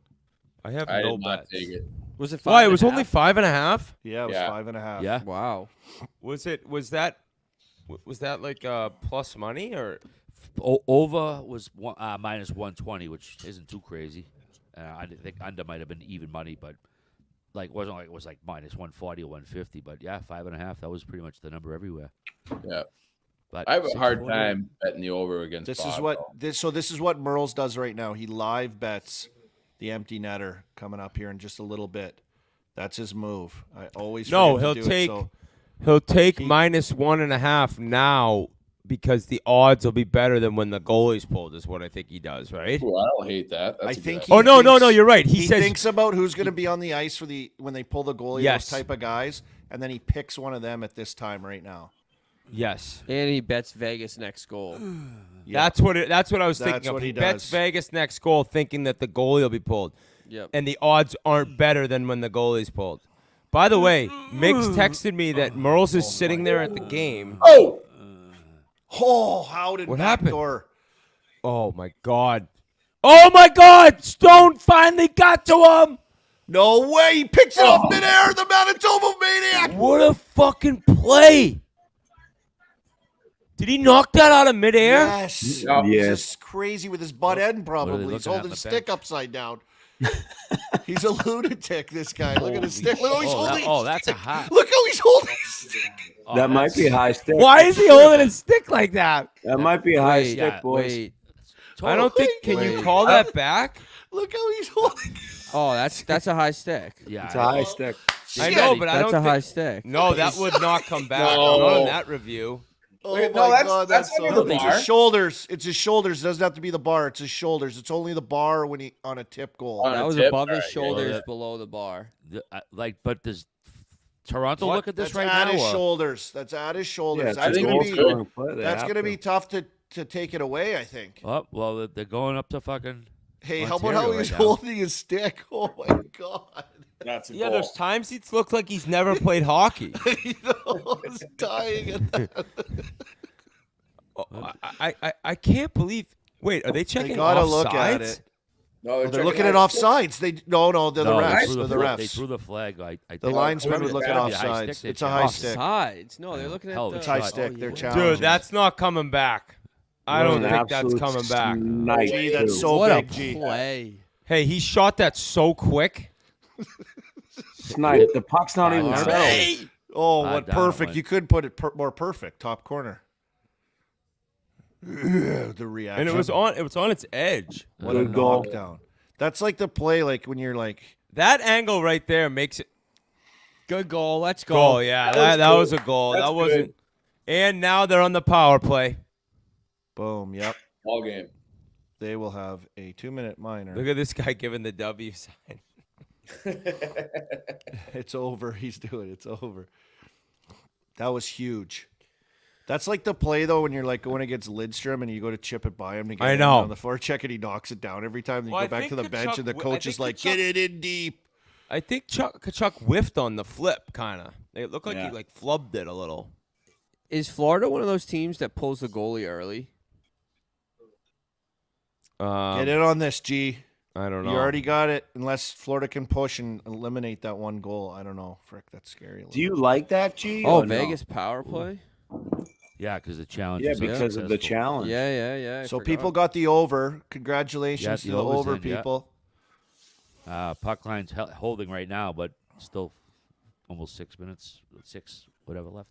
I have I no did not bets. take it. Was it Why? 5.5? It was only 5.5. Yeah, it was Yeah. 5.5. Yeah. Wow. Was that like plus money or? Over was minus 120, which isn't too crazy. I think under might have been even money, but wasn't like it was like minus 140 or 150. But yeah, 5.5. That was pretty much the number everywhere. Yeah. But I have a hard 640 time betting the over against This Bob, is what though. this is what Merles does right now. He live bets the empty netter coming up here in just a little bit. That's his move. I always No, forget to he'll do take it, so he'll take He- minus 1.5 now because the odds will be better than when the goalie's pulled. Is what I think he does, right? Ooh, I don't hate that. That's I a good think idea. he Oh no, thinks- you're right. He, He says thinks about who's going to be on the ice for when they pull the goalie, Yes. those type of guys, and then he picks one of them at this time right now. yes. And he bets Vegas next goal. Yeah. That's what I was That's thinking of. what He he bets does. Vegas next goal, thinking that the goalie will be pulled, Yep. and the odds aren't better than when the goalie's pulled. By the way, Mix texted me that Merles is sitting there at the game. Oh, Oh, Howden What happened? backdoor. Oh my God! Oh my God! Stone finally got to him. No way! He picks it off midair. The Manitoba Maniac. What a fucking play! Did he knock that out of midair? Yes. Yeah. He's Yes. just crazy with his butt end. Probably he's looking at holding on his the stick bench? upside down. He's a lunatic. This guy. Look at his stick. Look how he's holding. his that's a stick. hot. Look how he's holding. His stick. Oh, That might that's- be a high stick. Why is he holding his stick like that? That might be a high Wait, stick, boys. Wait. I don't think. Can you call that back? Look how he's holding. Oh, that's a high stick. Yeah, It's a high stick. I know, but I That's don't a high think. stick. No, that would not come back. No. Not in that review. Oh Wait, my no, that's- God, that's so. under the It's bar. his shoulders. It's his shoulders. It doesn't have to be the bar. It's his shoulders. It's only the bar when he on a tip goal. On a That was tip? above his Alright, yeah, shoulders, yeah. below the bar. But does Toronto What? look at this That's right at now? his or- shoulders. That's at his shoulders. I that's think gonna he's be. good. That's gonna be tough to take it away. I think. Oh, well, they're going up to fucking. Hey, how about Ontario how he's right now. holding his stick? Oh my God! that's a Yeah, goal. there's times he looks like he's never played hockey. He was dying at that. Oh, I can't believe. Wait, are they checking They gotta offsides? look at it. No, They're checking looking at out- offsides. They're the No, refs. they They're threw the flag- They refs. threw the flag. I The think- linesmen would it's look at gotta be a high offsides. stick, It's they a high checked. stick. Offsides. No, they're looking at Hell, the. it's high stick. They're yeah. challenging. Dude, that's not coming back. I What don't an think that's absolute coming back. snipe, Gee, that's too. so What big. a G. play. Hey, he shot that so quick. Snipe. The puck's not even All right. settled. Oh, Ah, what down it perfect! went. You could put it more perfect. Top corner. The reaction. And it was on its edge. What a Good goal. knockdown. That's like the play, like when you're like, That angle right there makes it Good goal. Let's go. goal. Yeah, that was a goal. That's that wasn't. good. And now they're on the power play. boom. Yep. Ball game. They will have a 2-minute minor. Look at this guy giving the W sign. It's over. He's doing it. It's over. That was huge. That's like the play though when you're like going against Lidstrom and you go to chip it by him to get I him know. on the forecheck and he knocks it down every time. Then you Well, go I back think to the bench Kachuk and the wi- I coach is think like, Kachuk- "Get it in deep." I think Kachuk whiffed on the flip, kind of. It looked like Yeah. he like flubbed it a little. Is Florida one of those teams that pulls the goalie early? Get in on this, G. I don't know. You already got it. Unless Florida can push and eliminate that one goal, I don't know. Frick, that's scary. a Do you little like that, G? Oh, or no? Vegas power play? Yeah, because the challenge. Yeah, is so because of the successful. challenge. Yeah. I So forgot. people got the over. Congratulations Yeah, to the the over's over in, yeah. people. Puck line's holding right now, but still almost 6 minutes, whatever left.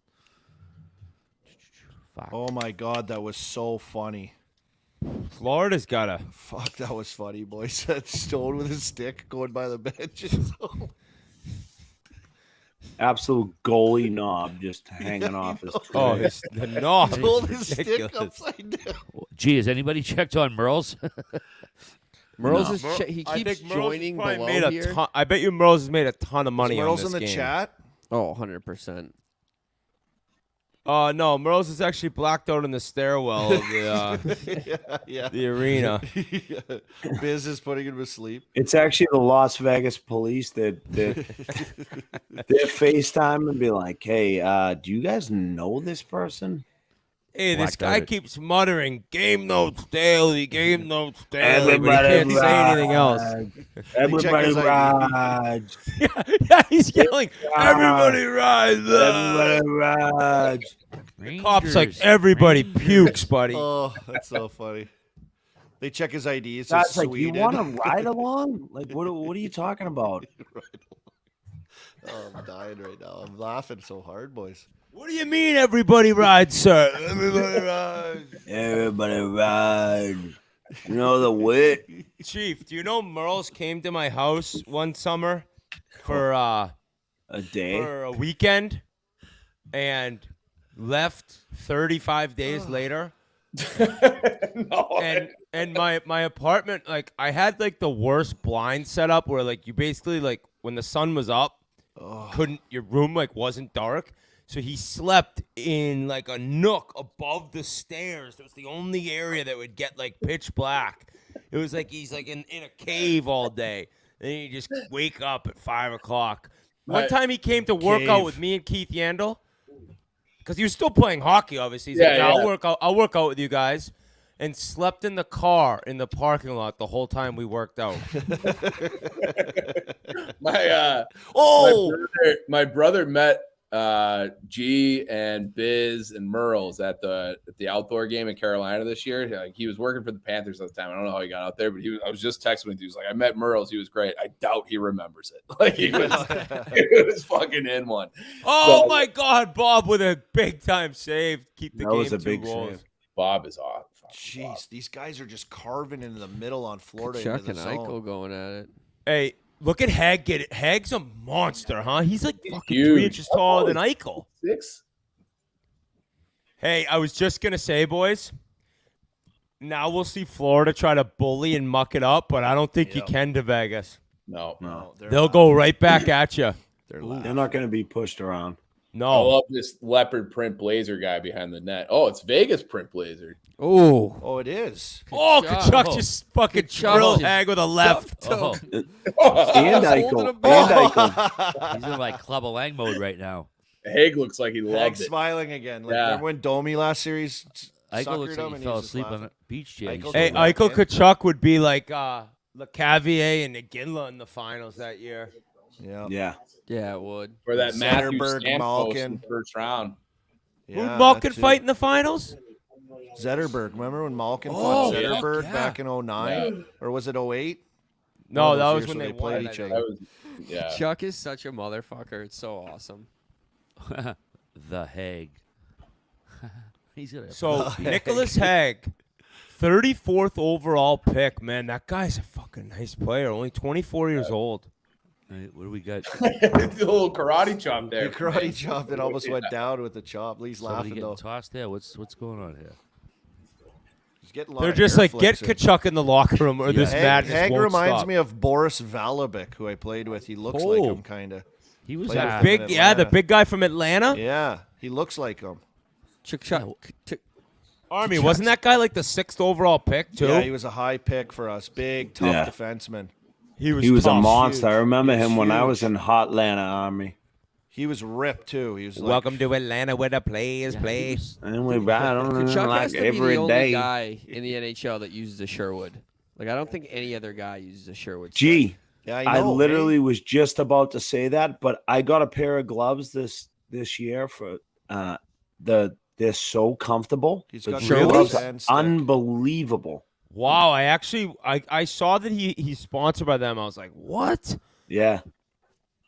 Fuck. Oh my God, that was so funny. Florida's got a. Fuck, that was funny, boys. That Stone with his stick going by the benches. Absolute goalie knob just hanging off his tree. Oh, the knob. Hold is his stick ridiculous. upside down. Gee, has anybody checked on Merles? Merle's No. is he I keeps think Merle's joining probably below made a here. ton. I bet you Merle's has made a ton of money on Merle's this in the game. chat. Oh, 100%. No, Merle's is actually blacked out in the stairwell of the the arena. Biz is putting him to sleep. It's actually the Las Vegas police that they FaceTime and be like, "Hey, do you guys know this person?" Hey, this Blacked guy out it. keeps muttering, "Game notes daily, game notes daily." But he Everybody can't say anything else. Everybody his ID. rides. Yeah, he's yelling, "Everybody rides!" Everybody rides. The cop's like, "Everybody pukes, buddy." Oh, that's so funny. They check his ID. It's That's like, you Sweden. want to ride along? Like, what are you talking about? Oh, I'm dying right now. I'm laughing so hard, boys. What do you mean, everybody rides, sir? Everybody rides. Everybody rides. You know the wit? Chief, do you know Merle's came to my house one summer for A day? for a weekend and left 35 days later? And my apartment, like, I had like the worst blind setup where like you basically like when the sun was up, your room like wasn't dark. So he slept in like a nook above the stairs. It was the only area that would get like pitch black. It was like he's like in a cave all day. Then he just wake up at 5 o'clock. One time he came to work out with me and Keith Yandle. Because he was still playing hockey, obviously. He's like, I'll work out with you guys. And slept in the car in the parking lot the whole time we worked out. My brother met G and Biz and Merles at the outdoor game in Carolina this year. Like, he was working for the Panthers at the time. I don't know how he got out there, but I was just texting with him. He was like, I met Merles. He was great. I doubt he remembers it. Like, he was fucking in one. Oh, my God, Bob with a big-time save. Keep the That game was a 2 big goals. save. Bob is off. Jeez, these guys are just carving into the middle on Florida. Chuck into and the Eichel zone. going at it. Hey, look at Hag get it. Hag's a monster, huh? He's like fucking huge. 3 inches taller than Eichel. 6. Hey, I was just going to say, boys, now we'll see Florida try to bully and muck it up, but I don't think you can to Vegas. No. They'll go right back at you. They're not going to be pushed around. I No. love this leopard print blazer guy behind the net. Oh, it's Vegas print blazer. Oh, it is. Oh, Kachuk. Kachuk just fucking drilled Hag with a left. Oh, And Eichel. he's in like Clubber Lang mode right now. Haig looks like he Hag loved it. smiling again. Like, Yeah. remember when Domi last series Eichel suckered looks him like he and fell was just asleep on laughing? a beach chair. Eichel's Hey, still laughing. Eichel Kachuk would be like LeCavier and Iginla in the finals that year. Yeah. Yeah. Yeah, it would. For that Matthew Zetterberg, Stamkos in Malkin. the first round. Yeah, Who'd Malkin that too. fight in the finals? Zetterberg. Remember when Malkin Oh, fought yeah. Zetterberg Yeah. back in 09? Or was it 08? No, One of that those was years when where they played won, each I other. That was, yeah. Chuck is such a motherfucker. It's so awesome. The Hague. He's gonna. So Nicholas Hag, 34th overall pick. Man, that guy's a fucking nice player. Only 24 years old. Hey, what do we got? The little karate chop there. The karate chop that almost went down with the chop. Lee's Somebody laughing getting though. tossed there. What's going on here? He's getting a lot They're of just hair like, get flicks in. Kachuk in the locker room or this madness Hag won't reminds stop. me of Boris Valabic, who I played with. He looks like Oh. him, kind of. He was Played with at him in the Atlanta. big guy from Atlanta. Yeah, he looks like him. Army, wasn't that guy like the 6th overall pick too? Yeah, he was a high pick for us. Big, tough Yeah. defenseman. He He was a tough. monster. I remember He was him when I huge. was in Hotlanta Army. He was ripped too. He was like, Welcome to Atlanta where the players play. And we ride on Kachuk like has to be every the only day. guy in the NHL that uses a Sherwood. Like, I don't think any other guy uses a Sherwood. Gee, Yeah, I know, literally was just about to say that, but I got a pair of gloves this year for they're so comfortable. He's The got gloves gloves are and stick. unbelievable. Wow, I saw that he's sponsored by them. I was like, what? Yeah.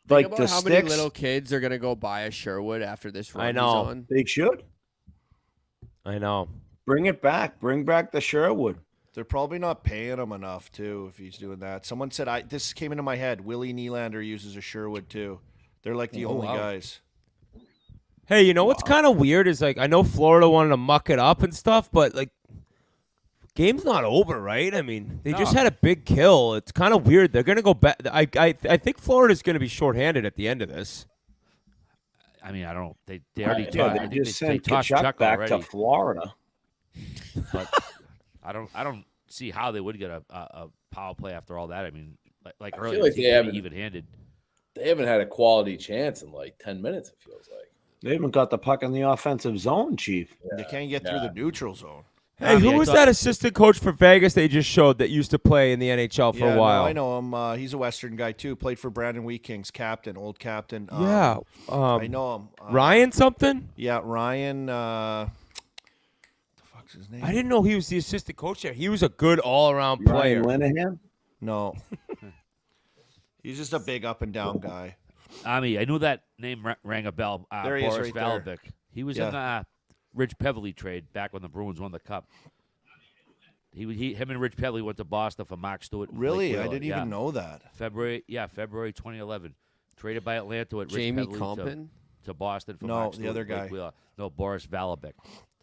Think Like about the how many sticks, little kids are gonna go buy a Sherwood after this run I know. he's on. they should I know. bring it back. Bring back the Sherwood. They're probably not paying him enough too if he's doing that. Someone said this came into my head. Willie Nylander uses a Sherwood too. They're like the only guys. Hey, you know what's kind of weird is like I know Florida wanted to muck it up and stuff, but like game's not over, right? I mean, they just had a big kill. It's kind of weird. They're going to go back. I think Florida's going to be shorthanded at the end of this. I mean, I don't know. They already they just sent Kachuk back to Florida. But I don't see how they would get a power play after all that. I mean, like earlier, like they haven't even-handed. They haven't had a quality chance in like 10 minutes, it feels like. They haven't got the puck in the offensive zone, Chief. They can't get through the neutral zone. Hey, who was that assistant coach for Vegas they just showed that used to play in the NHL for a while? No, I know him. He's a Western guy, too. Played for Brandon Wheat Kings, old captain. Yeah. I know him. Ryan something? Yeah, Ryan. What the fuck's his name? I didn't know he was the assistant coach there. He was a good all-around player. Ryan Linehan? No. He's just a big up-and-down guy. I knew that name rang a bell. There he is, Boris right Valabic. He was in the Rich Pevely trade back when the Bruins won the Cup. Him and Rich Pevely went to Boston for Mark Stewart. Really? I didn't even know that. February 2011. Traded by Atlanta at Jamie Rich Pevely Compton? to Boston for No, Mark the Stewart. other guy. No, Boris Valabic.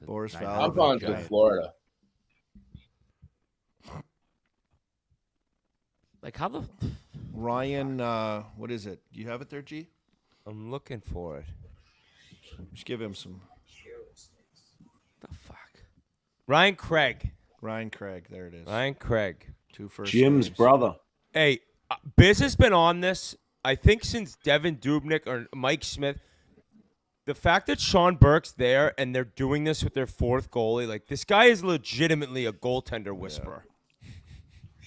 Boris I'm Valabic. going to Florida. Like how the Ryan, what is it? Do you have it there, G? I'm looking for it. Just give him some. The fuck? Ryan Craig. Ryan Craig, there it is. Ryan Craig. 2 first Jim's names. brother. Hey, Biz has been on this, I think, since Devin Dubnyk or Mike Smith. The fact that Sean Burke's there and they're doing this with their fourth goalie, like, this guy is legitimately a goaltender whisperer.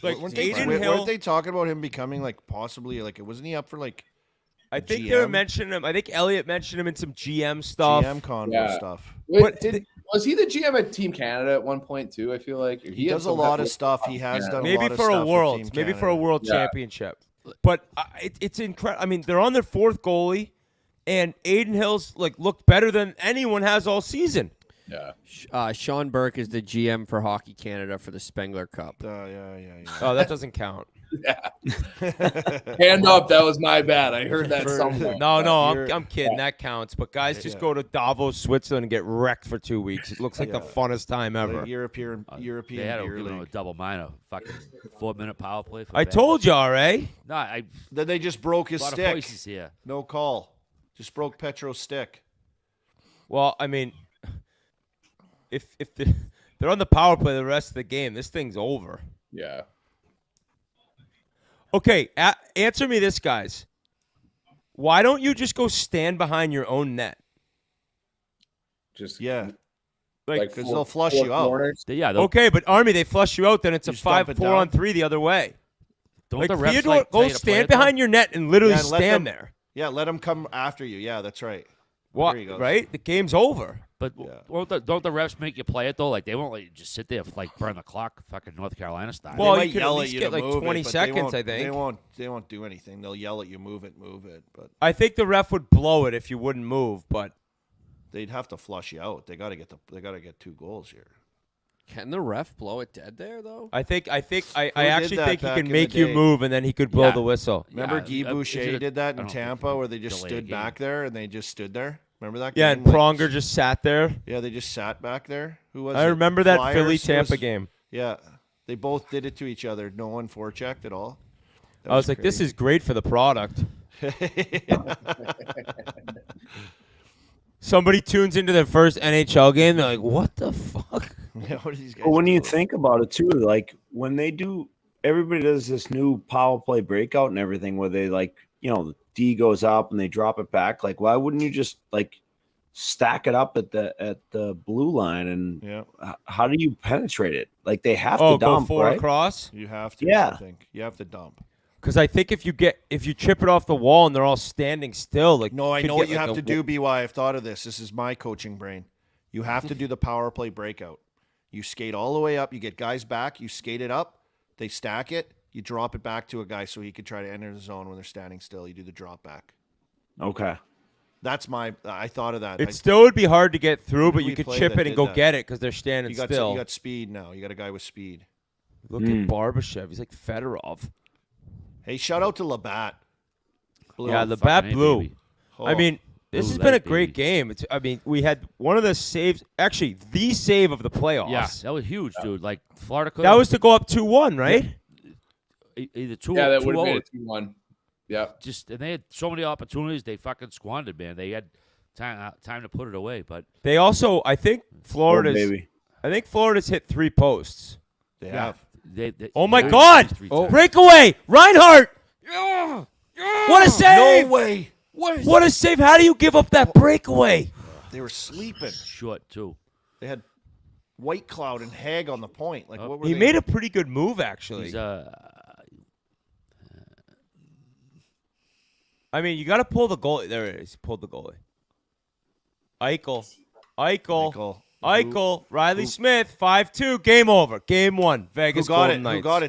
Like, weren't Hill, they talking about him becoming, like, possibly, like, wasn't he up for, like, I think GM? they were mentioning him. I think Elliott mentioned him in some GM stuff. GM convo stuff. Was he the GM at Team Canada at one point too? I feel like He does a lot of stuff. He has done maybe a lot of for stuff a with world, Team maybe Canada. for a world championship. But it's incredible. I mean, they're on their fourth goalie, and Aiden Hill's like looked better than anyone has all season. Yeah. Sean Burke is the GM for Hockey Canada for the Spengler Cup. Yeah. Oh, that doesn't count. Yeah. Hand up. That was my bad. I heard that somewhere. No, I'm kidding. That counts. But guys, just go to Davos, Switzerland, and get wrecked for 2 weeks. It looks like the funnest time ever. Like European They had to beer give him a league. double minor. Fucking 4-minute power play. For I Vegas. told you, RA. No, Then they just broke his a lot of stick. voices here. No call. Just broke Petro's stick. Well, I mean, if they're on the power play the rest of the game, this thing's over. Yeah. Okay, answer me this, guys. Why don't you just go stand behind your own net? Just Yeah. Like, Because they'll flush you out. corners. Yeah. Okay, but Army, they flush you out, then it's a You just dump it 5-4-on-3 the other way. Don't Like, the refs Theodore, like tell go you to play stand it, though? behind your net and literally Yeah, and let them- stand there. Yeah, let them come after you. Yeah, that's right. What? There you go. Right? The game's over. But don't the refs make you play it though? Like they won't let you just sit there like burn the clock, fucking North Carolina style. Well, they you might could yell at at least you get to like move 20 it, but seconds, they I think. They won't do anything. They'll yell at you, move it. But I think the ref would blow it if you wouldn't move, but they'd have to flush you out. They got to get 2 goals here. Can the ref blow it dead there though? I actually did think he that back can in make the you day? move and then he could blow Yeah. the whistle. Remember Yeah, Guy is Boucher it a- did that I in don't Tampa where they just delay stood the back there and they just stood there? Remember that Yeah, game? and Pronger just sat there. Yeah, they just sat back there. Who was it? I remember that Flyers? Philly-Tampa game. Yeah, they both did it to each other. No one forechecked at all. That I was like, this is great for the product. Somebody tunes into their first NHL game, they're like, what the fuck? Yeah, what are these guys But when you doing? think about it too, like when they do, everybody does this new power play breakout and everything where they like, the D goes up and they drop it back. Like, why wouldn't you just like stack it up at the blue line and how do you penetrate it? Like they have to dump, go 4 right? across? You have to. Yeah. I think you have to dump. Because I think if you chip it off the wall and they're all standing still, like No, I could know what get you like have a to do, BY. I've thought of this. This is my coaching brain. You have to do the power play breakout. You skate all the way up. You get guys back. You skate it up. They stack it. You drop it back to a guy so he could try to enter the zone when they're standing still. You do the drop back. Okay. That's I thought of that. It still would be hard to get through, but We you could played chip that it and did go that. get it because they're standing You got still. you got speed now. You got a guy with speed. Look at Barbashev. He's like Fedorov. Hey, shout out to Labatt. Blue. Yeah, Labatt fucking A, blue. baby. Oh. I mean, This has Blue been a light, great baby. game. I mean, we had one of the saves, actually the save of the playoffs. Yeah, that was huge, dude. Like Florida could. That was to go up 2-1, right? Either 2 Yeah, that 2-0. would have made it 2-1. Yeah. Just and they had so many opportunities. They fucking squandered, man. They had time to put it away, but They also, I think Florida's hit 3 posts. They yeah, have. they, Oh my they- God! three Oh. times. Breakaway, Reinhardt! What a save! No way. What a save! How do you give up that breakaway? They were sleeping. Short too. They had White Cloud and Hag on the point. Like what were He they? made a pretty good move, actually. He's I mean, you got to pull the goalie. There it is. He pulled the goalie. Eichel. Riley Smith, 5-2. Game over. Game 1. Who Vegas got Golden it? Knights. Who got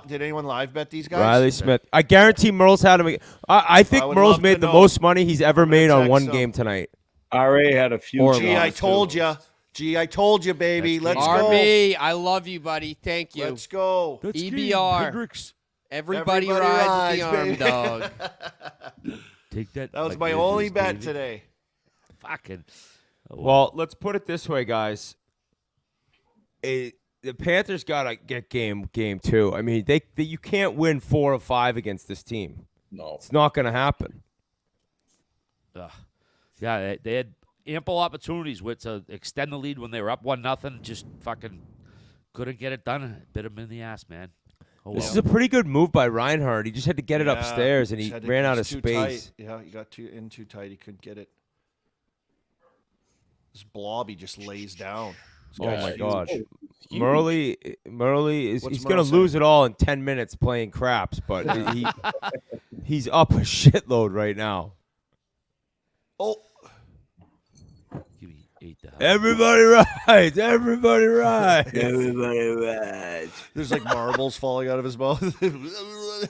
it? Did anyone live bet these guys? Riley Smith. I guarantee Merle's had him. I think I would Merle's love made to the know. most money he's ever made on text one him. game tonight. RA had a few. Gee, I told you. Gee, I told you, baby. Let's go. RB, I love you, buddy. Thank you. Let's go. EBR. Everybody rides the arm, baby. dog. Take that. That was like my this, only bet baby. today. Fucking. Well, let's put it this way, guys. The Panthers gotta get game 2. I mean, you can't win 4 of 5 against this team. No, it's not gonna happen. Yeah, they had ample opportunities to extend the lead when they were up 1-0. Just fucking couldn't get it done. Bit him in the ass, man. Oh, This well. is a pretty good move by Reinhardt. He just had to get it upstairs, and he ran out of too space. Tight. Yeah, he got too tight. He couldn't get it. This blob, he just lays down. This Oh guy's my huge. gosh, Huge. Murley is What's he's gonna Murley lose say? it all in 10 minutes playing craps, but he's up a shitload right now. Oh. Everybody rides. Everybody rides. Everybody rides. There's like marbles falling out of his mouth.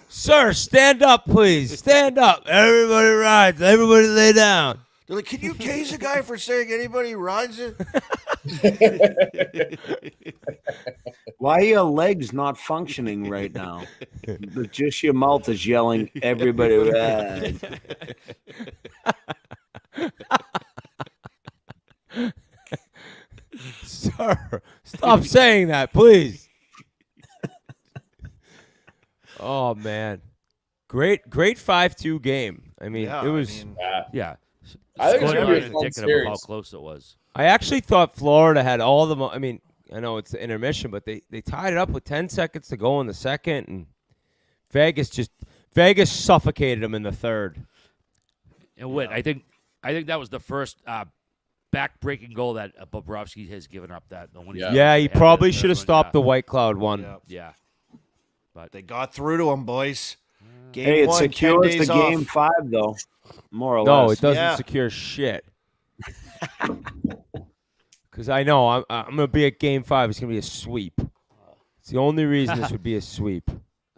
Sir, stand up, please. Stand up. Everybody rides. Everybody lay down. They're like, can you tase a guy for saying anybody rides it? Why are your legs not functioning right now? Just your mouth is yelling, everybody rides. Sir, stop saying that, please. Oh man, great 5-2 game. I mean, Yeah, it was. Yeah. I think it's Scored gonna be a by fun indicative of how series. close it was. I actually thought Florida had all the. I mean, I know it's the intermission, but they tied it up with 10 seconds to go in the second, and Vegas suffocated them in the third. And Whit, I think that was the first back-breaking goal that Bobrovsky has given up. That the one he Yeah, he had probably that should have one, stopped yeah. the White Cloud one. Yeah. But they got through to him, boys. Game Hey, it 1, 10 secures days the off. game 5, though, more or No, less. it doesn't Yeah. secure shit. Because I know I'm going to be at game 5. It's going to be a sweep. It's the only reason this would be a sweep.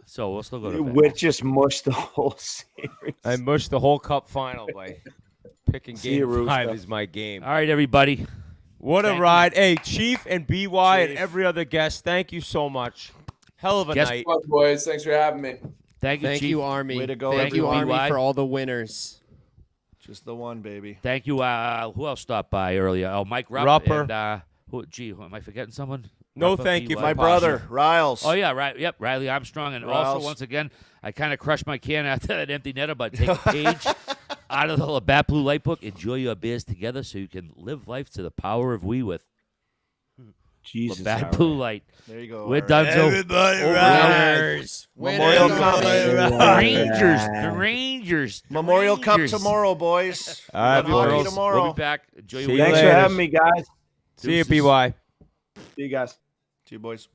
So we'll still go to Whit just mushed the whole series. I mushed the whole cup final by picking See you, game 5 Rooster. as my game. All right, everybody. What a Thank ride. Hey, Chief and BY and Chief. every other guest, thank you so much. Hell of a Guest- night. Fun, boys. Thanks for having me. Thank you, Thank Chief. you, Army. Way to go, Thank you, everyone. Army, BY. for all the winners. Just the one, baby. Thank you. Who else stopped by earlier? Oh, Mike Rupp. Rupper. And, who am I forgetting someone? No, Rupper, thank you BY. My brother, Riles. Oh, yeah, right. Yep, Riley Armstrong. And also, Riles. once again, I kind of crushed my can after that empty netter, but take a page out of the Labatt Blue Light Book. Enjoy your beers together so you can live life to the power of we with Jesus. Labatt Aaron. Blue Light. There you go. We're Aaron. done, so Everybody Winners. Memorial Winners. Cup. The Rangers. Memorial Cup Rangers. tomorrow, boys. All right, Love hockey girls. tomorrow. We'll be back. Enjoy your See you weekend. Thanks for later. having me, guys. See you, Deuces. BY. See you guys. See you, boys.